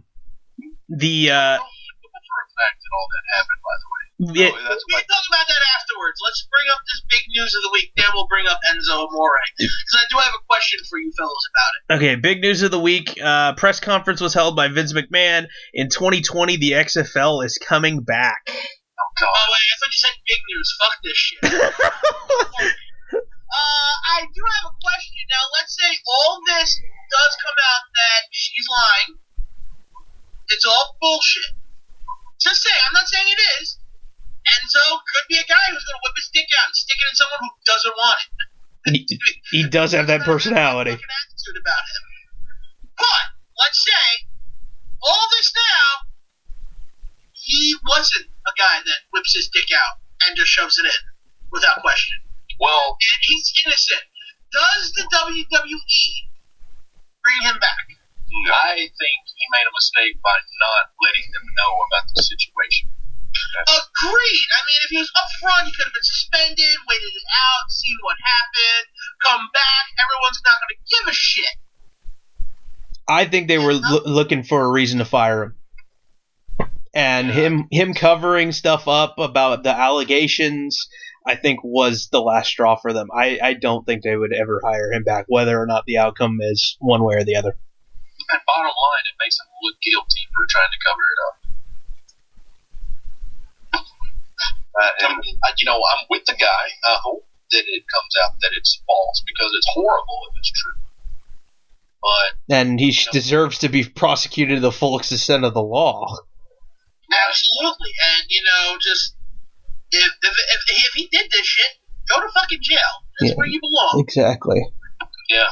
that all that happened, by the way. We can talk about that afterwards. Let's bring up this big news of the week. Then we'll bring up Enzo Amore. Because I do have a question for you fellows about it. Okay, big news of the week. Press conference was held by Vince McMahon. In 2020, the XFL is coming back. Oh, wait, I thought you said big news. Fuck this shit. I do have a question. Now, let's say all this does come out that she's lying. It's all bullshit. Just say, I'm not saying it is. Enzo could be a guy who's going to whip his dick out and stick it in someone who doesn't want it. He does have that personality. Fucking attitude about him. But let's say all this now, he wasn't a guy that whips his dick out and just shoves it in without question. Well, And he's innocent. Does the WWE bring him back? I think he made a mistake by not letting them know about the situation. Agreed. I mean, if he was up front, he could have been suspended, waited it out, seen what happened, come back. Everyone's not going to give a shit. I think they were looking for a reason to fire him. And him covering stuff up about the allegations, I think, was the last straw for them. I don't think they would ever hire him back, whether or not the outcome is one way or the other. And bottom line, it makes him look guilty for trying to cover it up. I'm with the guy. I hope that it comes out that it's false, because it's horrible if it's true. But And he deserves to be prosecuted to the full extent of the law. Absolutely. And, just if he did this shit, go to fucking jail. That's where you belong. Exactly. yeah,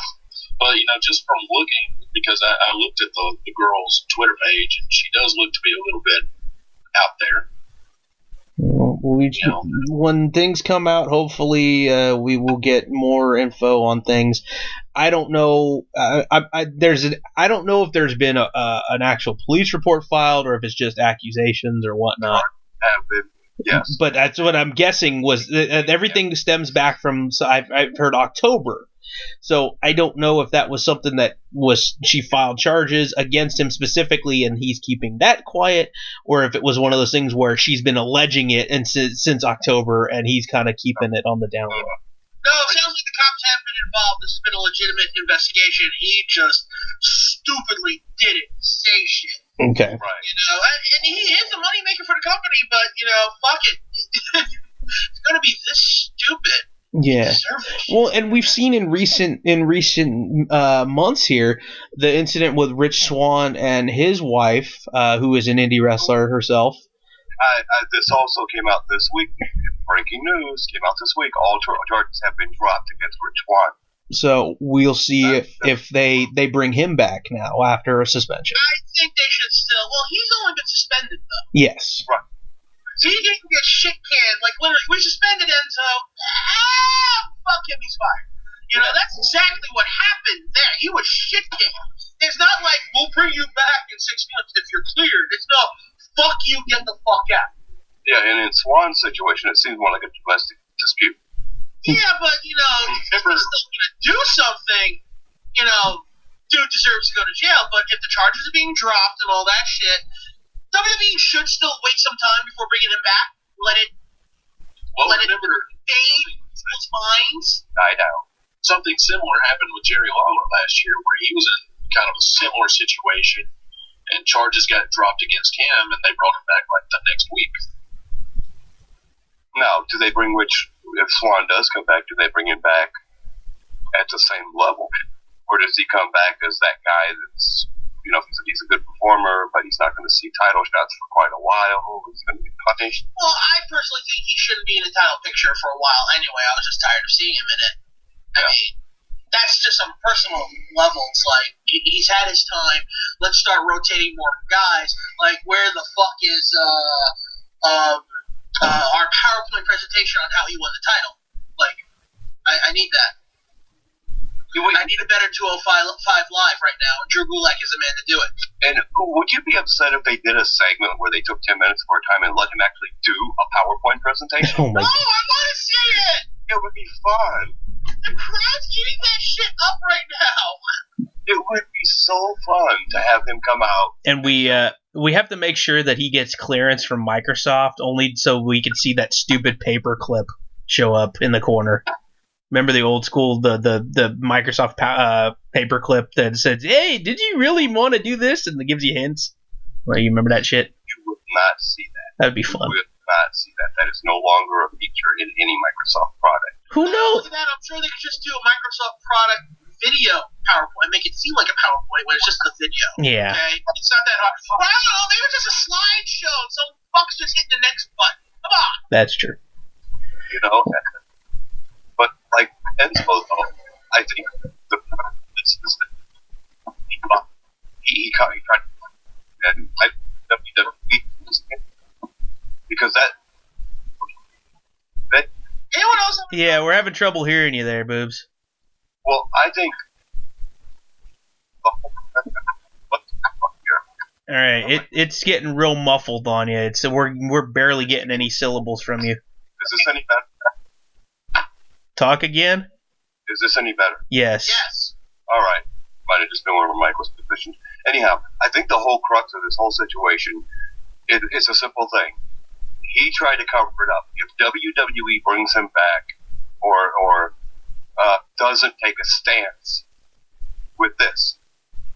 but just from looking, because I looked at the girl's Twitter page, and she does look to be a little bit out there. When things come out, hopefully we will get more info on things. I don't know. I don't know if there's been an actual police report filed, or if it's just accusations or whatnot. Have been, yes. But that's what I'm guessing was that everything stems back from. So I've heard October. So I don't know if that was something that she filed charges against him specifically and he's keeping that quiet, or if it was one of those things where she's been alleging it and since October and he's kind of keeping it on the down low. No, it sounds like the cops have been involved. This has been a legitimate investigation. He just stupidly didn't say shit. Okay. Right. And he is the moneymaker for the company, but, fuck it. It's going to be this stupid. Yeah. Well, and we've seen in recent months here the incident with Rich Swann and his wife, who is an indie wrestler herself. This also came out this week. Breaking news came out this week. All charges have been dropped against Rich Swann. So we'll see if they bring him back now after a suspension. I think they should still. Well, he's only been suspended though. Yes. Right. So he can get shit canned. Like literally, we suspended Enzo. Fuck him, he's fired. That's exactly what happened there. He was shit canned. It's not like we'll bring you back in 6 months if you're cleared. It's no, fuck you, get the fuck out. Yeah, and in Swan's situation, it seems more like a domestic dispute. Yeah, but if he's still gonna do something, dude deserves to go to jail. But if the charges are being dropped and all that shit, WWE should still wait some time before bringing him back. Let it fade people's minds. Die down. Something similar happened with Jerry Lawler last year, where he was in kind of a similar situation, and charges got dropped against him, and they brought him back like the next week. Now, do they bring if Swann does come back, do they bring him back at the same level? Or does he come back as that guy that's, he's a good performer, but he's not going to see title shots for quite a while? He's going to be punished? Well, I personally think he shouldn't be in the title picture for a while anyway. I was just tired of seeing him in it. I mean, that's just on personal levels. Like, he's had his time. Let's start rotating more guys. Like, where the fuck is, our PowerPoint presentation on how he won the title. Like, I need that. I need a better 205 Live right now, and Drew Gulak is the man to do it. And would you be upset if they did a segment where they took 10 minutes of our time and let him actually do a PowerPoint presentation? Oh my No, God. I want to see it! It would be fun. The crowd's eating that shit up right now. It would be so fun to have him come out. And we have to make sure that he gets clearance from Microsoft, only so we can see that stupid paperclip show up in the corner. Remember the old school, the Microsoft paperclip that says, "Hey, did you really want to do this?" and it gives you hints. Well, you remember that shit? You would not see that. That'd be fun. You would not see that. That is no longer a feature in any Microsoft product. Who knows? Look at that, I'm sure they could just do a Microsoft product video PowerPoint, make it seem like a PowerPoint when it's just a video. Yeah. Okay? It's not that hard. Well, I don't know, maybe it's just a slideshow and some fuck's just hitting the next button. Come on. That's true. You know? But, like, Enzo, though, I think he tried and WWE because that Anyone else? Yeah, we're having trouble hearing you there, Boobs. well, I think what the fuck here? All right, it's getting real muffled on you. It's we're barely getting any syllables from you. Is this any better? Talk again? Is this any better? Yes. Yes. All right. Might have just been where my mic was positioned. Anyhow, I think the whole crux of this whole situation is a simple thing. He tried to cover it up. If WWE brings him back or doesn't take a stance with this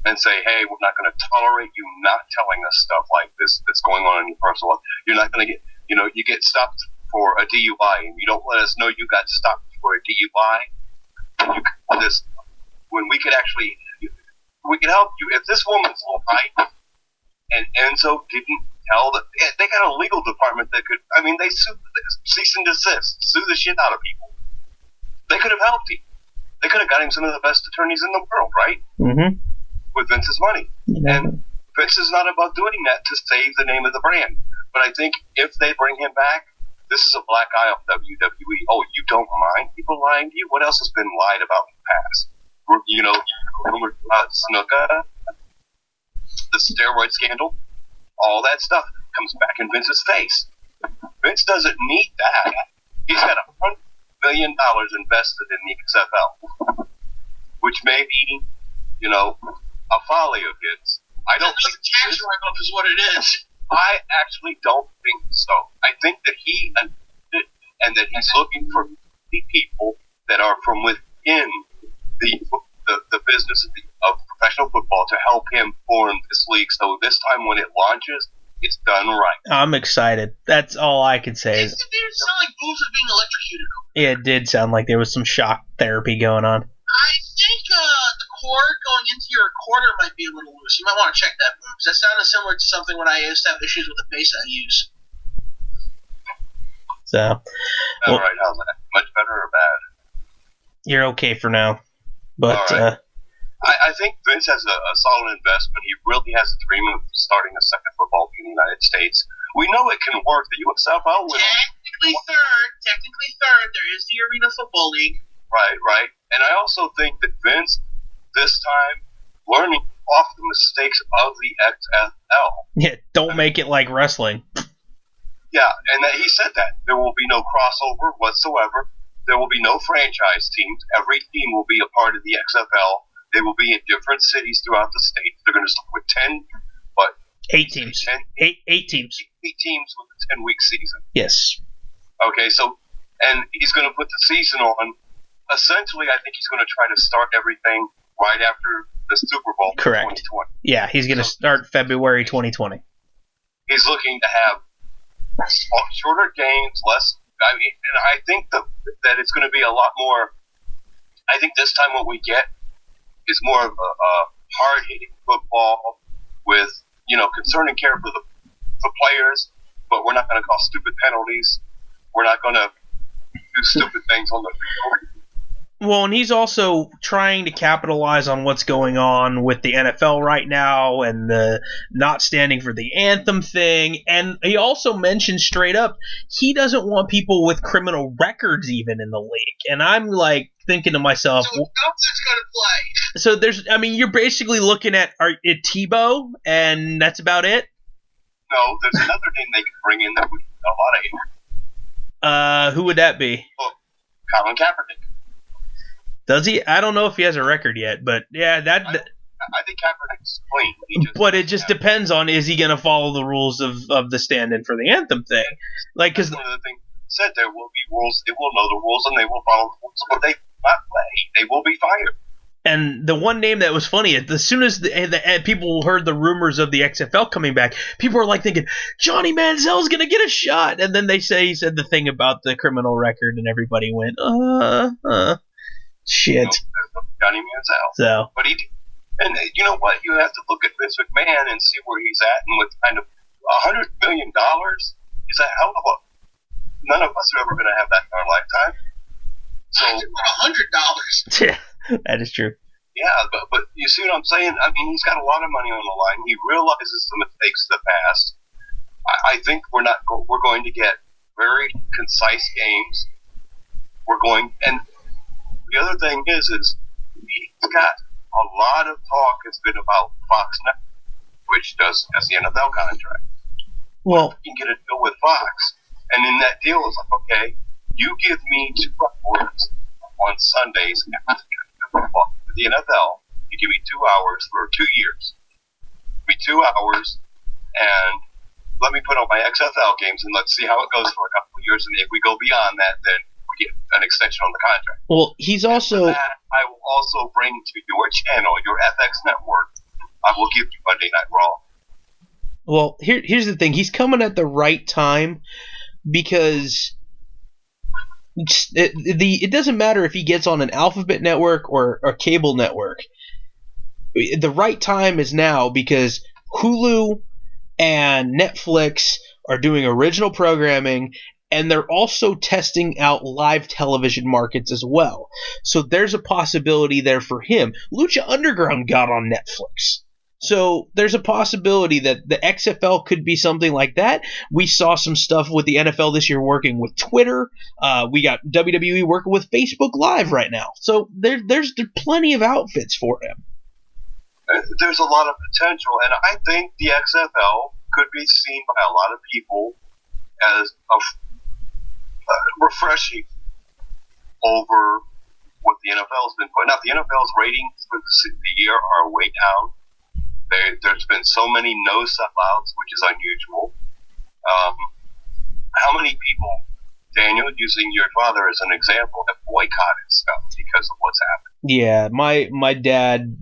and say, hey, we're not going to tolerate you not telling us stuff like this that's going on in your personal life. You're not going to get, you get stopped for a DUI and you don't let us know you got stopped for a DUI. When we could actually, we could help you. If this woman's lying and Enzo didn't tell they got a legal department that could, they cease and desist, sue the shit out of people. They could have helped him. They could have got him some of the best attorneys in the world, right? Mm-hmm. With Vince's money. Yeah. And Vince is not about doing that to save the name of the brand. But I think if they bring him back, this is a black eye of WWE. Oh, you don't mind people lying to you? What else has been lied about in the past? Rumors about Snuka, the steroid scandal, all that stuff comes back in Vince's face. Vince doesn't need that. He's got $100 million invested in the XFL, which may be, a folly of his. I don't think tax write-off is what it is. I actually don't think so. I think that he and that he's looking for the people that are from within the business of professional football to help him form this league. So this time when it launches, it's done right. I'm excited. That's all I can say. It did sound like Boobs was being electrocuted. Yeah, it did sound like there was some shock therapy going on. I think the cord going into your recorder might be a little loose. You might want to check that, Boobs. That sounded similar to something when I used to have issues with the bass I use. So, All right, how's that? Much better or bad? You're okay for now. But All right. I think Vince has a solid investment. He really has a dream of starting a second football league in the United States. We know it can work. The USFL will. Technically third. There is the Arena Football League. Right. And I also think that Vince, this time, learning off the mistakes of the XFL. yeah, don't make it like wrestling. Yeah, and that he said that. There will be no crossover whatsoever. There will be no franchise teams. Every team will be a part of the XFL. They will be in different cities throughout the state. They're going to start with 8 teams. 10? Eight teams. 8 teams with a 10-week season. Yes. Okay, so, and he's going to put the season on. Essentially, I think he's going to try to start everything right after the Super Bowl in Correct. 2020. Yeah, he's going to start February 2020. He's looking to have shorter games, less. And I think that it's going to be a lot more. I think this time what we get is more of a hard-hitting football with, concern and care for the players, but we're not going to call stupid penalties. We're not going to do stupid things on the field. Well, and he's also trying to capitalize on what's going on with the NFL right now and the not standing for the anthem thing. And he also mentioned straight up he doesn't want people with criminal records even in the league. And I'm like thinking to myself, So Johnson's going to play. so you're basically looking at Tebow, and that's about it. No, there's another name they could bring in that would a lot of Who would that be? Colin Kaepernick. Does he? I don't know if he has a record yet, but yeah, I think Kaepernick's clean. But it just depends on, is he going to follow the rules of the stand-in for the anthem thing? Like, because one of the things said there will be rules. They will know the rules and they will follow the rules. But they will not play. They will be fired. And the one name that was funny, as soon as the people heard the rumors of the XFL coming back, people were like thinking, Johnny Manziel's going to get a shot. And then he said the thing about the criminal record, and everybody went, shit. Johnny Manziel. So, but and you know what? You have to look at Vince McMahon and see where he's at, and with kind of $100 million is a hell of a. None of us are ever going to have that in our lifetime. So $100. yeah, that is true. Yeah, but you see what I'm saying? I mean, he's got a lot of money on the line. He realizes the mistakes of the past. I think we're going to get very concise games. And the other thing is he's got a lot of talk has been about Fox Network, which has the NFL contract. Well, you can get a deal with Fox, and in that deal is like, okay, you give me 2 hours on Sundays after the NFL. You give me 2 hours for 2 years. Give me 2 hours, and let me put on my XFL games, and let's see how it goes for a couple of years. And if we go beyond that, then we get an extension on the contract. Well, he's also. I will also bring to your channel, your FX network. I will give you Monday Night Raw. Well, here's the thing. He's coming at the right time, because it doesn't matter if he gets on an alphabet network or a cable network. The right time is now, because Hulu and Netflix are doing original programming, and they're also testing out live television markets as well. So there's a possibility there for him. Lucha Underground got on Netflix. So there's a possibility that the XFL could be something like that. We saw some stuff with the NFL this year working with Twitter. We got WWE working with Facebook Live right now. So there's plenty of outfits for him. There's a lot of potential, and I think the XFL could be seen by a lot of people as refreshing over what the NFL has been putting out. The NFL's ratings for the year are way down. There's been so many no sellouts, which is unusual. How many people, Daniel, using your father as an example, have boycotted stuff because of what's happened? Yeah, my dad,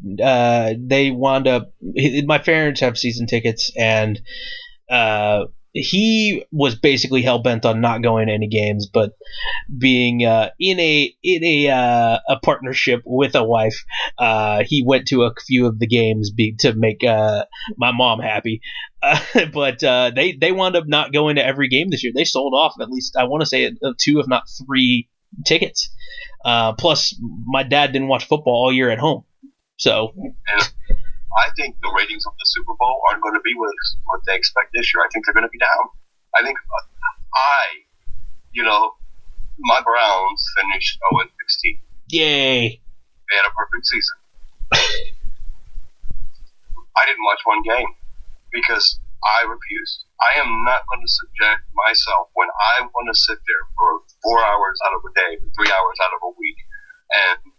they wound up. My parents have season tickets, and he was basically hell bent on not going to any games, but being in a partnership with a wife, he went to a few of the games to make my mom happy. But they wound up not going to every game this year. They sold off at least, I want to say, 2 if not 3 tickets. Plus, my dad didn't watch football all year at home, so. And I think the ratings of the Super Bowl aren't going to be what they expect this year. I think they're going to be down. I think my Browns finished 0-16. Yay. They had a perfect season. I didn't watch one game because I refused. I am not going to subject myself when I want to sit there for 4 hours out of a day, 3 hours out of a week, and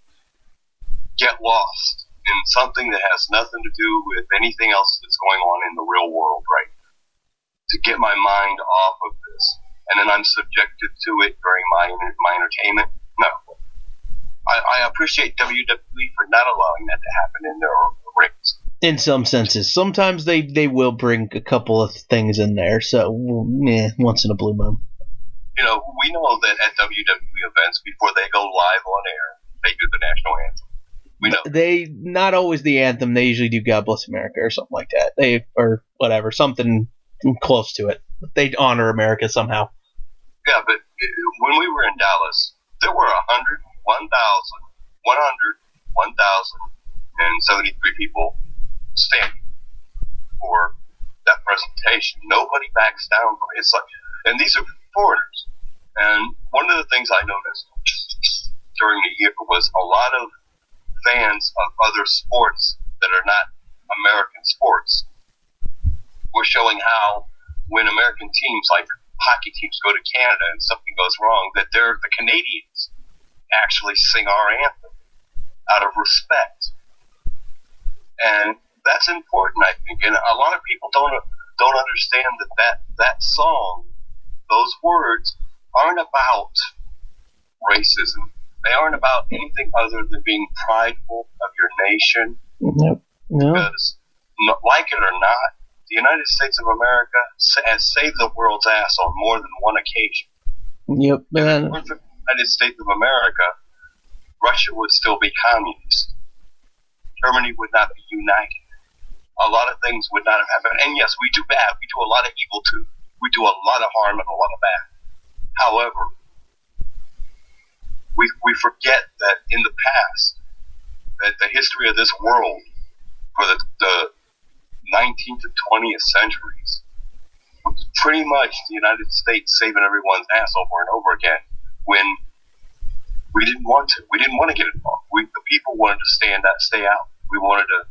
get lost in something that has nothing to do with anything else that's going on in the real world, right? To get my mind off of this, and then I'm subjected to it during my entertainment. No, I appreciate WWE for not allowing that to happen in their rings. In some senses, sometimes they will bring a couple of things in there. So, once in a blue moon. We know that at WWE events, before they go live on air, they do the national anthem. We know. They not always the anthem. They usually do God Bless America or something like that. Or whatever, something close to it. They honor America somehow. Yeah, but when we were in Dallas, there were 101,000 1,073 people standing for that presentation. Nobody backs down from it. It's like, and these are foreigners. And one of the things I noticed during the year was a lot of fans of other sports that are not American sports were showing how when American teams like hockey teams go to Canada and something goes wrong, that the Canadians actually sing our anthem out of respect. And that's important, I think. And a lot of people don't understand that song, those words, aren't about racism. They aren't about anything other than being prideful of your nation. Nope. No. Because, like it or not, the United States of America has saved the world's ass on more than one occasion. Yep. If it weren't for the United States of America, Russia would still be communist. Germany would not be united. A lot of things would not have happened. And yes, we do bad. We do a lot of evil too. We do a lot of harm and a lot of bad. However, we forget that in the past, that the history of this world for the 19th and 20th centuries was pretty much the United States saving everyone's ass over and over again when we didn't want to. We didn't want to get involved. The people wanted to stay out. We wanted to,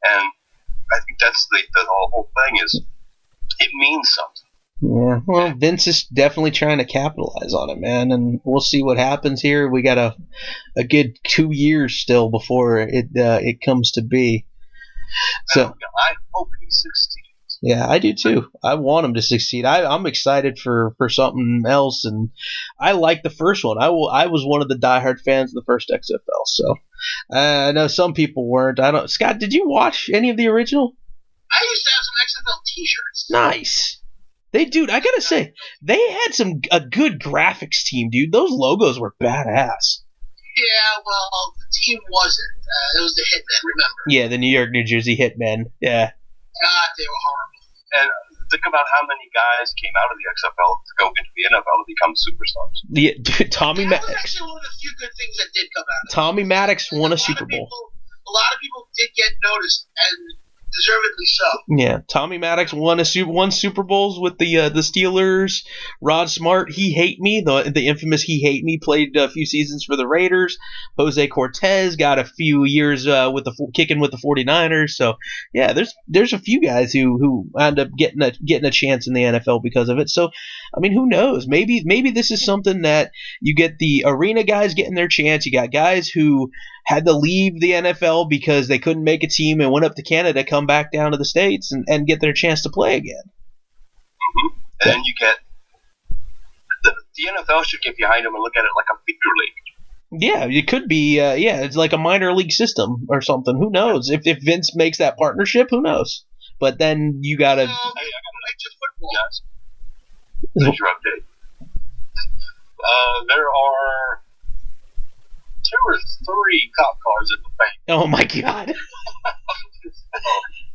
and I think that's the whole thing is it means something. Yeah, well, Vince is definitely trying to capitalize on it, man, and we'll see what happens here. We got a good 2 years still before it comes to be. So I hope he succeeds. Yeah, I do too. I want him to succeed. I'm excited for something else, and I like the first one. I was one of the diehard fans of the first XFL, so I know some people weren't. I don't. Scott, did you watch any of the original? I used to have some XFL T-shirts. Nice. Dude, I gotta say, they had a good graphics team, dude. Those logos were badass. Yeah, well, the team wasn't. It was the Hitmen, remember? Yeah, the New York, New Jersey Hitmen. Yeah. God, they were horrible. And think about how many guys came out of the XFL to go into the NFL to become superstars. Yeah, dude, Tommy That was Maddox. actually one of the few good things that did come out of it. Tommy Maddox won a Super Bowl. A lot of people did get noticed, and deservedly so. Yeah, Tommy Maddox won Super Bowls with the Steelers. Rod Smart, He Hate Me, the infamous He Hate Me, played a few seasons for the Raiders. Jose Cortez got a few years kicking with the 49ers. So yeah, there's a few guys who end up getting a chance in the NFL because of it. So I mean, who knows? Maybe this is something that you get the arena guys getting their chance. You got guys who had to leave the NFL because they couldn't make a team and went up to Canada, come back down to the States and get their chance to play again. Mm-hmm. And then you get the NFL should get behind them and look at it like a feeder league. Yeah, it could be. It's like a minor league system or something. Who knows? If Vince makes that partnership, who knows? But then you gotta. Hey, I got to football. Guys, here's your update. There are 2 or 3 cop cars at the bank. Oh my God!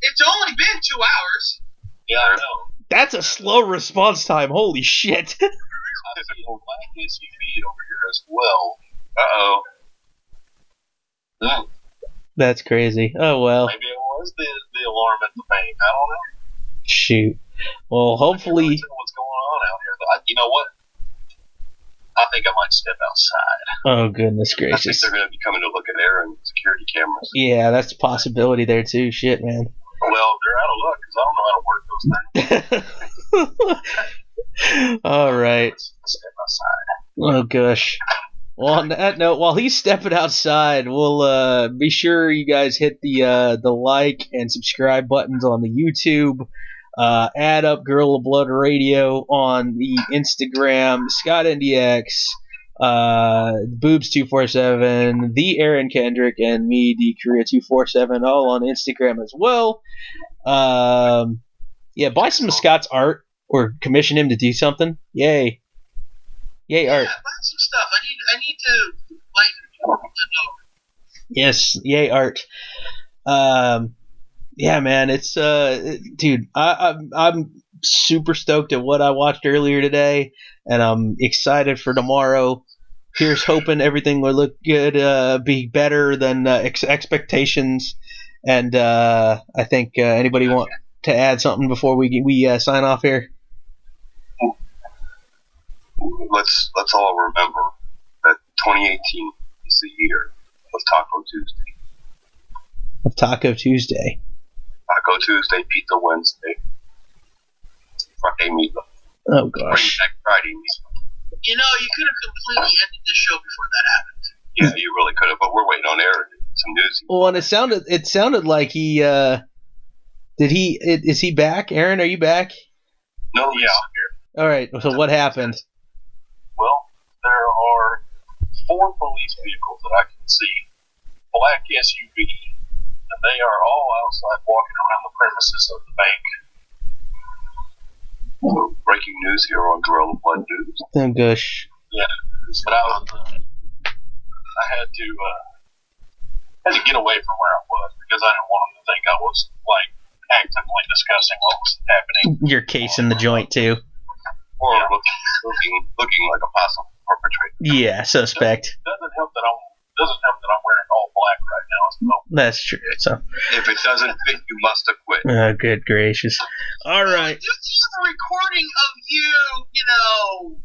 It's only been 2 hours. Yeah, I know. That's a slow response time. Holy shit! I see a black SUV over here as well. Uh-oh. That's crazy. Oh well. Maybe it was the alarm at the bank. I don't know. Shoot. Well, hopefully. I can't really tell what's going on out here. But you know what? I think I might step outside. Oh goodness I think gracious. they're going to be coming to look at Aaron security cameras. Yeah, that's a possibility there too. Shit, man. Well, they're out of luck because I don't know how to work those things. All right. Let's step outside. Oh gosh. Well, on that note, while he's stepping outside, we'll be sure you guys hit the like and subscribe buttons on the YouTube. Add up Gorilla Blood Radio on the Instagram. Scott NDX, Boobs 247, the Aaron Kendrick, and me, D Korea 247, all on Instagram as well. Yeah, buy some of Scott's art or commission him to do something. Yay art. Yeah, buy some stuff. I need to lighten people to know. Yes, yay art. Yeah, man, it's dude, I'm super stoked at what I watched earlier today, and I'm excited for tomorrow. Here's hoping everything will look good, be better than expectations. And I think anybody want to add something before we sign off here? Let's all remember that 2018 is the year of Taco Tuesday. Of Taco Tuesday. Taco Tuesday, Pizza Wednesday, Friday meatloaf. Oh Bring gosh. back Friday meatloaf. You know, you could have completely ended the show before that happened. Yeah, you really could have, but we're waiting on Aaron to get some news. Well, and it sounded like he is he back? Aaron, are you back? No, Yeah, I'm here. All right. So what happened? Well, there are 4 police vehicles that I can see, black SUV, and they are all outside walking around the premises of the bank. So, breaking news here on Gorilla Blood News. Oh gosh. Yeah, but I had to get away from where I was because I didn't want them to think I was like actively discussing what was happening. You're casing the joint too. Or looking like a possible perpetrator. Yeah, suspect. Doesn't help that I'm wearing all black right now. So That's true. So. If it doesn't fit, you must acquit. Oh, good gracious. All right. This is a recording of you, you know,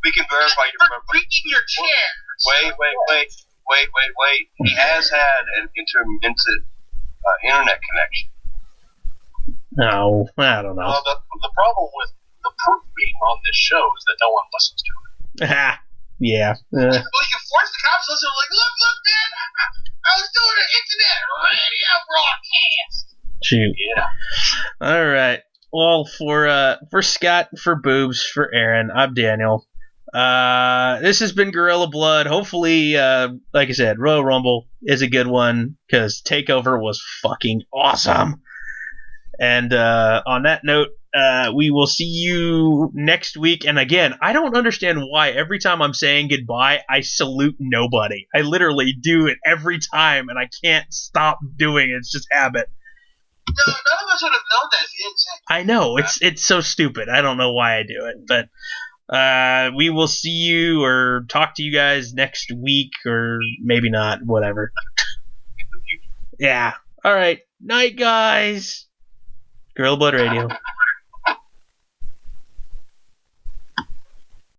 We can verify your reaching your chair. Wait. He has had an intermittent internet connection. No, I don't know. well, the problem with the proof being on this show is that no one listens to it. Yeah. Well, you can force the cops to listen. Like, look, man, I was doing an internet radio broadcast. Shoot. Yeah. All right. Well, for Scott, for Boobs, for Aaron, I'm Daniel. This has been Gorilla Blood. Hopefully, like I said, Royal Rumble is a good one because Takeover was fucking awesome. And on that note, we will see you next week. And again, I don't understand why every time I'm saying goodbye, I salute nobody. I literally do it every time, and I can't stop doing it. It's just habit. No, none of us would have known that if you didn't say it. I know. It's so stupid. I don't know why I do it. But we will see you or talk to you guys next week, or maybe not. Whatever. Yeah. All right. Night, guys. Gorilla Blood Radio.